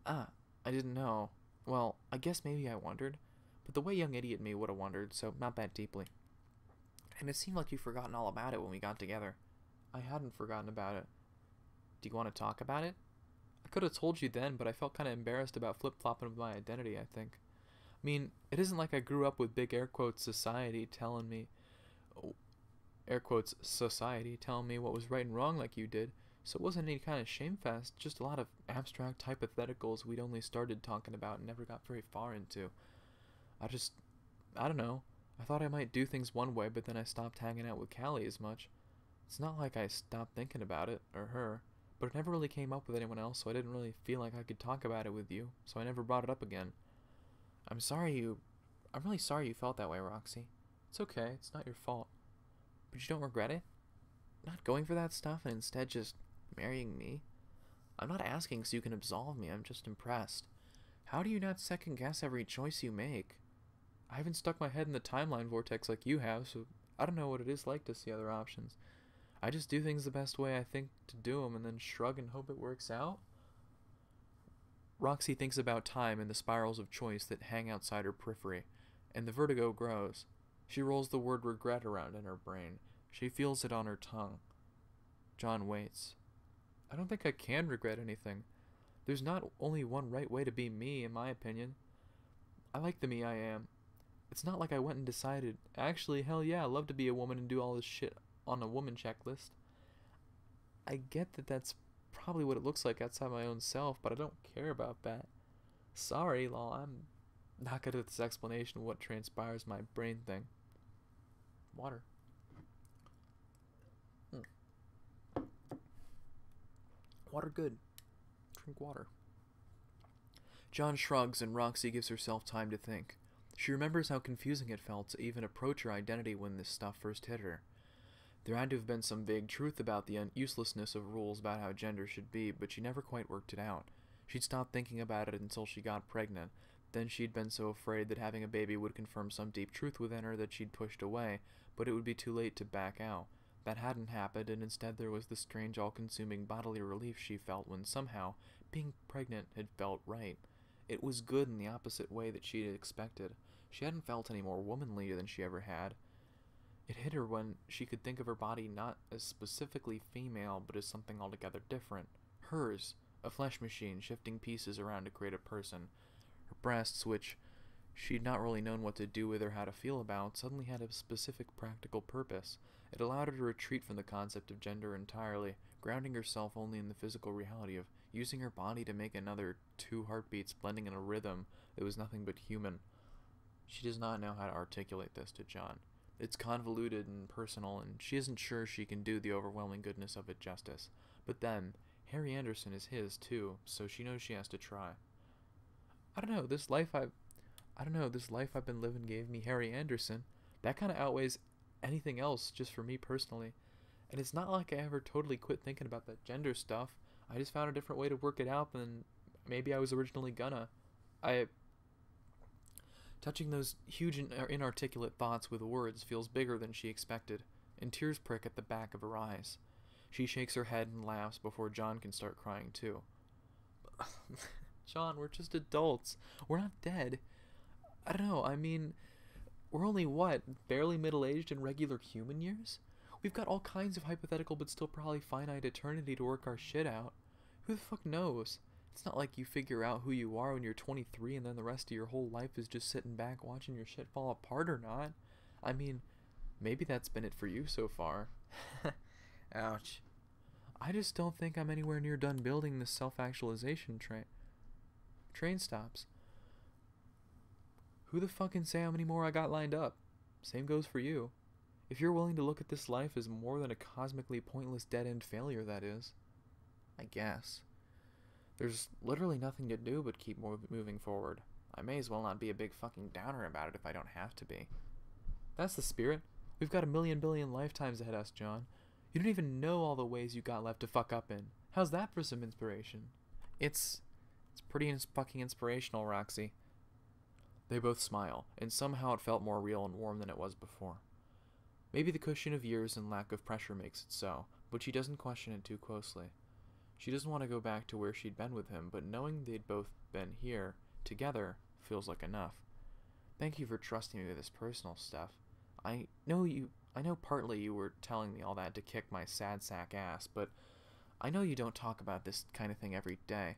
I didn't know. Well, I guess maybe I wondered, but the way young idiot me would have wondered, so not that deeply. And it seemed like you'd forgotten all about it when we got together. I hadn't forgotten about it. Do you want to talk about it? I could have told you then, but I felt kind of embarrassed about flip-flopping with my identity, I think. I mean, it isn't like I grew up with big air quotes society telling me, air quotes society telling me what was right and wrong like you did, so it wasn't any kind of shamefest, just a lot of abstract hypotheticals we'd only started talking about and never got very far into. I don't know. I thought I might do things one way, but then I stopped hanging out with Callie as much. It's not like I stopped thinking about it, or her, but it never really came up with anyone else, so I didn't really feel like I could talk about it with you, so I never brought it up again. I'm really sorry you felt that way, Roxy. It's okay, it's not your fault. But you don't regret it? Not going for that stuff and instead just marrying me? I'm not asking so you can absolve me, I'm just impressed. How do you not second guess every choice you make? I haven't stuck my head in the timeline vortex like you have, so I don't know what it is like to see other options. I just do things the best way I think to do them and then shrug and hope it works out. Roxy thinks about time and the spirals of choice that hang outside her periphery, and the vertigo grows. She rolls the word regret around in her brain. She feels it on her tongue. John waits. I don't think I can regret anything. There's not only one right way to be me, in my opinion. I like the me I am. It's not like I went and decided, actually, hell yeah, I love to be a woman and do all this shit on a woman checklist. I get that that's probably what it looks like outside my own self, but I don't care about that. Sorry, lol, I'm not good at this explanation of what transpires my brain thing. Water. Water good. Drink water. John shrugs and Roxy gives herself time to think. She remembers how confusing it felt to even approach her identity when this stuff first hit her. There had to have been some vague truth about the uselessness of rules about how gender should be, but she never quite worked it out. She'd stopped thinking about it until she got pregnant. Then she'd been so afraid that having a baby would confirm some deep truth within her that she'd pushed away, but it would be too late to back out. That hadn't happened, and instead there was the strange all-consuming bodily relief she felt when somehow being pregnant had felt right. It was good in the opposite way that she had expected. She hadn't felt any more womanly than she ever had. It hit her when she could think of her body not as specifically female, but as something altogether different. Hers, a flesh machine shifting pieces around to create a person. Her breasts, which she'd not really known what to do with or how to feel about, suddenly had a specific practical purpose. It allowed her to retreat from the concept of gender entirely, grounding herself only in the physical reality of using her body to make another two heartbeats blending in a rhythm that was nothing but human. She does not know how to articulate this to John. It's convoluted and personal, and she isn't sure she can do the overwhelming goodness of it justice. But then, Harry Anderson is his too, so she knows she has to try. I don't know, this life I've been living gave me Harry Anderson. That kind of outweighs anything else just for me personally. And it's not like I ever totally quit thinking about that gender stuff. I just found a different way to work it out than maybe I was originally gonna. Touching those huge inarticulate thoughts with words feels bigger than she expected, and tears prick at the back of her eyes. She shakes her head and laughs before John can start crying too. John, we're just adults. We're not dead. I don't know, I mean, we're only barely middle-aged in regular human years? We've got all kinds of hypothetical but still probably finite eternity to work our shit out. Who the fuck knows? It's not like you figure out who you are when you're 23 and then the rest of your whole life is just sitting back watching your shit fall apart or not. I mean, maybe that's been it for you so far. Ouch. I just don't think I'm anywhere near done building this self-actualization train stops. Who the fuck can say how many more I got lined up? Same goes for you. If you're willing to look at this life as more than a cosmically pointless dead-end failure, that is. I guess. There's literally nothing to do but keep moving forward. I may as well not be a big fucking downer about it if I don't have to be. That's the spirit. We've got a million billion lifetimes ahead of us, John. You don't even know all the ways you got left to fuck up in. How's that for some inspiration? It's pretty fucking inspirational, Roxy. They both smile, and somehow it felt more real and warm than it was before. Maybe the cushion of years and lack of pressure makes it so, but she doesn't question it too closely. She doesn't want to go back to where she'd been with him, but knowing they'd both been here, together, feels like enough. Thank you for trusting me with this personal stuff. I know partly you were telling me all that to kick my sad sack ass, but I know you don't talk about this kind of thing every day.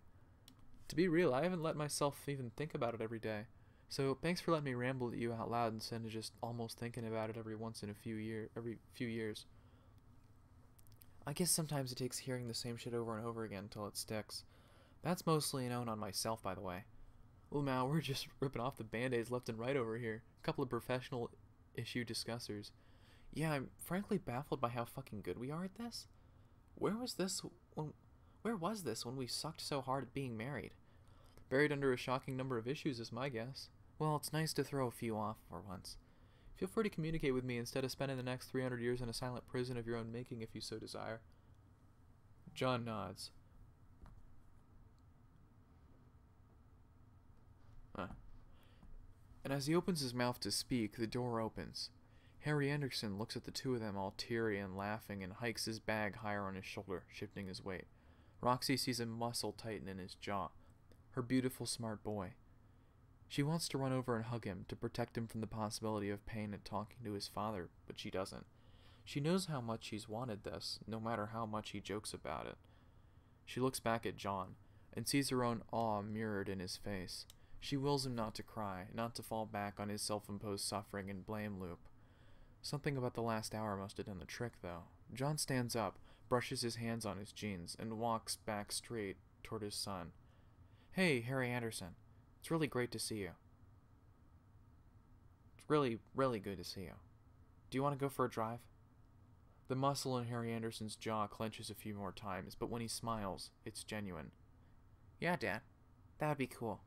To be real, I haven't let myself even think about it every day. So thanks for letting me ramble at you out loud instead of just almost thinking about it every few years. I guess sometimes it takes hearing the same shit over and over again until it sticks. That's mostly known on myself, by the way. Well, now we're just ripping off the band-aids left and right over here. A couple of professional issue discussers. Yeah, I'm frankly baffled by how fucking good we are at this. Where was this when we sucked so hard at being married? Buried under a shocking number of issues is my guess. Well, it's nice to throw a few off for once. Feel free to communicate with me instead of spending the next 300 years in a silent prison of your own making if you so desire. John nods. And as he opens his mouth to speak, the door opens. Harry Anderson looks at the two of them all teary and laughing and hikes his bag higher on his shoulder, shifting his weight. Roxy sees a muscle tighten in his jaw. Her beautiful, smart boy. She wants to run over and hug him to protect him from the possibility of pain at talking to his father, but she doesn't. She knows how much he's wanted this, no matter how much he jokes about it. She looks back at John, and sees her own awe mirrored in his face. She wills him not to cry, not to fall back on his self-imposed suffering and blame loop. Something about the last hour must have done the trick, though. John stands up, brushes his hands on his jeans, and walks back straight toward his son. Hey, Harry Anderson. It's really great to see you. It's really, really good to see you. Do you want to go for a drive? The muscle in Harry Anderson's jaw clenches a few more times, but when he smiles, it's genuine. Yeah, Dad. That'd be cool.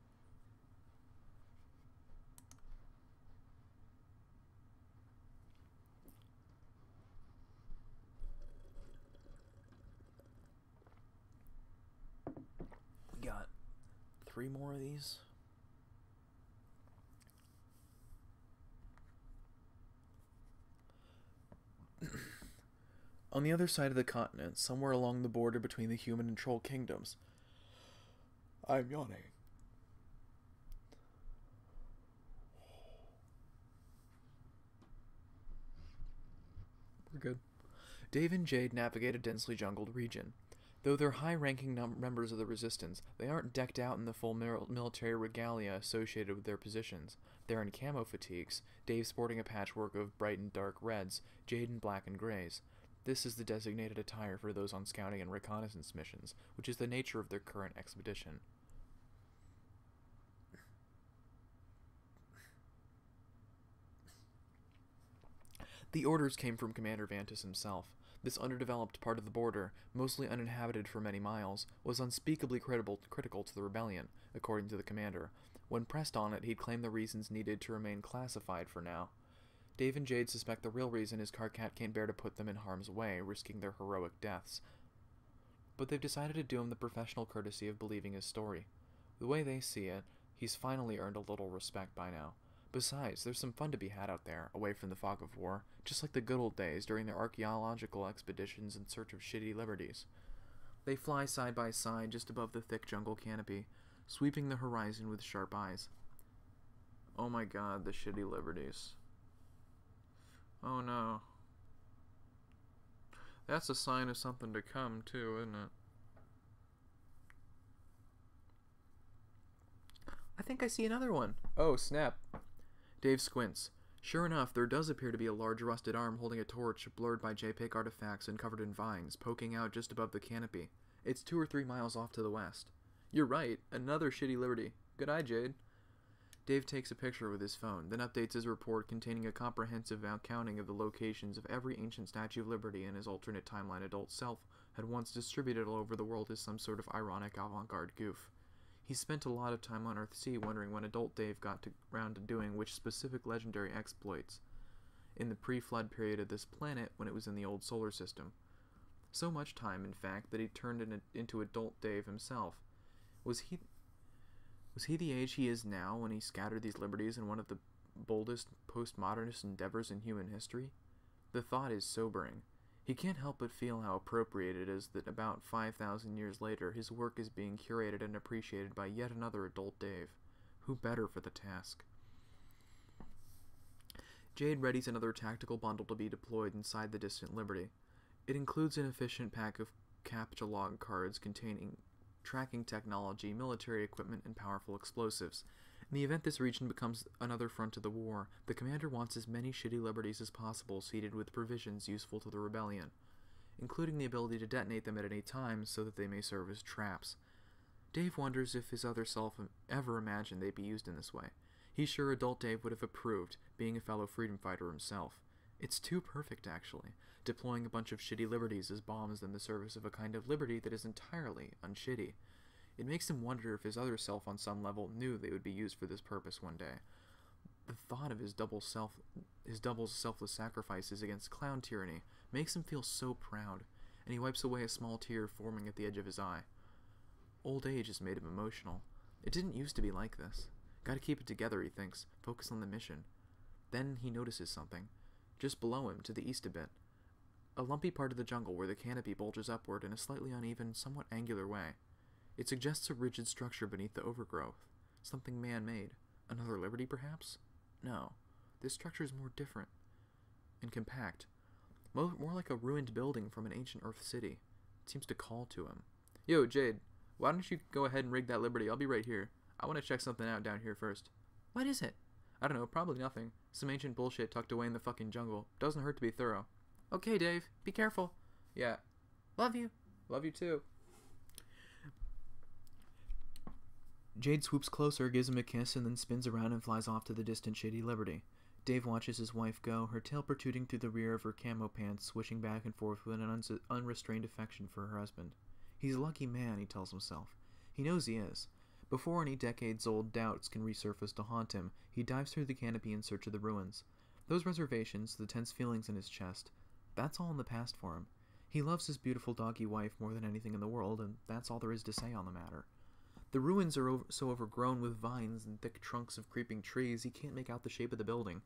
We got 3 more of these. On the other side of the continent, somewhere along the border between the human and troll kingdoms. I'm yawning. We're good. Dave and Jade navigate a densely jungled region. Though they're high-ranking members of the Resistance, they aren't decked out in the full military regalia associated with their positions. They're in camo fatigues, Dave sporting a patchwork of bright and dark reds, Jade in black and grays. This is the designated attire for those on scouting and reconnaissance missions, which is the nature of their current expedition. The orders came from Commander Vantis himself. This underdeveloped part of the border, mostly uninhabited for many miles, was unspeakably critical to the rebellion, according to the commander. When pressed on it, he'd claim the reasons needed to remain classified for now. Dave and Jade suspect the real reason is Karkat can't bear to put them in harm's way, risking their heroic deaths. But they've decided to do him the professional courtesy of believing his story. The way they see it, he's finally earned a little respect by now. Besides, there's some fun to be had out there, away from the fog of war, just like the good old days during their archaeological expeditions in search of shitty liberties. They fly side by side just above the thick jungle canopy, sweeping the horizon with sharp eyes. Oh my god, the shitty liberties. Oh no. That's a sign of something to come, too, isn't it? I think I see another one. Oh, snap. Dave squints. Sure enough, there does appear to be a large rusted arm holding a torch, blurred by JPEG artifacts and covered in vines, poking out just above the canopy. It's 2 or 3 miles off to the west. You're right, another shitty liberty. Good eye, Jade. Dave takes a picture with his phone, then updates his report containing a comprehensive accounting of the locations of every ancient Statue of Liberty and his alternate timeline adult self had once distributed all over the world as some sort of ironic avant-garde goof. He spent a lot of time on Earth-C wondering when adult Dave got around to doing which specific legendary exploits in the pre-flood period of this planet when it was in the old solar system. So much time, in fact, that he turned into adult Dave himself. Was Was he the age he is now when he scattered these liberties in one of the boldest postmodernist endeavors in human history? The thought is sobering. He can't help but feel how appropriate it is that about 5,000 years later his work is being curated and appreciated by yet another adult Dave. Who better for the task? Jade readies another tactical bundle to be deployed inside the distant Liberty. It includes an efficient pack of captcha log cards containing tracking technology, military equipment, and powerful explosives. In the event this region becomes another front of the war, the commander wants as many shitty liberties as possible seeded with provisions useful to the rebellion, including the ability to detonate them at any time so that they may serve as traps. Dave wonders if his other self ever imagined they'd be used in this way. He's sure adult Dave would have approved, being a fellow freedom fighter himself. It's too perfect, actually, deploying a bunch of shitty liberties as bombs in the service of a kind of liberty that is entirely unshitty. It makes him wonder if his other self on some level knew they would be used for this purpose one day. The thought of his double's selfless sacrifices against clown tyranny makes him feel so proud, and he wipes away a small tear forming at the edge of his eye. Old age has made him emotional. It didn't used to be like this. Gotta keep it together, he thinks, focus on the mission. Then he notices something. Just below him, to the east a bit. A lumpy part of the jungle where the canopy bulges upward in a slightly uneven, somewhat angular way. It suggests a rigid structure beneath the overgrowth. Something man-made. Another liberty, perhaps? No. This structure is more different. And compact. More like a ruined building from an ancient Earth city. It seems to call to him. Yo, Jade, why don't you go ahead and rig that liberty? I'll be right here. I want to check something out down here first. What is it? I don't know, probably nothing. Some ancient bullshit tucked away in the fucking jungle. Doesn't hurt to be thorough. Okay, Dave. Be careful. Yeah. Love you. Love you too. Jade swoops closer, gives him a kiss, and then spins around and flies off to the distant shady Liberty. Dave watches his wife go, her tail protruding through the rear of her camo pants, swishing back and forth with an unrestrained affection for her husband. He's a lucky man, he tells himself. He knows he is. Before any decades-old doubts can resurface to haunt him, he dives through the canopy in search of the ruins. Those reservations, the tense feelings in his chest, that's all in the past for him. He loves his beautiful doggy wife more than anything in the world, and that's all there is to say on the matter. The ruins are so overgrown with vines and thick trunks of creeping trees he can't make out the shape of the building.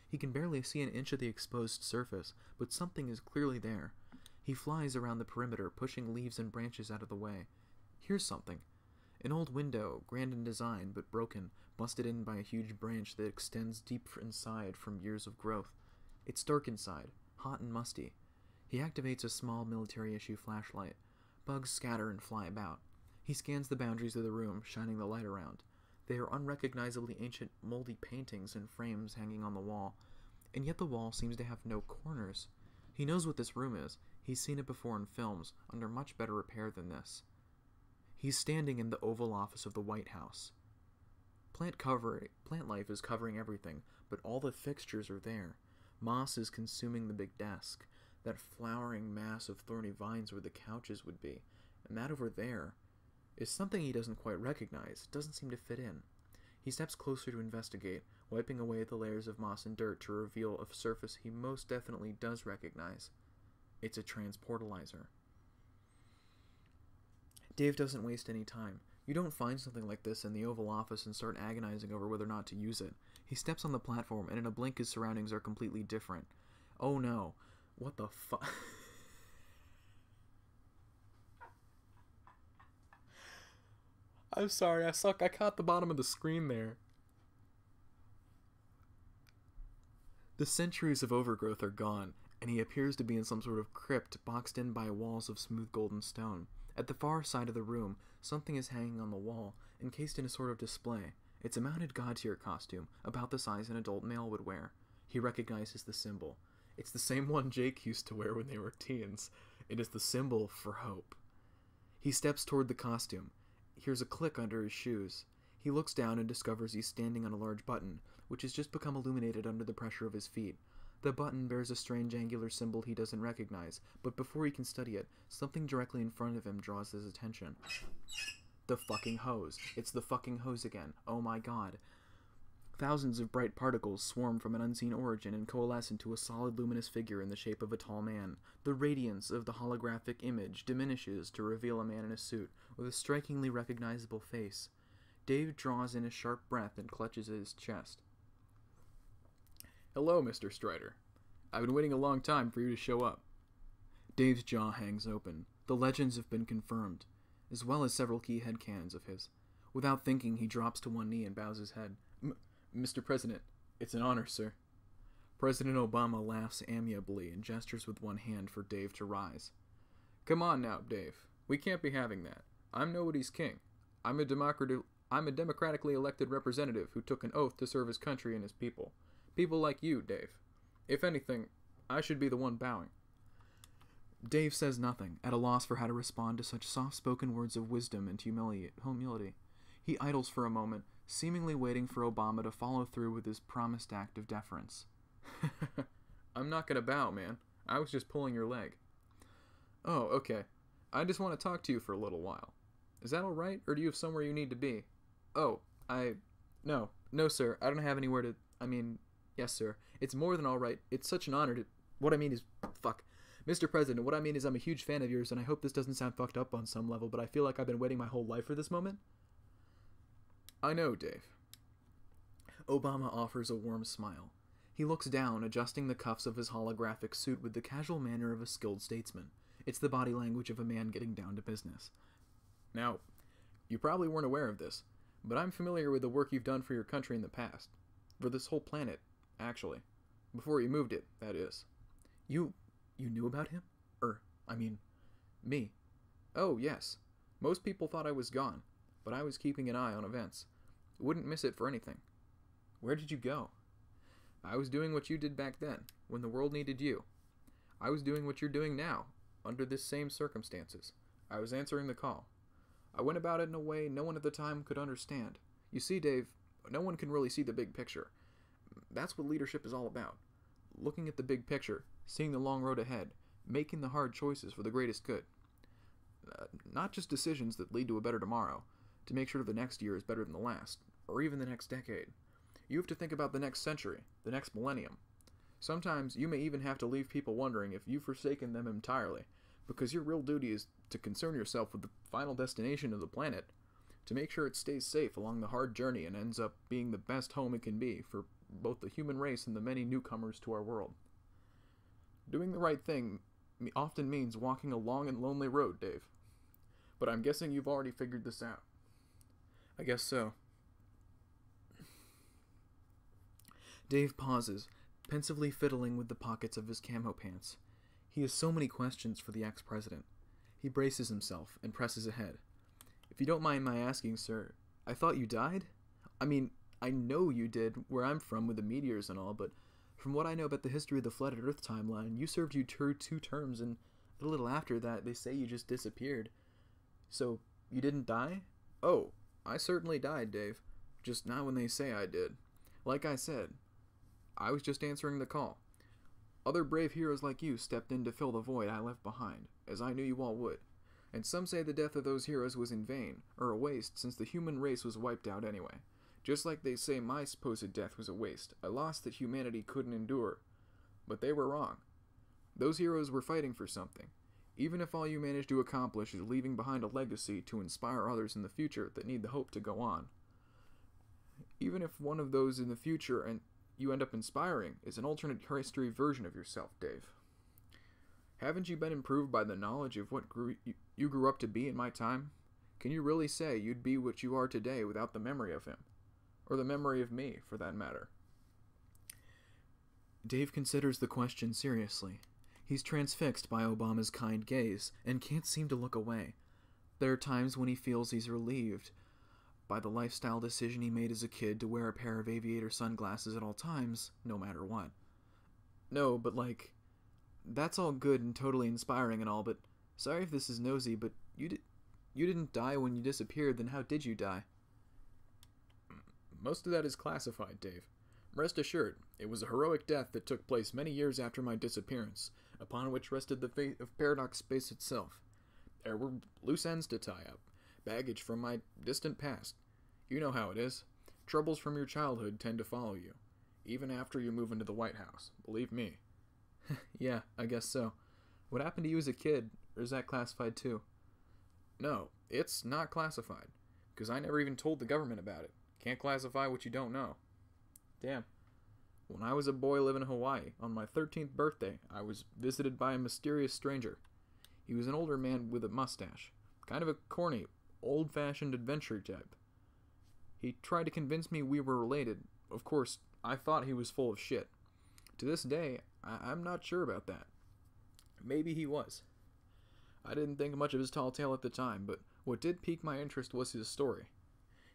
He can barely see an inch of the exposed surface, but something is clearly there. He flies around the perimeter, pushing leaves and branches out of the way. Here's something. An old window, grand in design, but broken, busted in by a huge branch that extends deep inside from years of growth. It's dark inside, hot and musty. He activates a small military-issue flashlight. Bugs scatter and fly about. He scans the boundaries of the room, shining the light around. They are unrecognizably ancient, moldy paintings and frames hanging on the wall, and yet the wall seems to have no corners. He knows what this room is. He's seen it before in films, under much better repair than this. He's standing in the Oval Office of the White House. Plant life is covering everything, but all the fixtures are there. Moss is consuming the big desk, that flowering mass of thorny vines where the couches would be, and that over there is something he doesn't quite recognize, doesn't seem to fit in. He steps closer to investigate, wiping away the layers of moss and dirt to reveal a surface he most definitely does recognize. It's a transportalizer. Dave doesn't waste any time. You don't find something like this in the Oval Office and start agonizing over whether or not to use it. He steps on the platform, and in a blink his surroundings are completely different. Oh no. What the fuck? I'm sorry, I suck. I caught the bottom of the screen there. The centuries of overgrowth are gone, and he appears to be in some sort of crypt boxed in by walls of smooth golden stone. At the far side of the room, something is hanging on the wall, encased in a sort of display. It's a mounted god-tier costume, about the size an adult male would wear. He recognizes the symbol. It's the same one Jake used to wear when they were teens. It is the symbol for hope. He steps toward the costume. Hears a click under his shoes. He looks down and discovers he's standing on a large button, which has just become illuminated under the pressure of his feet. The button bears a strange angular symbol he doesn't recognize, but before he can study it, something directly in front of him draws his attention. The fucking hose. It's the fucking hose again. Oh my god. Thousands of bright particles swarm from an unseen origin and coalesce into a solid luminous figure in the shape of a tall man. The radiance of the holographic image diminishes to reveal a man in a suit with a strikingly recognizable face. Dave draws in a sharp breath and clutches at his chest. Hello, Mr. Strider. I've been waiting a long time for you to show up. Dave's jaw hangs open. The legends have been confirmed, as well as several key headcanons of his. Without thinking, he drops to one knee and bows his head. Mr. President, it's an honor, sir. President Obama laughs amiably and gestures with one hand for Dave to rise. Come on now, Dave. We can't be having that. I'm nobody's king. I'm a democratically elected representative who took an oath to serve his country and his people. People like you, Dave. If anything, I should be the one bowing. Dave says nothing, at a loss for how to respond to such soft-spoken words of wisdom and humility. He idles for a moment, seemingly waiting for Obama to follow through with his promised act of deference. I'm not gonna bow, man. I was just pulling your leg. Oh, okay. I just want to talk to you for a little while. Is that alright, or do you have somewhere you need to be? Oh, No, sir. I don't have anywhere to... Yes, sir. It's more than alright. It's such an honor to... What I mean is... Fuck. Mr. President, what I mean is I'm a huge fan of yours, and I hope this doesn't sound fucked up on some level, but I feel like I've been waiting my whole life for this moment. I know, Dave. Obama offers a warm smile. He looks down, adjusting the cuffs of his holographic suit with the casual manner of a skilled statesman. It's the body language of a man getting down to business. Now, you probably weren't aware of this, but I'm familiar with the work you've done for your country in the past. For this whole planet, actually. Before you moved it, that is. You knew about him? Me. Oh, yes. Most people thought I was gone, but I was keeping an eye on events. Wouldn't miss it for anything. Where did you go? I was doing what you did back then, when the world needed you. I was doing what you're doing now, under the same circumstances. I was answering the call. I went about it in a way no one at the time could understand. You see, Dave, no one can really see the big picture. That's what leadership is all about. Looking at the big picture, seeing the long road ahead, making the hard choices for the greatest good. Not just decisions that lead to a better tomorrow, to make sure the next year is better than the last, or even the next decade. You have to think about the next century, the next millennium. Sometimes you may even have to leave people wondering if you've forsaken them entirely, because your real duty is to concern yourself with the final destination of the planet, to make sure it stays safe along the hard journey and ends up being the best home it can be for both the human race and the many newcomers to our world. Doing the right thing often means walking a long and lonely road, Dave. But I'm guessing you've already figured this out. I guess so. Dave pauses, pensively fiddling with the pockets of his camo pants. He has so many questions for the ex-president. He braces himself and presses ahead. If you don't mind my asking, sir, I thought you died? I know you did, where I'm from with the meteors and all, but from what I know about the history of the flooded Earth timeline, you served your two terms, and a little after that, they say you just disappeared. So, you didn't die? Oh, I certainly died, Dave. Just not when they say I did. Like I said, I was just answering the call. Other brave heroes like you stepped in to fill the void I left behind, as I knew you all would. And some say the death of those heroes was in vain, or a waste, since the human race was wiped out anyway. Just like they say my supposed death was a waste, a loss that humanity couldn't endure. But they were wrong. Those heroes were fighting for something. Even if all you manage to accomplish is leaving behind a legacy to inspire others in the future that need the hope to go on. Even if one of those in the future and you end up inspiring is an alternate history version of yourself, Dave. Haven't you been improved by the knowledge of what you grew up to be in my time? Can you really say you'd be what you are today without the memory of him? Or the memory of me, for that matter? Dave considers the question seriously. He's transfixed by Obama's kind gaze and can't seem to look away. There are times when he feels he's relieved by the lifestyle decision he made as a kid to wear a pair of aviator sunglasses at all times, no matter what. No, but that's all good and totally inspiring and all, but sorry if this is nosy, but you didn't die when you disappeared, then how did you die? Most of that is classified, Dave. Rest assured, it was a heroic death that took place many years after my disappearance, upon which rested the fate of Paradox Space itself. There were loose ends to tie up, baggage from my distant past. You know how it is. Troubles from your childhood tend to follow you, even after you move into the White House, believe me. Yeah, I guess so. What happened to you as a kid, or is that classified too? No, it's not classified. Because I never even told the government about it. Can't classify what you don't know. Damn. When I was a boy living in Hawaii, on my 13th birthday, I was visited by a mysterious stranger. He was an older man with a mustache. Kind of a corny, old-fashioned adventure type. He tried to convince me we were related. Of course, I thought he was full of shit. To this day, I'm not sure about that. Maybe he was. I didn't think much of his tall tale at the time, but what did pique my interest was his story.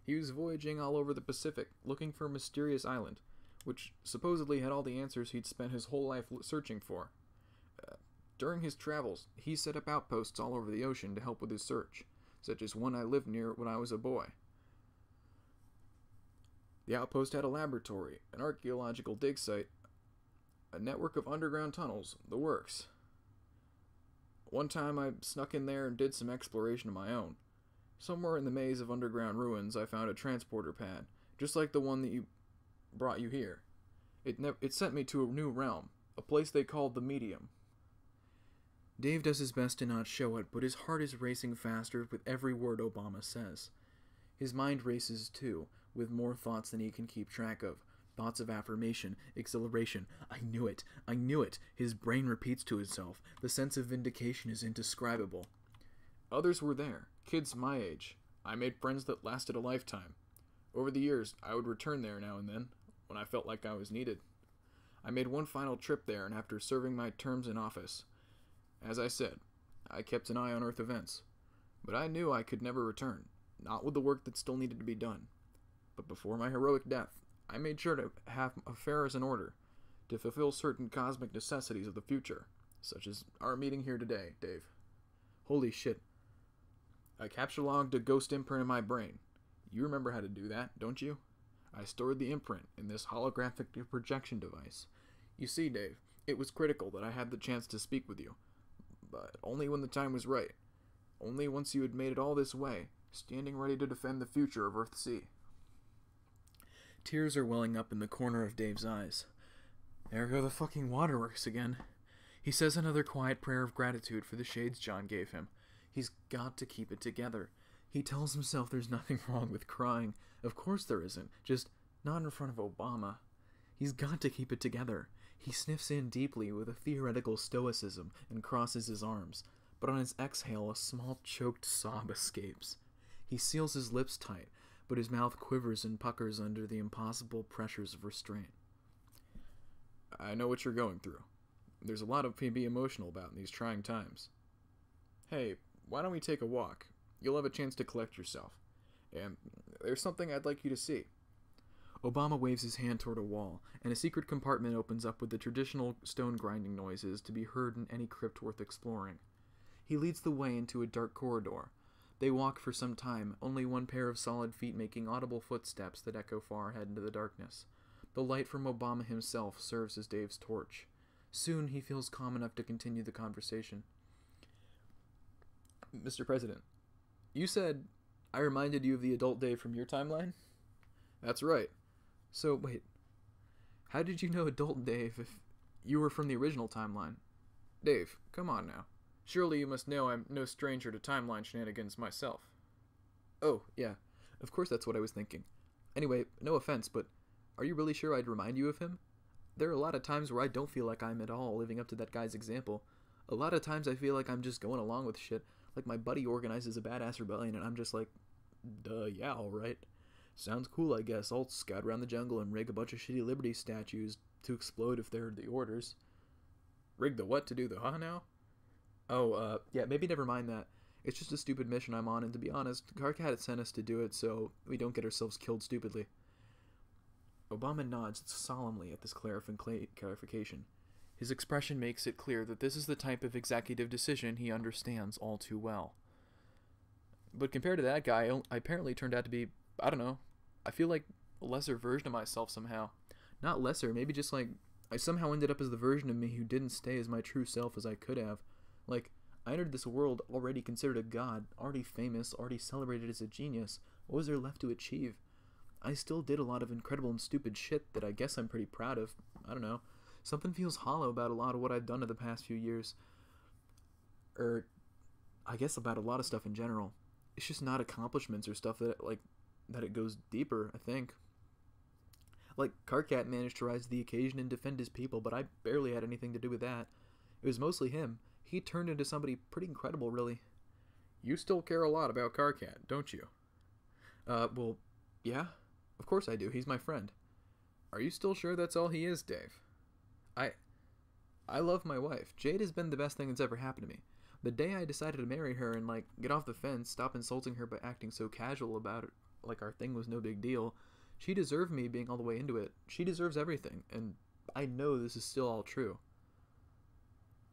He was voyaging all over the Pacific, looking for a mysterious island, which supposedly had all the answers he'd spent his whole life searching for. During his travels, he set up outposts all over the ocean to help with his search, such as one I lived near when I was a boy. The outpost had a laboratory, an archaeological dig site, a network of underground tunnels, the works. One time I snuck in there and did some exploration of my own. Somewhere in the maze of underground ruins I found a transporter pad, just like the one that brought you here. It sent me to a new realm, a place they called the Medium. Dave does his best to not show it, but his heart is racing faster with every word Obama says. His mind races too, with more thoughts than he can keep track of. Thoughts of affirmation, exhilaration. I knew it. I knew it. His brain repeats to itself. The sense of vindication is indescribable. Others were there, kids my age. I made friends that lasted a lifetime. Over the years, I would return there now and then, when I felt like I was needed. I made one final trip there, and after serving my terms in office, as I said, I kept an eye on Earth events. But I knew I could never return, not with the work that still needed to be done. But before my heroic death, I made sure to have affairs in order, to fulfill certain cosmic necessities of the future, such as our meeting here today, Dave. Holy shit. I capture logged a ghost imprint in my brain. You remember how to do that, don't you? I stored the imprint in this holographic projection device. You see, Dave, it was critical that I had the chance to speak with you, but only when the time was right. Only once you had made it all this way, standing ready to defend the future of Earthsea. Tears are welling up in the corner of Dave's eyes. There go the fucking waterworks again. He says another quiet prayer of gratitude for the shades John gave him. He's got to keep it together. He tells himself there's nothing wrong with crying. Of course there isn't, just not in front of Obama. He's got to keep it together. He sniffs in deeply with a theoretical stoicism and crosses his arms, but on his exhale a small choked sob escapes. He seals his lips tight, but his mouth quivers and puckers under the impossible pressures of restraint. I know what you're going through. There's a lot to be emotional about in these trying times. Hey, why don't we take a walk? You'll have a chance to collect yourself. And there's something I'd like you to see. Obama waves his hand toward a wall, and a secret compartment opens up with the traditional stone grinding noises to be heard in any crypt worth exploring. He leads the way into a dark corridor. They walk for some time, only one pair of solid feet making audible footsteps that echo far ahead into the darkness. The light from Obama himself serves as Dave's torch. Soon he feels calm enough to continue the conversation. Mr. President, you said I reminded you of the adult Dave from your timeline? That's right. So, wait. How did you know adult Dave if you were from the original timeline? Dave, come on now. Surely you must know I'm no stranger to timeline shenanigans myself. Oh, yeah. Of course that's what I was thinking. Anyway, no offense, but are you really sure I'd remind you of him? There are a lot of times where I don't feel like I'm at all living up to that guy's example. A lot of times I feel like I'm just going along with shit. Like my buddy organizes a badass rebellion and I'm just like, duh, yeah, alright. Sounds cool, I guess. I'll scout around the jungle and rig a bunch of shitty Liberty statues to explode if they're the orders. Rig the what to do the huh now? Oh, yeah, maybe never mind that. It's just a stupid mission I'm on, and to be honest, Karkat sent us to do it so we don't get ourselves killed stupidly. Obama nods solemnly at this clarification. His expression makes it clear that this is the type of executive decision he understands all too well. But compared to that guy, I apparently turned out to be, I don't know, I feel like a lesser version of myself somehow. Not lesser, maybe just like, I somehow ended up as the version of me who didn't stay as my true self as I could have. Like, I entered this world already considered a god, already famous, already celebrated as a genius. What was there left to achieve? I still did a lot of incredible and stupid shit that I guess I'm pretty proud of. I don't know. Something feels hollow about a lot of what I've done in the past few years. I guess about a lot of stuff in general. It's just not accomplishments or stuff that that it goes deeper, I think. Like, Karkat managed to rise to the occasion and defend his people, but I barely had anything to do with that. It was mostly him. He turned into somebody pretty incredible, really. You still care a lot about Karkat, don't you? Well, yeah. Of course I do. He's my friend. Are you still sure that's all he is, Dave? I love my wife. Jade has been the best thing that's ever happened to me. The day I decided to marry her and, get off the fence, stop insulting her by acting so casual about it, like our thing was no big deal, she deserved me being all the way into it. She deserves everything, and I know this is still all true.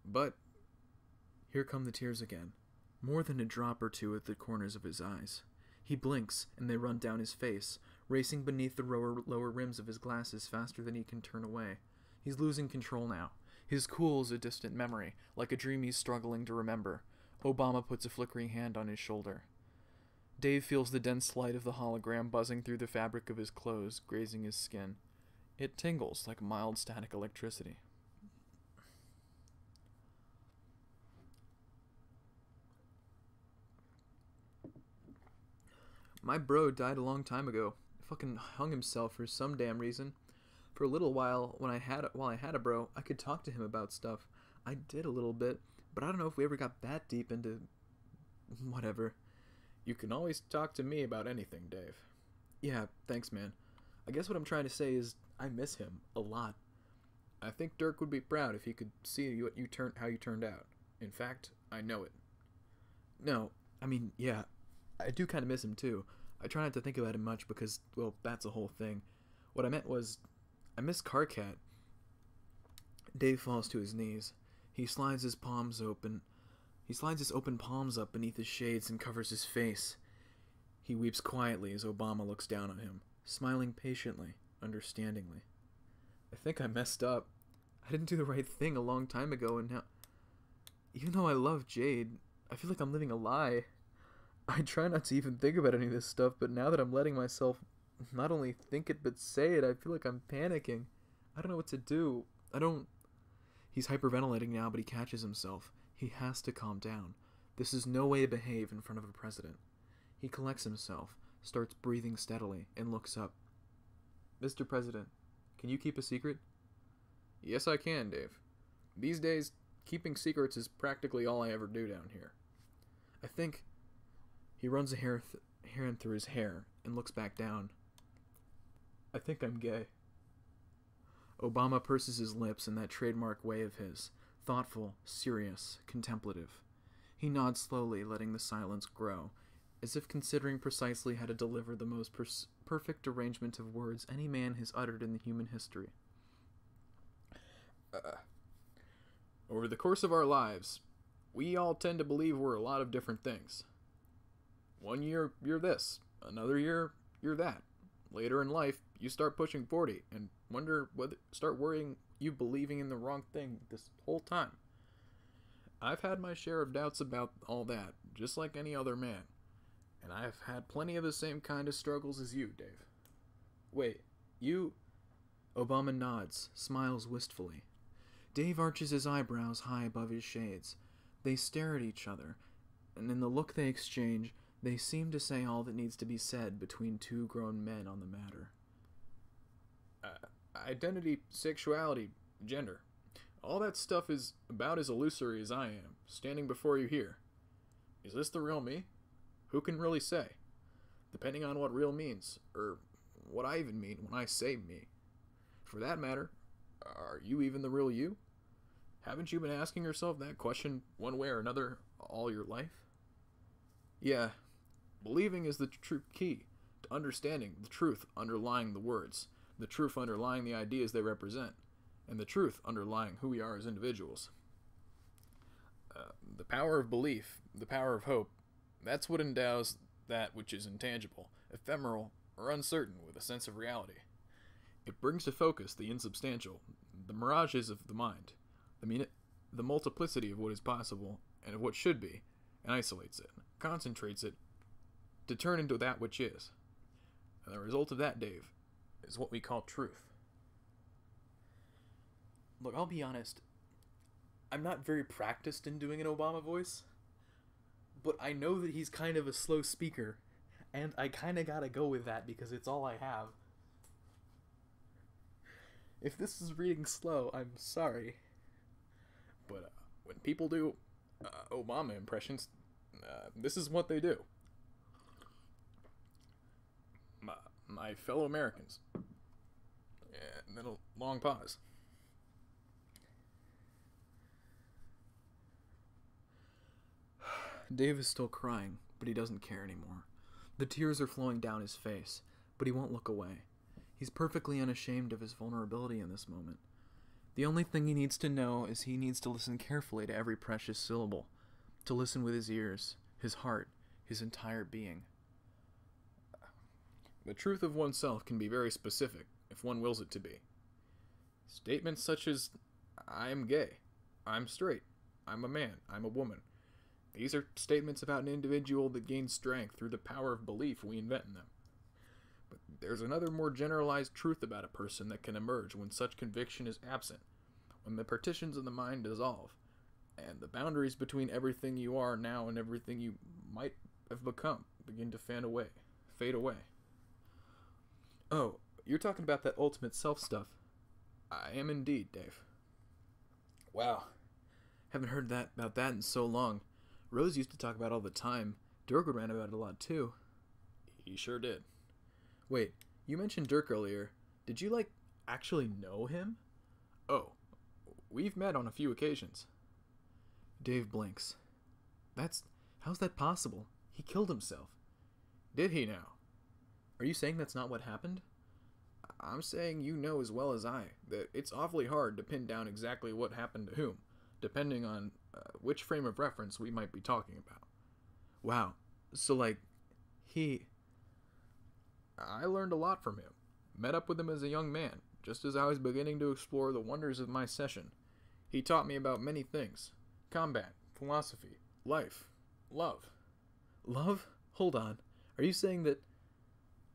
But here come the tears again, more than a drop or two at the corners of his eyes. He blinks, and they run down his face, racing beneath the lower rims of his glasses faster than he can turn away. He's losing control now. His cool is a distant memory, like a dream he's struggling to remember. Obama puts a flickering hand on his shoulder. Dave feels the dense light of the hologram buzzing through the fabric of his clothes, grazing his skin. It tingles like mild static electricity. My bro died a long time ago. Fucking hung himself for some damn reason. For a little while, while I had a bro, I could talk to him about stuff. I did a little bit, but I don't know if we ever got that deep into whatever. You can always talk to me about anything, Dave. Yeah, thanks, man. I guess what I'm trying to say is I miss him a lot. I think Dirk would be proud if he could see how you turned out. In fact, I know it. No, I mean, yeah, I do kind of miss him too. I try not to think about him much because, well, that's a whole thing. What I meant was, I miss Karkat. Dave falls to his knees. He slides his open palms up beneath his shades and covers his face. He weeps quietly as Obama looks down on him, smiling patiently, understandingly. I think I messed up. I didn't do the right thing a long time ago, and now, even though I love Jade, I feel like I'm living a lie. I try not to even think about any of this stuff, but now that I'm letting myself not only think it but say it, I feel like I'm panicking. I don't know what to do. He's hyperventilating now, but he catches himself. He has to calm down. This is no way to behave in front of a president. He collects himself, starts breathing steadily, and looks up. Mr. President, can you keep a secret? Yes, I can, Dave. These days, keeping secrets is practically all I ever do down here. I think... He runs a hand through his hair and looks back down. I think I'm gay. Obama purses his lips in that trademark way of his, thoughtful, serious, contemplative. He nods slowly, letting the silence grow, as if considering precisely how to deliver the most perfect arrangement of words any man has uttered in the human history. Over the course of our lives, we all tend to believe we're a lot of different things. One year, you're this. Another year, you're that. Later in life, you start pushing 40 and start worrying you believing in the wrong thing this whole time. I've had my share of doubts about all that, just like any other man. And I've had plenty of the same kind of struggles as you, Dave. Wait, you... Obama nods, smiles wistfully. Dave arches his eyebrows high above his shades. They stare at each other, and in the look they exchange, they seem to say all that needs to be said between two grown men on the matter. Identity, sexuality, gender. All that stuff is about as illusory as I am, standing before you here. Is this the real me? Who can really say? Depending on what real means, or what I even mean when I say me. For that matter, are you even the real you? Haven't you been asking yourself that question one way or another all your life? Yeah, believing is the true key to understanding the truth underlying the words, the truth underlying the ideas they represent, and the truth underlying who we are as individuals. The power of belief, the power of hope, that's what endows that which is intangible, ephemeral, or uncertain with a sense of reality. It brings to focus the insubstantial, the mirages of the mind, the multiplicity of what is possible and of what should be, and isolates it, concentrates it, to turn into that which is. And the result of that, Dave, is what we call truth. Look, I'll be honest, I'm not very practiced in doing an Obama voice, but I know that he's kind of a slow speaker, and I kind of gotta go with that because it's all I have. If this is reading slow, I'm sorry. But when people do Obama impressions, this is what they do. My fellow Americans. And then a long pause. Dave is still crying, but he doesn't care anymore. The tears are flowing down his face, but he won't look away. He's perfectly unashamed of his vulnerability in this moment. The only thing he needs to know is he needs to listen carefully to every precious syllable, to listen with his ears, his heart, his entire being. The truth of oneself can be very specific, if one wills it to be. Statements such as, I am gay, I'm straight, I'm a man, I'm a woman. These are statements about an individual that gains strength through the power of belief we invent in them. But there's another more generalized truth about a person that can emerge when such conviction is absent, when the partitions of the mind dissolve, and the boundaries between everything you are now and everything you might have become begin to fade away. Oh, you're talking about that ultimate self stuff. I am indeed, Dave. Wow. Haven't heard about that in so long. Rose used to talk about it all the time. Dirk would rant about it a lot too. He sure did. Wait, you mentioned Dirk earlier. Did you, actually know him? Oh, we've met on a few occasions. Dave blinks. How's that possible? He killed himself. Did he now? Are you saying that's not what happened? I'm saying you know as well as I that it's awfully hard to pin down exactly what happened to whom, depending on which frame of reference we might be talking about. Wow. So, I learned a lot from him. Met up with him as a young man, just as I was beginning to explore the wonders of my session. He taught me about many things. Combat, philosophy, life, love. Love? Hold on. Are you saying that...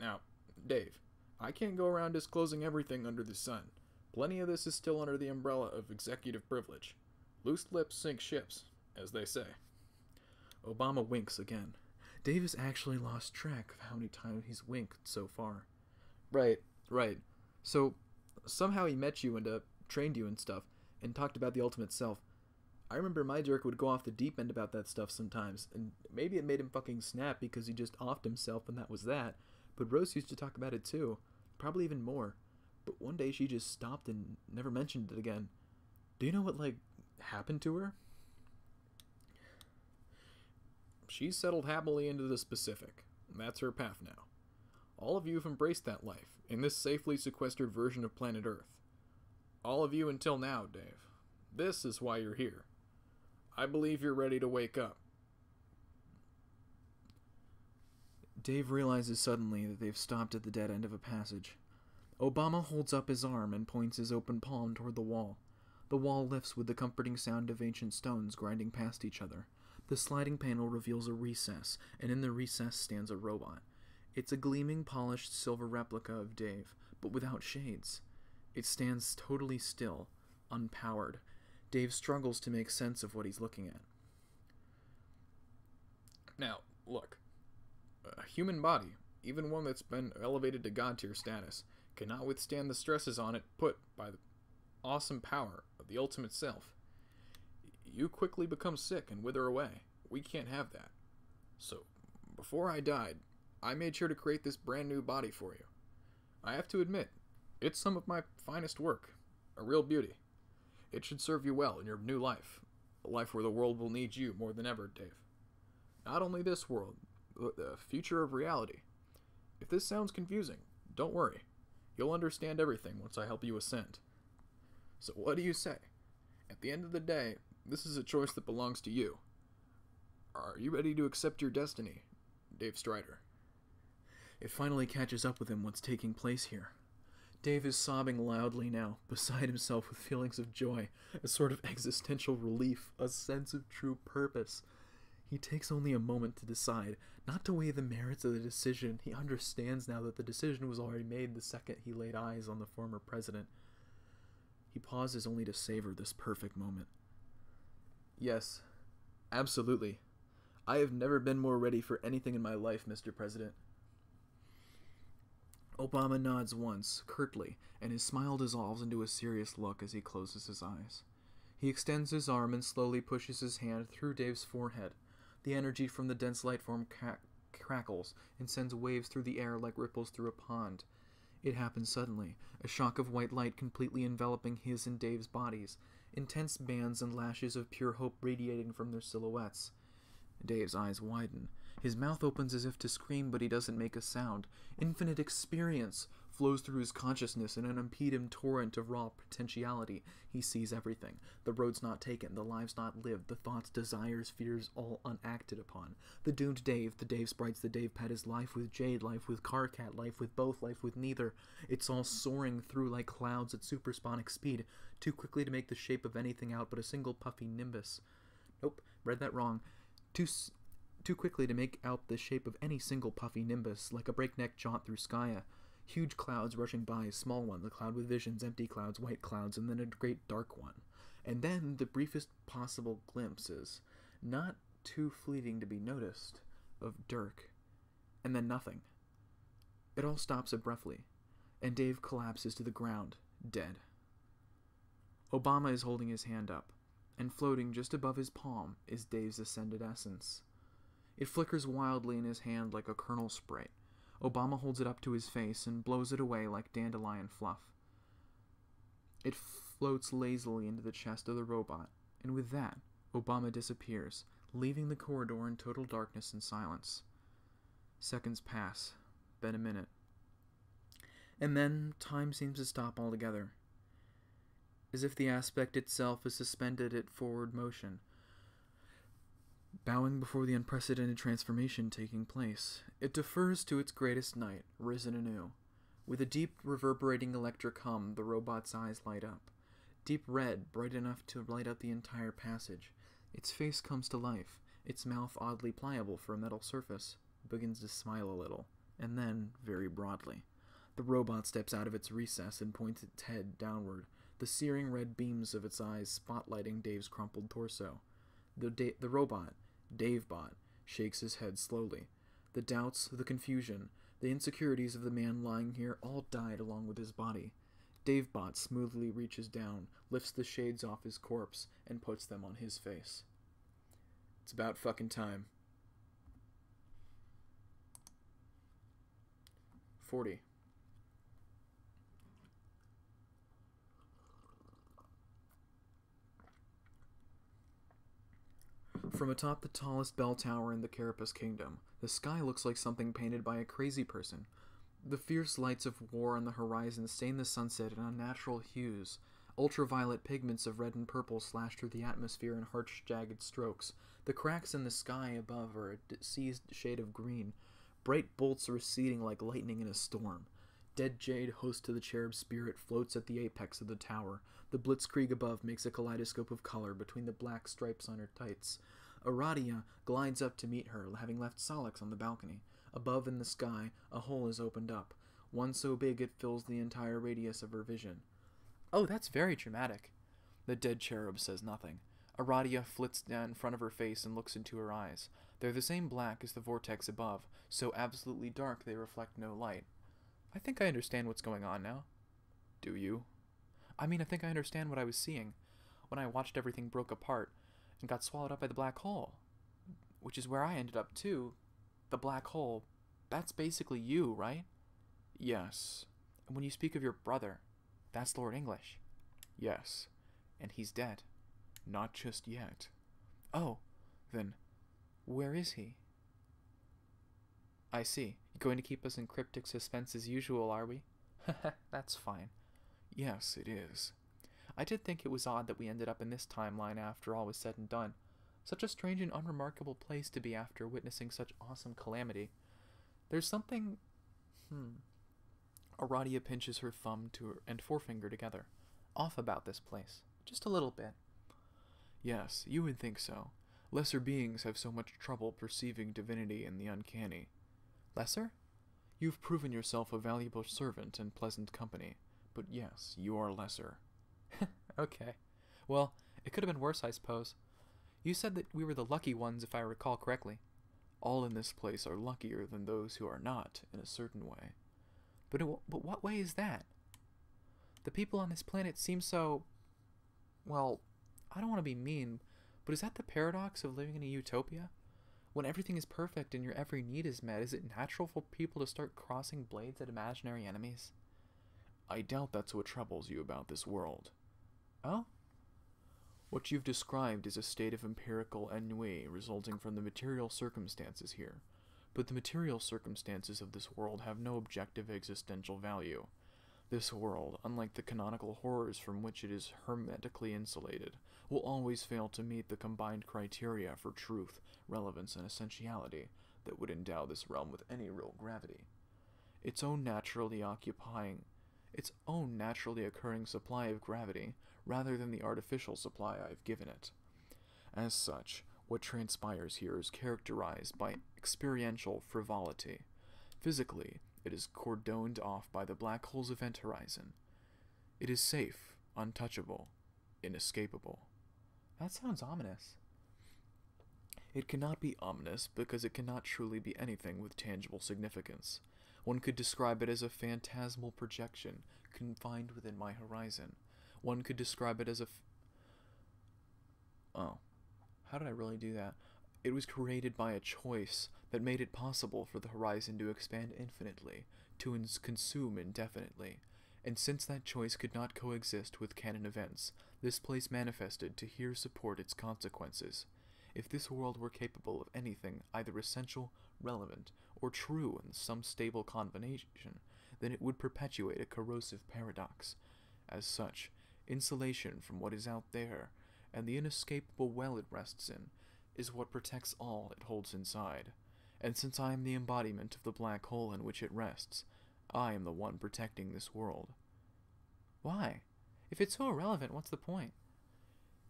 Now, Dave, I can't go around disclosing everything under the sun. Plenty of this is still under the umbrella of executive privilege. Loose lips sink ships, as they say. Obama winks again. Dave has actually lost track of how many times he's winked so far. Right. So, somehow he met you and trained you and stuff, and talked about the ultimate self. I remember my jerk would go off the deep end about that stuff sometimes, and maybe it made him fucking snap because he just offed himself and that was that, but Rose used to talk about it too, probably even more. But one day she just stopped and never mentioned it again. Do you know what, happened to her? She's settled happily into the specific. That's her path now. All of you have embraced that life, in this safely sequestered version of planet Earth. All of you until now, Dave. This is why you're here. I believe you're ready to wake up. Dave realizes suddenly that they've stopped at the dead end of a passage. Obama holds up his arm and points his open palm toward the wall. The wall lifts with the comforting sound of ancient stones grinding past each other. The sliding panel reveals a recess, and in the recess stands a robot. It's a gleaming, polished silver replica of Dave, but without shades. It stands totally still, unpowered. Dave struggles to make sense of what he's looking at. Now, look. A human body, even one that's been elevated to god-tier status, cannot withstand the stresses on it put by the awesome power of the ultimate self. You quickly become sick and wither away. We can't have that. So, before I died, I made sure to create this brand new body for you. I have to admit, it's some of my finest work. A real beauty. It should serve you well in your new life. A life where the world will need you more than ever, Dave. Not only this world, but the future of reality. If this sounds confusing, don't worry. You'll understand everything once I help you ascend. So what do you say? At the end of the day, this is a choice that belongs to you. Are you ready to accept your destiny, Dave Strider? It finally catches up with him what's taking place here. Dave is sobbing loudly now, beside himself with feelings of joy, a sort of existential relief, a sense of true purpose. He takes only a moment to decide, not to weigh the merits of the decision. He understands now that the decision was already made the second he laid eyes on the former president. He pauses only to savor this perfect moment. Yes, absolutely. I have never been more ready for anything in my life, Mr. President. Obama nods once, curtly, and his smile dissolves into a serious look as he closes his eyes. He extends his arm and slowly pushes his hand through Dave's forehead. The energy from the dense light form crackles and sends waves through the air like ripples through a pond. It happens suddenly, a shock of white light completely enveloping his and Dave's bodies, intense bands and lashes of pure hope radiating from their silhouettes. Dave's eyes widen. His mouth opens as if to scream, but he doesn't make a sound. Infinite experience flows through his consciousness in an unimpeded torrent of raw potentiality. He sees everything. The roads not taken, the lives not lived, the thoughts, desires, fears all unacted upon. The doomed Dave, the Dave sprites, the Dave pet, his life with Jade, life with Carcat, life with both, life with neither. It's all soaring through like clouds at supersonic speed, too quickly to make the shape of anything out but a single puffy nimbus. Nope, read that wrong. Too quickly to make out the shape of any single puffy nimbus, like a breakneck jaunt through Skya. Huge clouds rushing by, a small one, the cloud with visions, empty clouds, white clouds, and then a great dark one. And then the briefest possible glimpses, not too fleeting to be noticed, of Dirk. And then nothing. It all stops abruptly, and Dave collapses to the ground, dead. Obama is holding his hand up, and floating just above his palm is Dave's ascended essence. It flickers wildly in his hand like a kernel sprite. Obama holds it up to his face and blows it away like dandelion fluff. It floats lazily into the chest of the robot, and with that, Obama disappears, leaving the corridor in total darkness and silence. Seconds pass, then a minute. And then time seems to stop altogether, as if the aspect itself is suspended at forward motion, bowing before the unprecedented transformation taking place. It defers to its greatest night, risen anew. With a deep, reverberating electric hum, the robot's eyes light up. Deep red, bright enough to light up the entire passage. Its face comes to life, its mouth oddly pliable for a metal surface, begins to smile a little, and then, very broadly. The robot steps out of its recess and points its head downward, the searing red beams of its eyes spotlighting Dave's crumpled torso. The robot, Davebot, shakes his head slowly. The doubts, the confusion, the insecurities of the man lying here all died along with his body. Davebot smoothly reaches down, lifts the shades off his corpse, and puts them on his face. It's about fucking time. 40. From atop the tallest bell tower in the Carapace Kingdom, the sky looks like something painted by a crazy person. The fierce lights of war on the horizon stain the sunset in unnatural hues. Ultraviolet pigments of red and purple slash through the atmosphere in harsh, jagged strokes. The cracks in the sky above are a seized shade of green. Bright bolts receding like lightning in a storm. Dead Jade, host to the cherub spirit, floats at the apex of the tower. The blitzkrieg above makes a kaleidoscope of color between the black stripes on her tights. Aradia glides up to meet her, having left Solix on the balcony. Above in the sky, a hole is opened up, one so big it fills the entire radius of her vision. "Oh, that's very dramatic." The dead cherub says nothing. Aradia flits down in front of her face and looks into her eyes. They're the same black as the vortex above, so absolutely dark they reflect no light. "I think I understand what's going on now." "Do you?" I think I understand what I was seeing when I watched everything broke apart and got swallowed up by the black hole. Which is where I ended up too. The black hole, that's basically you, right?" "Yes." "And when you speak of your brother, that's Lord English?" "Yes." "And he's dead?" "Not just yet." "Oh, then where is he?" "I see. You're going to keep us in cryptic suspense as usual, are we?" "That's fine." "Yes, it is." I did think it was odd that we ended up in this timeline after all was said and done. Such a strange and unremarkable place to be after witnessing such awesome calamity. There's something... Aradia pinches her thumb and forefinger together. Off about this place. Just a little bit. "Yes, you would think so. Lesser beings have so much trouble perceiving divinity in the uncanny." "Lesser?" "You've proven yourself a valuable servant and pleasant company. But yes, you are lesser." "Okay. Well, it could have been worse, I suppose. You said that we were the lucky ones, if I recall correctly. All in this place are luckier than those who are not, in a certain way. But what way is that? The people on this planet seem so... Well, I don't want to be mean, but is that the paradox of living in a utopia? When everything is perfect and your every need is met, is it natural for people to start crossing blades at imaginary enemies? I doubt that's what troubles you about this world. Oh? What you've described is a state of empirical ennui resulting from the material circumstances here. But the material circumstances of this world have no objective existential value. This world, unlike the canonical horrors from which it is hermetically insulated, will always fail to meet the combined criteria for truth, relevance, and essentiality that would endow this realm with any real gravity. Its own naturally occurring supply of gravity, rather than the artificial supply I've given it. As such, what transpires here is characterized by experiential frivolity. Physically, it is cordoned off by the black hole's event horizon. It is safe, untouchable, inescapable. That sounds ominous. It cannot be ominous because it cannot truly be anything with tangible significance. One could describe it as a phantasmal projection confined within my horizon. One could describe it as Oh, how did I really do that? It was created by a choice that made it possible for the horizon to expand infinitely, to consume indefinitely. And since that choice could not coexist with canon events, this place manifested to here support its consequences. If this world were capable of anything either essential, relevant, or true in some stable combination, then it would perpetuate a corrosive paradox. As such, insulation from what is out there, and the inescapable well it rests in, is what protects all it holds inside. And since I am the embodiment of the black hole in which it rests, I am the one protecting this world. Why? If it's so irrelevant, what's the point?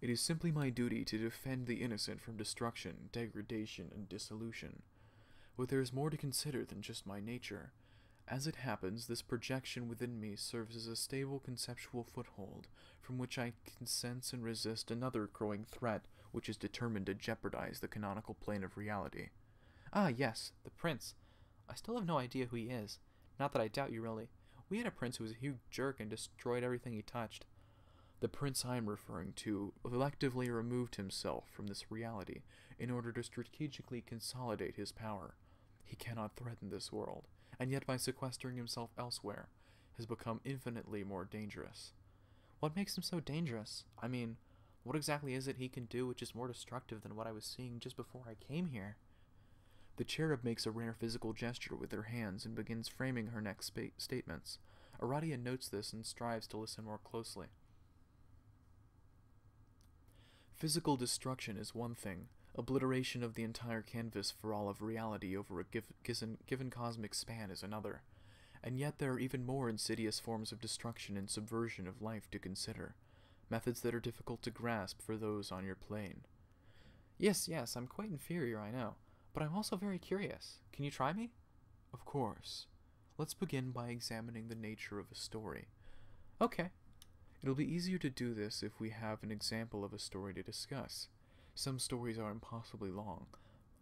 It is simply my duty to defend the innocent from destruction, degradation, and dissolution. But there is more to consider than just my nature. As it happens, this projection within me serves as a stable conceptual foothold, from which I can sense and resist another growing threat which is determined to jeopardize the canonical plane of reality. Ah, yes, the prince. I still have no idea who he is. Not that I doubt you, really. We had a prince who was a huge jerk and destroyed everything he touched. The prince I am referring to electively removed himself from this reality in order to strategically consolidate his power. He cannot threaten this world, and yet by sequestering himself elsewhere, has become infinitely more dangerous. What makes him so dangerous? I mean, what exactly is it he can do which is more destructive than what I was seeing just before I came here? The cherub makes a rare physical gesture with her hands and begins framing her next statements. Aradia notes this and strives to listen more closely. Physical destruction is one thing, obliteration of the entire canvas for all of reality over a given cosmic span is another. And yet there are even more insidious forms of destruction and subversion of life to consider, methods that are difficult to grasp for those on your plane. Yes, I'm quite inferior, I know, but I'm also very curious. Can you try me? Of course. Let's begin by examining the nature of a story. Okay. It'll be easier to do this if we have an example of a story to discuss. Some stories are impossibly long,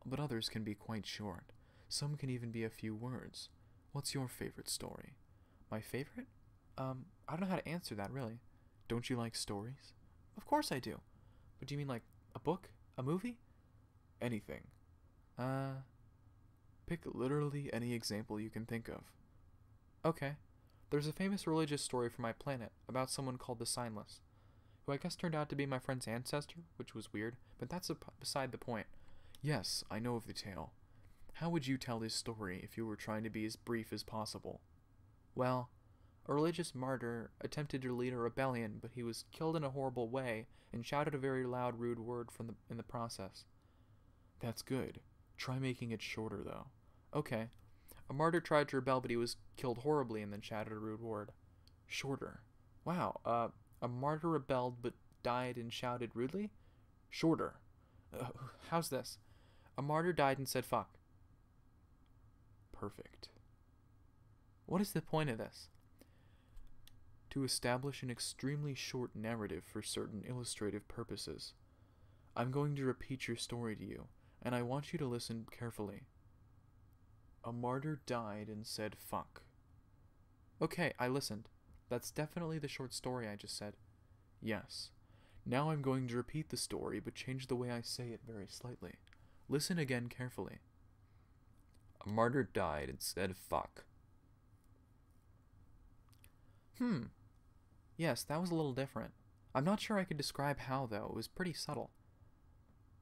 but others can be quite short. Some can even be a few words. What's your favorite story? My favorite? I don't know how to answer that, really. Don't you like stories? Of course I do. But do you mean like a book? A movie? Anything. Pick literally any example you can think of. Okay. There's a famous religious story from my planet about someone called the Signless, who I guess turned out to be my friend's ancestor, which was weird, but that's beside the point. Yes, I know of the tale. How would you tell this story if you were trying to be as brief as possible? Well, a religious martyr attempted to lead a rebellion, but he was killed in a horrible way and shouted a very loud, rude word in the process. That's good. Try making it shorter, though. Okay. A martyr tried to rebel, but he was killed horribly and then shouted a rude word. Shorter. Wow, a martyr rebelled but died and shouted rudely? Shorter. How's this? A martyr died and said fuck. Perfect. What is the point of this? To establish an extremely short narrative for certain illustrative purposes. I'm going to repeat your story to you, and I want you to listen carefully. A martyr died and said fuck. Okay, I listened. That's definitely the short story I just said. Yes. Now I'm going to repeat the story, but change the way I say it very slightly. Listen again carefully. A martyr died and said fuck. Yes, that was a little different. I'm not sure I could describe how, though. It was pretty subtle.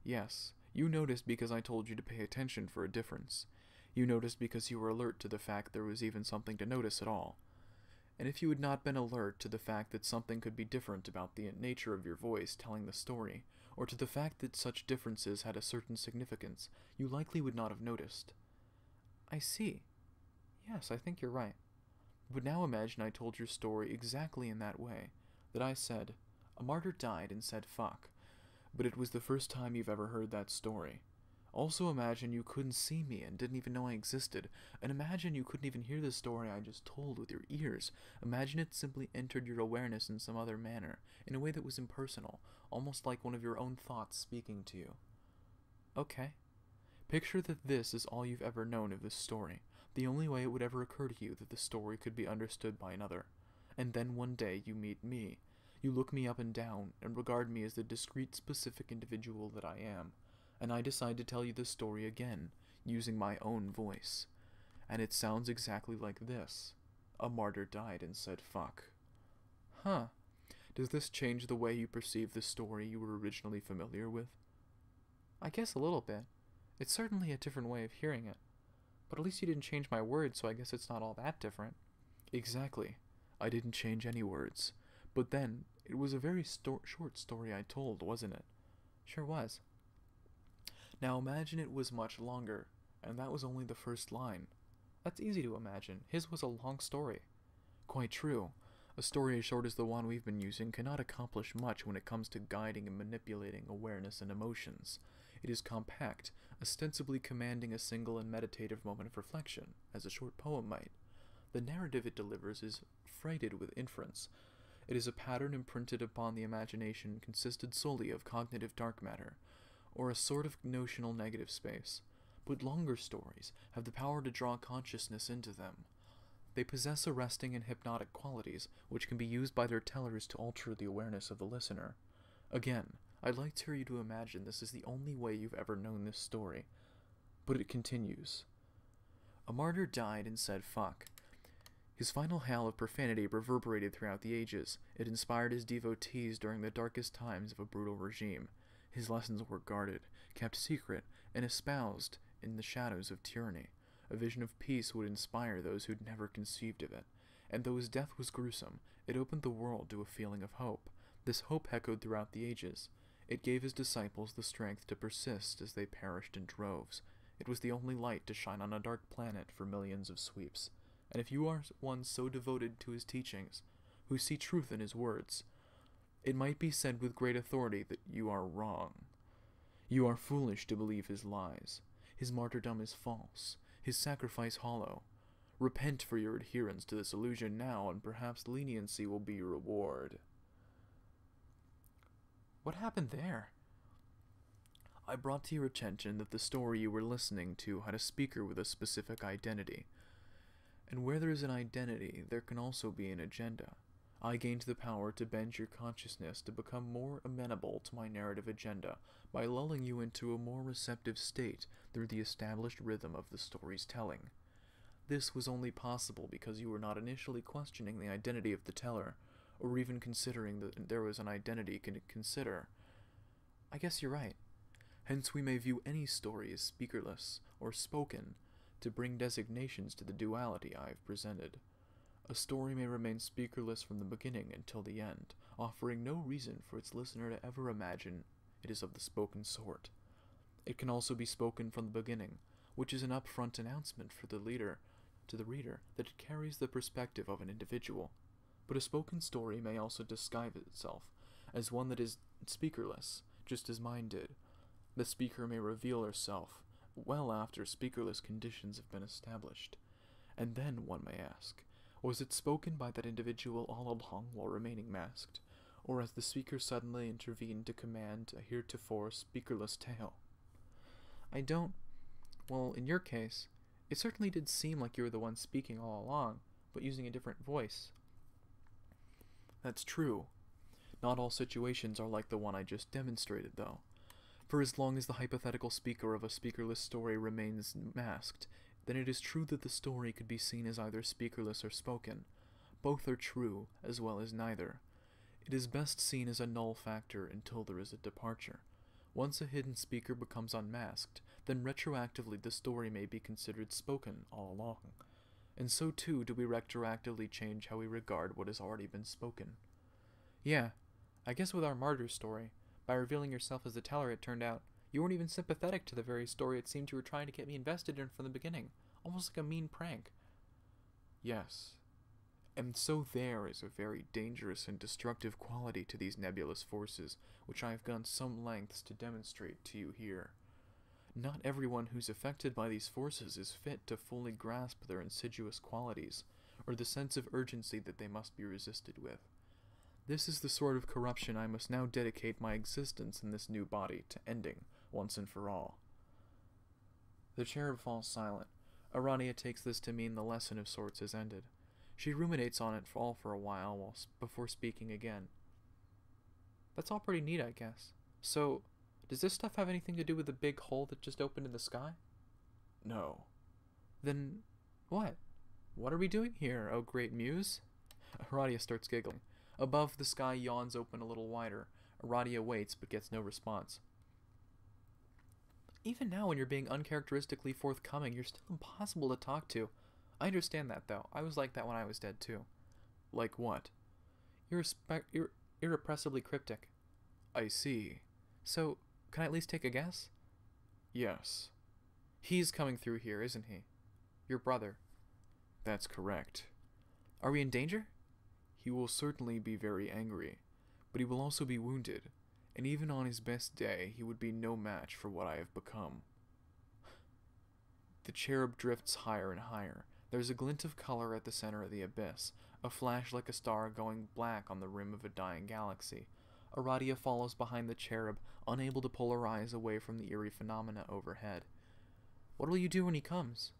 Yes, you noticed because I told you to pay attention for a difference. You noticed because you were alert to the fact there was even something to notice at all. And if you had not been alert to the fact that something could be different about the nature of your voice telling the story, or to the fact that such differences had a certain significance, you likely would not have noticed. I see. Yes, I think you're right. But now imagine I told your story exactly in that way, that I said, a martyr died and said fuck, but it was the first time you've ever heard that story. Also imagine you couldn't see me and didn't even know I existed, and imagine you couldn't even hear the story I just told with your ears. Imagine it simply entered your awareness in some other manner, in a way that was impersonal, almost like one of your own thoughts speaking to you. Okay. Picture that this is all you've ever known of this story, the only way it would ever occur to you that the story could be understood by another. And then one day you meet me. You look me up and down, and regard me as the discrete, specific individual that I am. And I decide to tell you this story again, using my own voice. And it sounds exactly like this. A martyr died and said fuck. Huh. Does this change the way you perceive the story you were originally familiar with? I guess a little bit. It's certainly a different way of hearing it. But at least you didn't change my words, so I guess it's not all that different. Exactly. I didn't change any words. But then, it was a very short story I told, wasn't it? Sure was. Now imagine it was much longer, and that was only the first line. That's easy to imagine. His was a long story. Quite true. A story as short as the one we've been using cannot accomplish much when it comes to guiding and manipulating awareness and emotions. It is compact, ostensibly commanding a single and meditative moment of reflection, as a short poem might. The narrative it delivers is freighted with inference. It is a pattern imprinted upon the imagination consisted solely of cognitive dark matter, or a sort of notional negative space. But longer stories have the power to draw consciousness into them. They possess arresting and hypnotic qualities, which can be used by their tellers to alter the awareness of the listener. Again, I'd like you to imagine this is the only way you've ever known this story. But it continues. A martyr died and said fuck. His final howl of profanity reverberated throughout the ages. It inspired his devotees during the darkest times of a brutal regime. His lessons were guarded, kept secret, and espoused in the shadows of tyranny. A vision of peace would inspire those who'd never conceived of it. And though his death was gruesome, it opened the world to a feeling of hope. This hope echoed throughout the ages. It gave his disciples the strength to persist as they perished in droves. It was the only light to shine on a dark planet for millions of sweeps. And if you are one so devoted to his teachings, who see truth in his words, it might be said with great authority that you are wrong. You are foolish to believe his lies. His martyrdom is false, his sacrifice hollow. Repent for your adherence to this illusion now, and perhaps leniency will be your reward. What happened there? I brought to your attention that the story you were listening to had a speaker with a specific identity. And where there is an identity, there can also be an agenda. I gained the power to bend your consciousness to become more amenable to my narrative agenda by lulling you into a more receptive state through the established rhythm of the story's telling. This was only possible because you were not initially questioning the identity of the teller, or even considering that there was an identity to consider. I guess you're right. Hence we may view any story as speakerless or spoken to bring designations to the duality I have presented. A story may remain speakerless from the beginning until the end, offering no reason for its listener to ever imagine it is of the spoken sort. It can also be spoken from the beginning, which is an upfront announcement for the reader that it carries the perspective of an individual. But a spoken story may also disguise itself as one that is speakerless, just as mine did. The speaker may reveal herself well after speakerless conditions have been established. And then one may ask, was it spoken by that individual all along while remaining masked? or as the speaker suddenly intervened to command a heretofore speakerless tale. I don't... Well, in your case, it certainly did seem like you were the one speaking all along, but using a different voice. That's true. Not all situations are like the one I just demonstrated, though. For as long as the hypothetical speaker of a speakerless story remains masked, then it is true that the story could be seen as either speakerless or spoken. Both are true, as well as neither. It is best seen as a null factor until there is a departure. Once a hidden speaker becomes unmasked, then retroactively the story may be considered spoken all along. And so too do we retroactively change how we regard what has already been spoken. Yeah, I guess with our martyr story, by revealing yourself as the teller, it turned out you weren't even sympathetic to the very story it seemed you were trying to get me invested in from the beginning, almost like a mean prank. Yes. And so there is a very dangerous and destructive quality to these nebulous forces, which I have gone some lengths to demonstrate to you here. Not everyone who's affected by these forces is fit to fully grasp their insidious qualities, or the sense of urgency that they must be resisted with. This is the sort of corruption I must now dedicate my existence in this new body to ending, once and for all. The cherub falls silent. Aradia takes this to mean the lesson of sorts has ended. She ruminates on it all for a while before speaking again. That's all pretty neat, I guess. So, does this stuff have anything to do with the big hole that just opened in the sky? No. Then, what? What are we doing here, oh great muse? Aradia starts giggling. Above, the sky yawns open a little wider. Aradia waits, but gets no response. Even now, when you're being uncharacteristically forthcoming, you're still impossible to talk to. I understand that, though. I was like that when I was dead, too. Like what? You're irrepressibly cryptic. I see. So, can I at least take a guess? Yes. He's coming through here, isn't he? Your brother. That's correct. Are we in danger? He will certainly be very angry, but he will also be wounded, and even on his best day, he would be no match for what I have become. The cherub drifts higher and higher. There's a glint of color at the center of the abyss, a flash like a star going black on the rim of a dying galaxy. Aradia follows behind the cherub, unable to pull her eyes away from the eerie phenomena overhead. What will you do when he comes?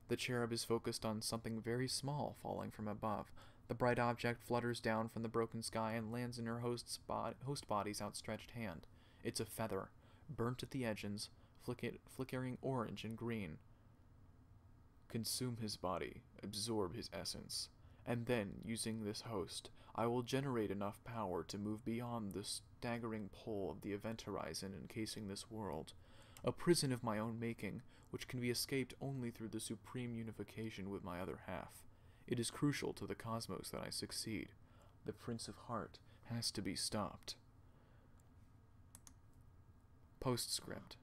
The cherub is focused on something very small falling from above. The bright object flutters down from the broken sky and lands in her host body's outstretched hand. It's a feather, burnt at the edges, flickering orange and green. Consume his body, absorb his essence, and then, using this host, I will generate enough power to move beyond the staggering pull of the event horizon encasing this world, a prison of my own making, which can be escaped only through the supreme unification with my other half. It is crucial to the cosmos that I succeed. The Prince of Heart has to be stopped. Postscript.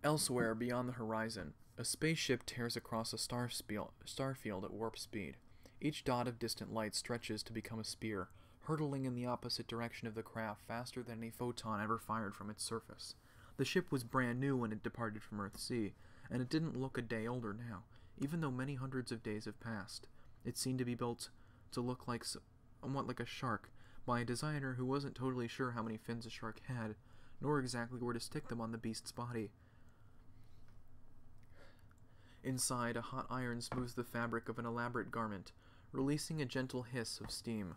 Elsewhere, beyond the horizon, a spaceship tears across a starfield at warp speed. Each dot of distant light stretches to become a spear, hurtling in the opposite direction of the craft faster than any photon ever fired from its surface. The ship was brand new when it departed from Earthsea, and it didn't look a day older now, even though many hundreds of days have passed. It seemed to be built to look like somewhat like a shark, by a designer who wasn't totally sure how many fins a shark had, nor exactly where to stick them on the beast's body. Inside, a hot iron smooths the fabric of an elaborate garment, releasing a gentle hiss of steam.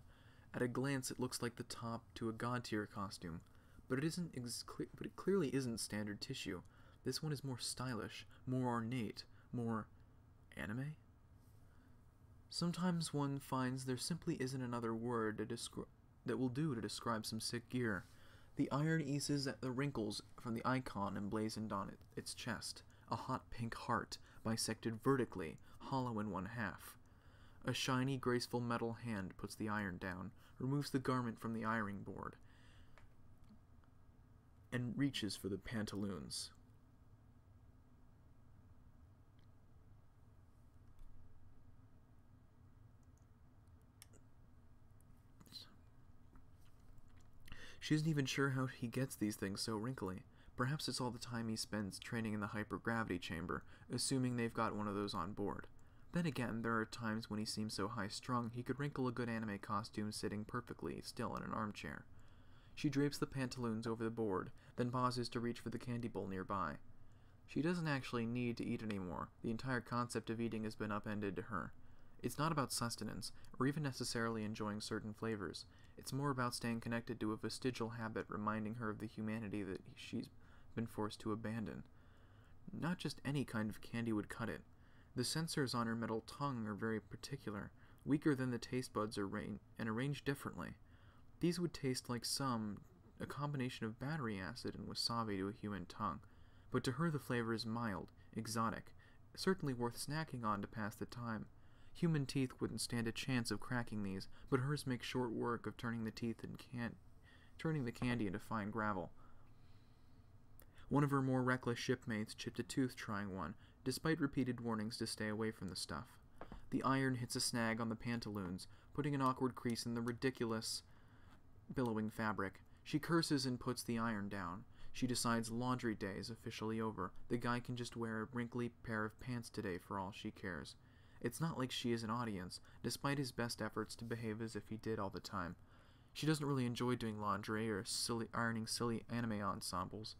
At a glance, it looks like the top to a god-tier costume, but it clearly isn't standard tissue. This one is more stylish, more ornate, more anime? Sometimes one finds there simply isn't another word that will do to describe some sick gear. The iron eases at the wrinkles from the icon emblazoned on its chest, a hot pink heart bisected vertically, hollow in one half. A shiny, graceful metal hand puts the iron down, removes the garment from the ironing board, and reaches for the pantaloons. She isn't even sure how he gets these things so wrinkly. Perhaps it's all the time he spends training in the hypergravity chamber, assuming they've got one of those on board. Then again, there are times when he seems so high-strung he could wrinkle a good anime costume sitting perfectly still in an armchair. She drapes the pantaloons over the board, then pauses to reach for the candy bowl nearby. She doesn't actually need to eat anymore. The entire concept of eating has been upended to her. It's not about sustenance, or even necessarily enjoying certain flavors. It's more about staying connected to a vestigial habit reminding her of the humanity that she's been forced to abandon. Not just any kind of candy would cut it. The sensors on her metal tongue are very particular, weaker than the taste buds and arranged differently. These would taste like a combination of battery acid and wasabi to a human tongue, but to her the flavor is mild, exotic, certainly worth snacking on to pass the time. Human teeth wouldn't stand a chance of cracking these, but hers make short work of turning the candy into fine gravel. One of her more reckless shipmates chipped a tooth trying one, despite repeated warnings to stay away from the stuff. The iron hits a snag on the pantaloons, putting an awkward crease in the ridiculous, billowing fabric. She curses and puts the iron down. She decides laundry day is officially over. The guy can just wear a wrinkly pair of pants today for all she cares. It's not like she is an audience, despite his best efforts to behave as if he did all the time. She doesn't really enjoy doing laundry or ironing silly anime ensembles,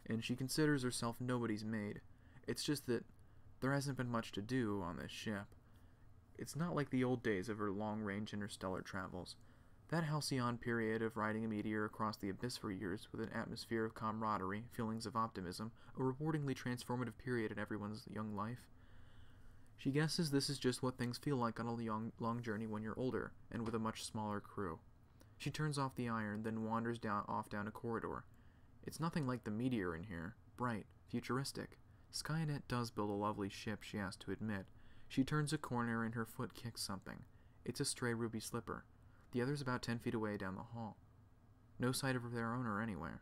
and she considers herself nobody's maid. It's just that there hasn't been much to do on this ship. It's not like the old days of her long-range interstellar travels. That halcyon period of riding a meteor across the abyss for years with an atmosphere of camaraderie, feelings of optimism, a rewardingly transformative period in everyone's young life. She guesses this is just what things feel like on a long journey when you're older, and with a much smaller crew. She turns off the iron, then wanders off down a corridor. It's nothing like the meteor in here. Bright, futuristic. Skynet does build a lovely ship, she has to admit. She turns a corner and her foot kicks something. It's a stray ruby slipper. The other's about 10 feet away down the hall. No sight of their owner anywhere.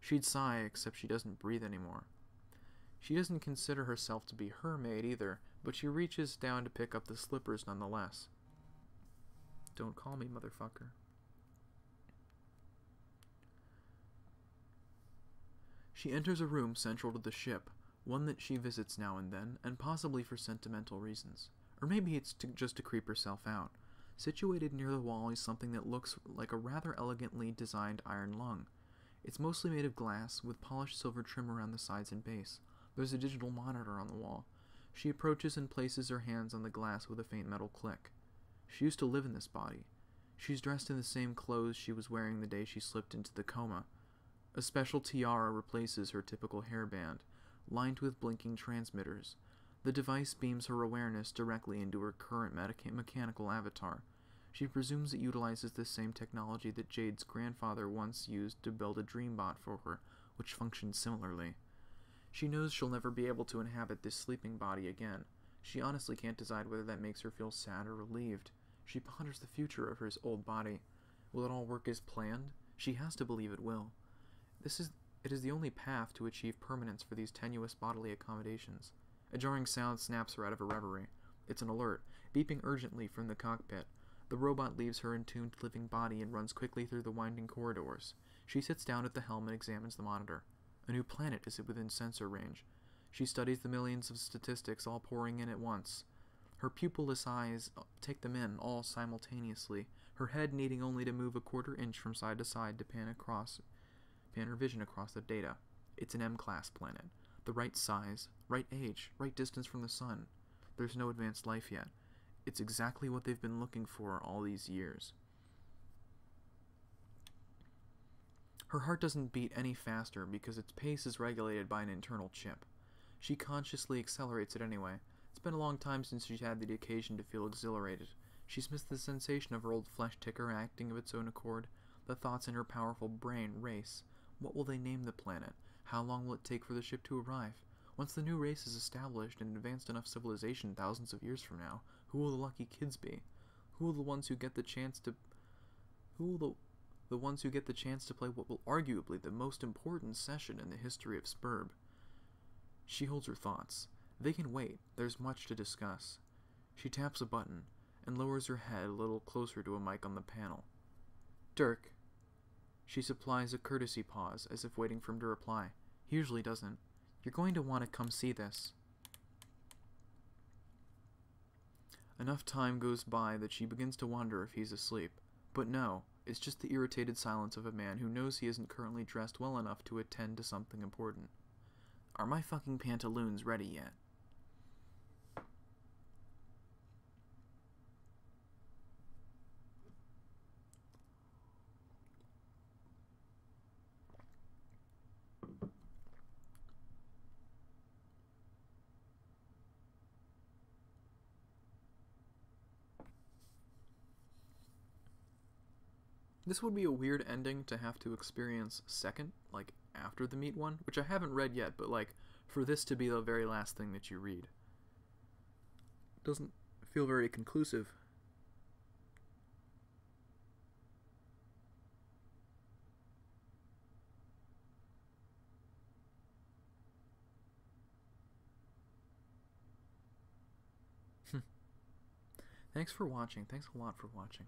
She'd sigh, except she doesn't breathe anymore. She doesn't consider herself to be her maid either, but she reaches down to pick up the slippers nonetheless. Don't call me, motherfucker. She enters a room central to the ship, one that she visits now and then, and possibly for sentimental reasons. Or maybe it's just to creep herself out. Situated near the wall is something that looks like a rather elegantly designed iron lung. It's mostly made of glass, with polished silver trim around the sides and base. There's a digital monitor on the wall. She approaches and places her hands on the glass with a faint metal click. She used to live in this body. She's dressed in the same clothes she was wearing the day she slipped into the coma. A special tiara replaces her typical hairband, lined with blinking transmitters. The device beams her awareness directly into her current mechanical avatar. She presumes it utilizes the same technology that Jade's grandfather once used to build a dreambot for her, which functions similarly. She knows she'll never be able to inhabit this sleeping body again. She honestly can't decide whether that makes her feel sad or relieved. She ponders the future of her old body. Will it all work as planned? She has to believe it will. It is the only path to achieve permanence for these tenuous bodily accommodations. A jarring sound snaps her out of her reverie. It's an alert, beeping urgently from the cockpit. The robot leaves her entombed living body and runs quickly through the winding corridors. She sits down at the helm and examines the monitor. A new planet is within sensor range. She studies the millions of statistics all pouring in at once. Her pupilless eyes take them in all simultaneously, her head needing only to move a quarter inch from side to side to pan her vision across the data. It's an M-class planet. The right size, right age, right distance from the sun. There's no advanced life yet. It's exactly what they've been looking for all these years. Her heart doesn't beat any faster because its pace is regulated by an internal chip. She consciously accelerates it anyway. It's been a long time since she's had the occasion to feel exhilarated. She's missed the sensation of her old flesh ticker acting of its own accord. The thoughts in her powerful brain race. What will they name the planet? How long will it take for the ship to arrive? Once the new race is established and advanced enough civilization thousands of years from now, who will the lucky kids be? Who will the ones who get the chance to play what will arguably the most important session in the history of Spurb? She holds her thoughts. They can wait. There's much to discuss. She taps a button and lowers her head a little closer to a mic on the panel. Dirk. She supplies a courtesy pause, as if waiting for him to reply. He usually doesn't. You're going to want to come see this. Enough time goes by that she begins to wonder if he's asleep. But no, it's just the irritated silence of a man who knows he isn't currently dressed well enough to attend to something important. Are my fucking pantaloons ready yet? This would be a weird ending to have to experience second, like after the meat one, which I haven't read yet, but like for this to be the very last thing that you read. Doesn't feel very conclusive. Thanks for watching. Thanks a lot for watching.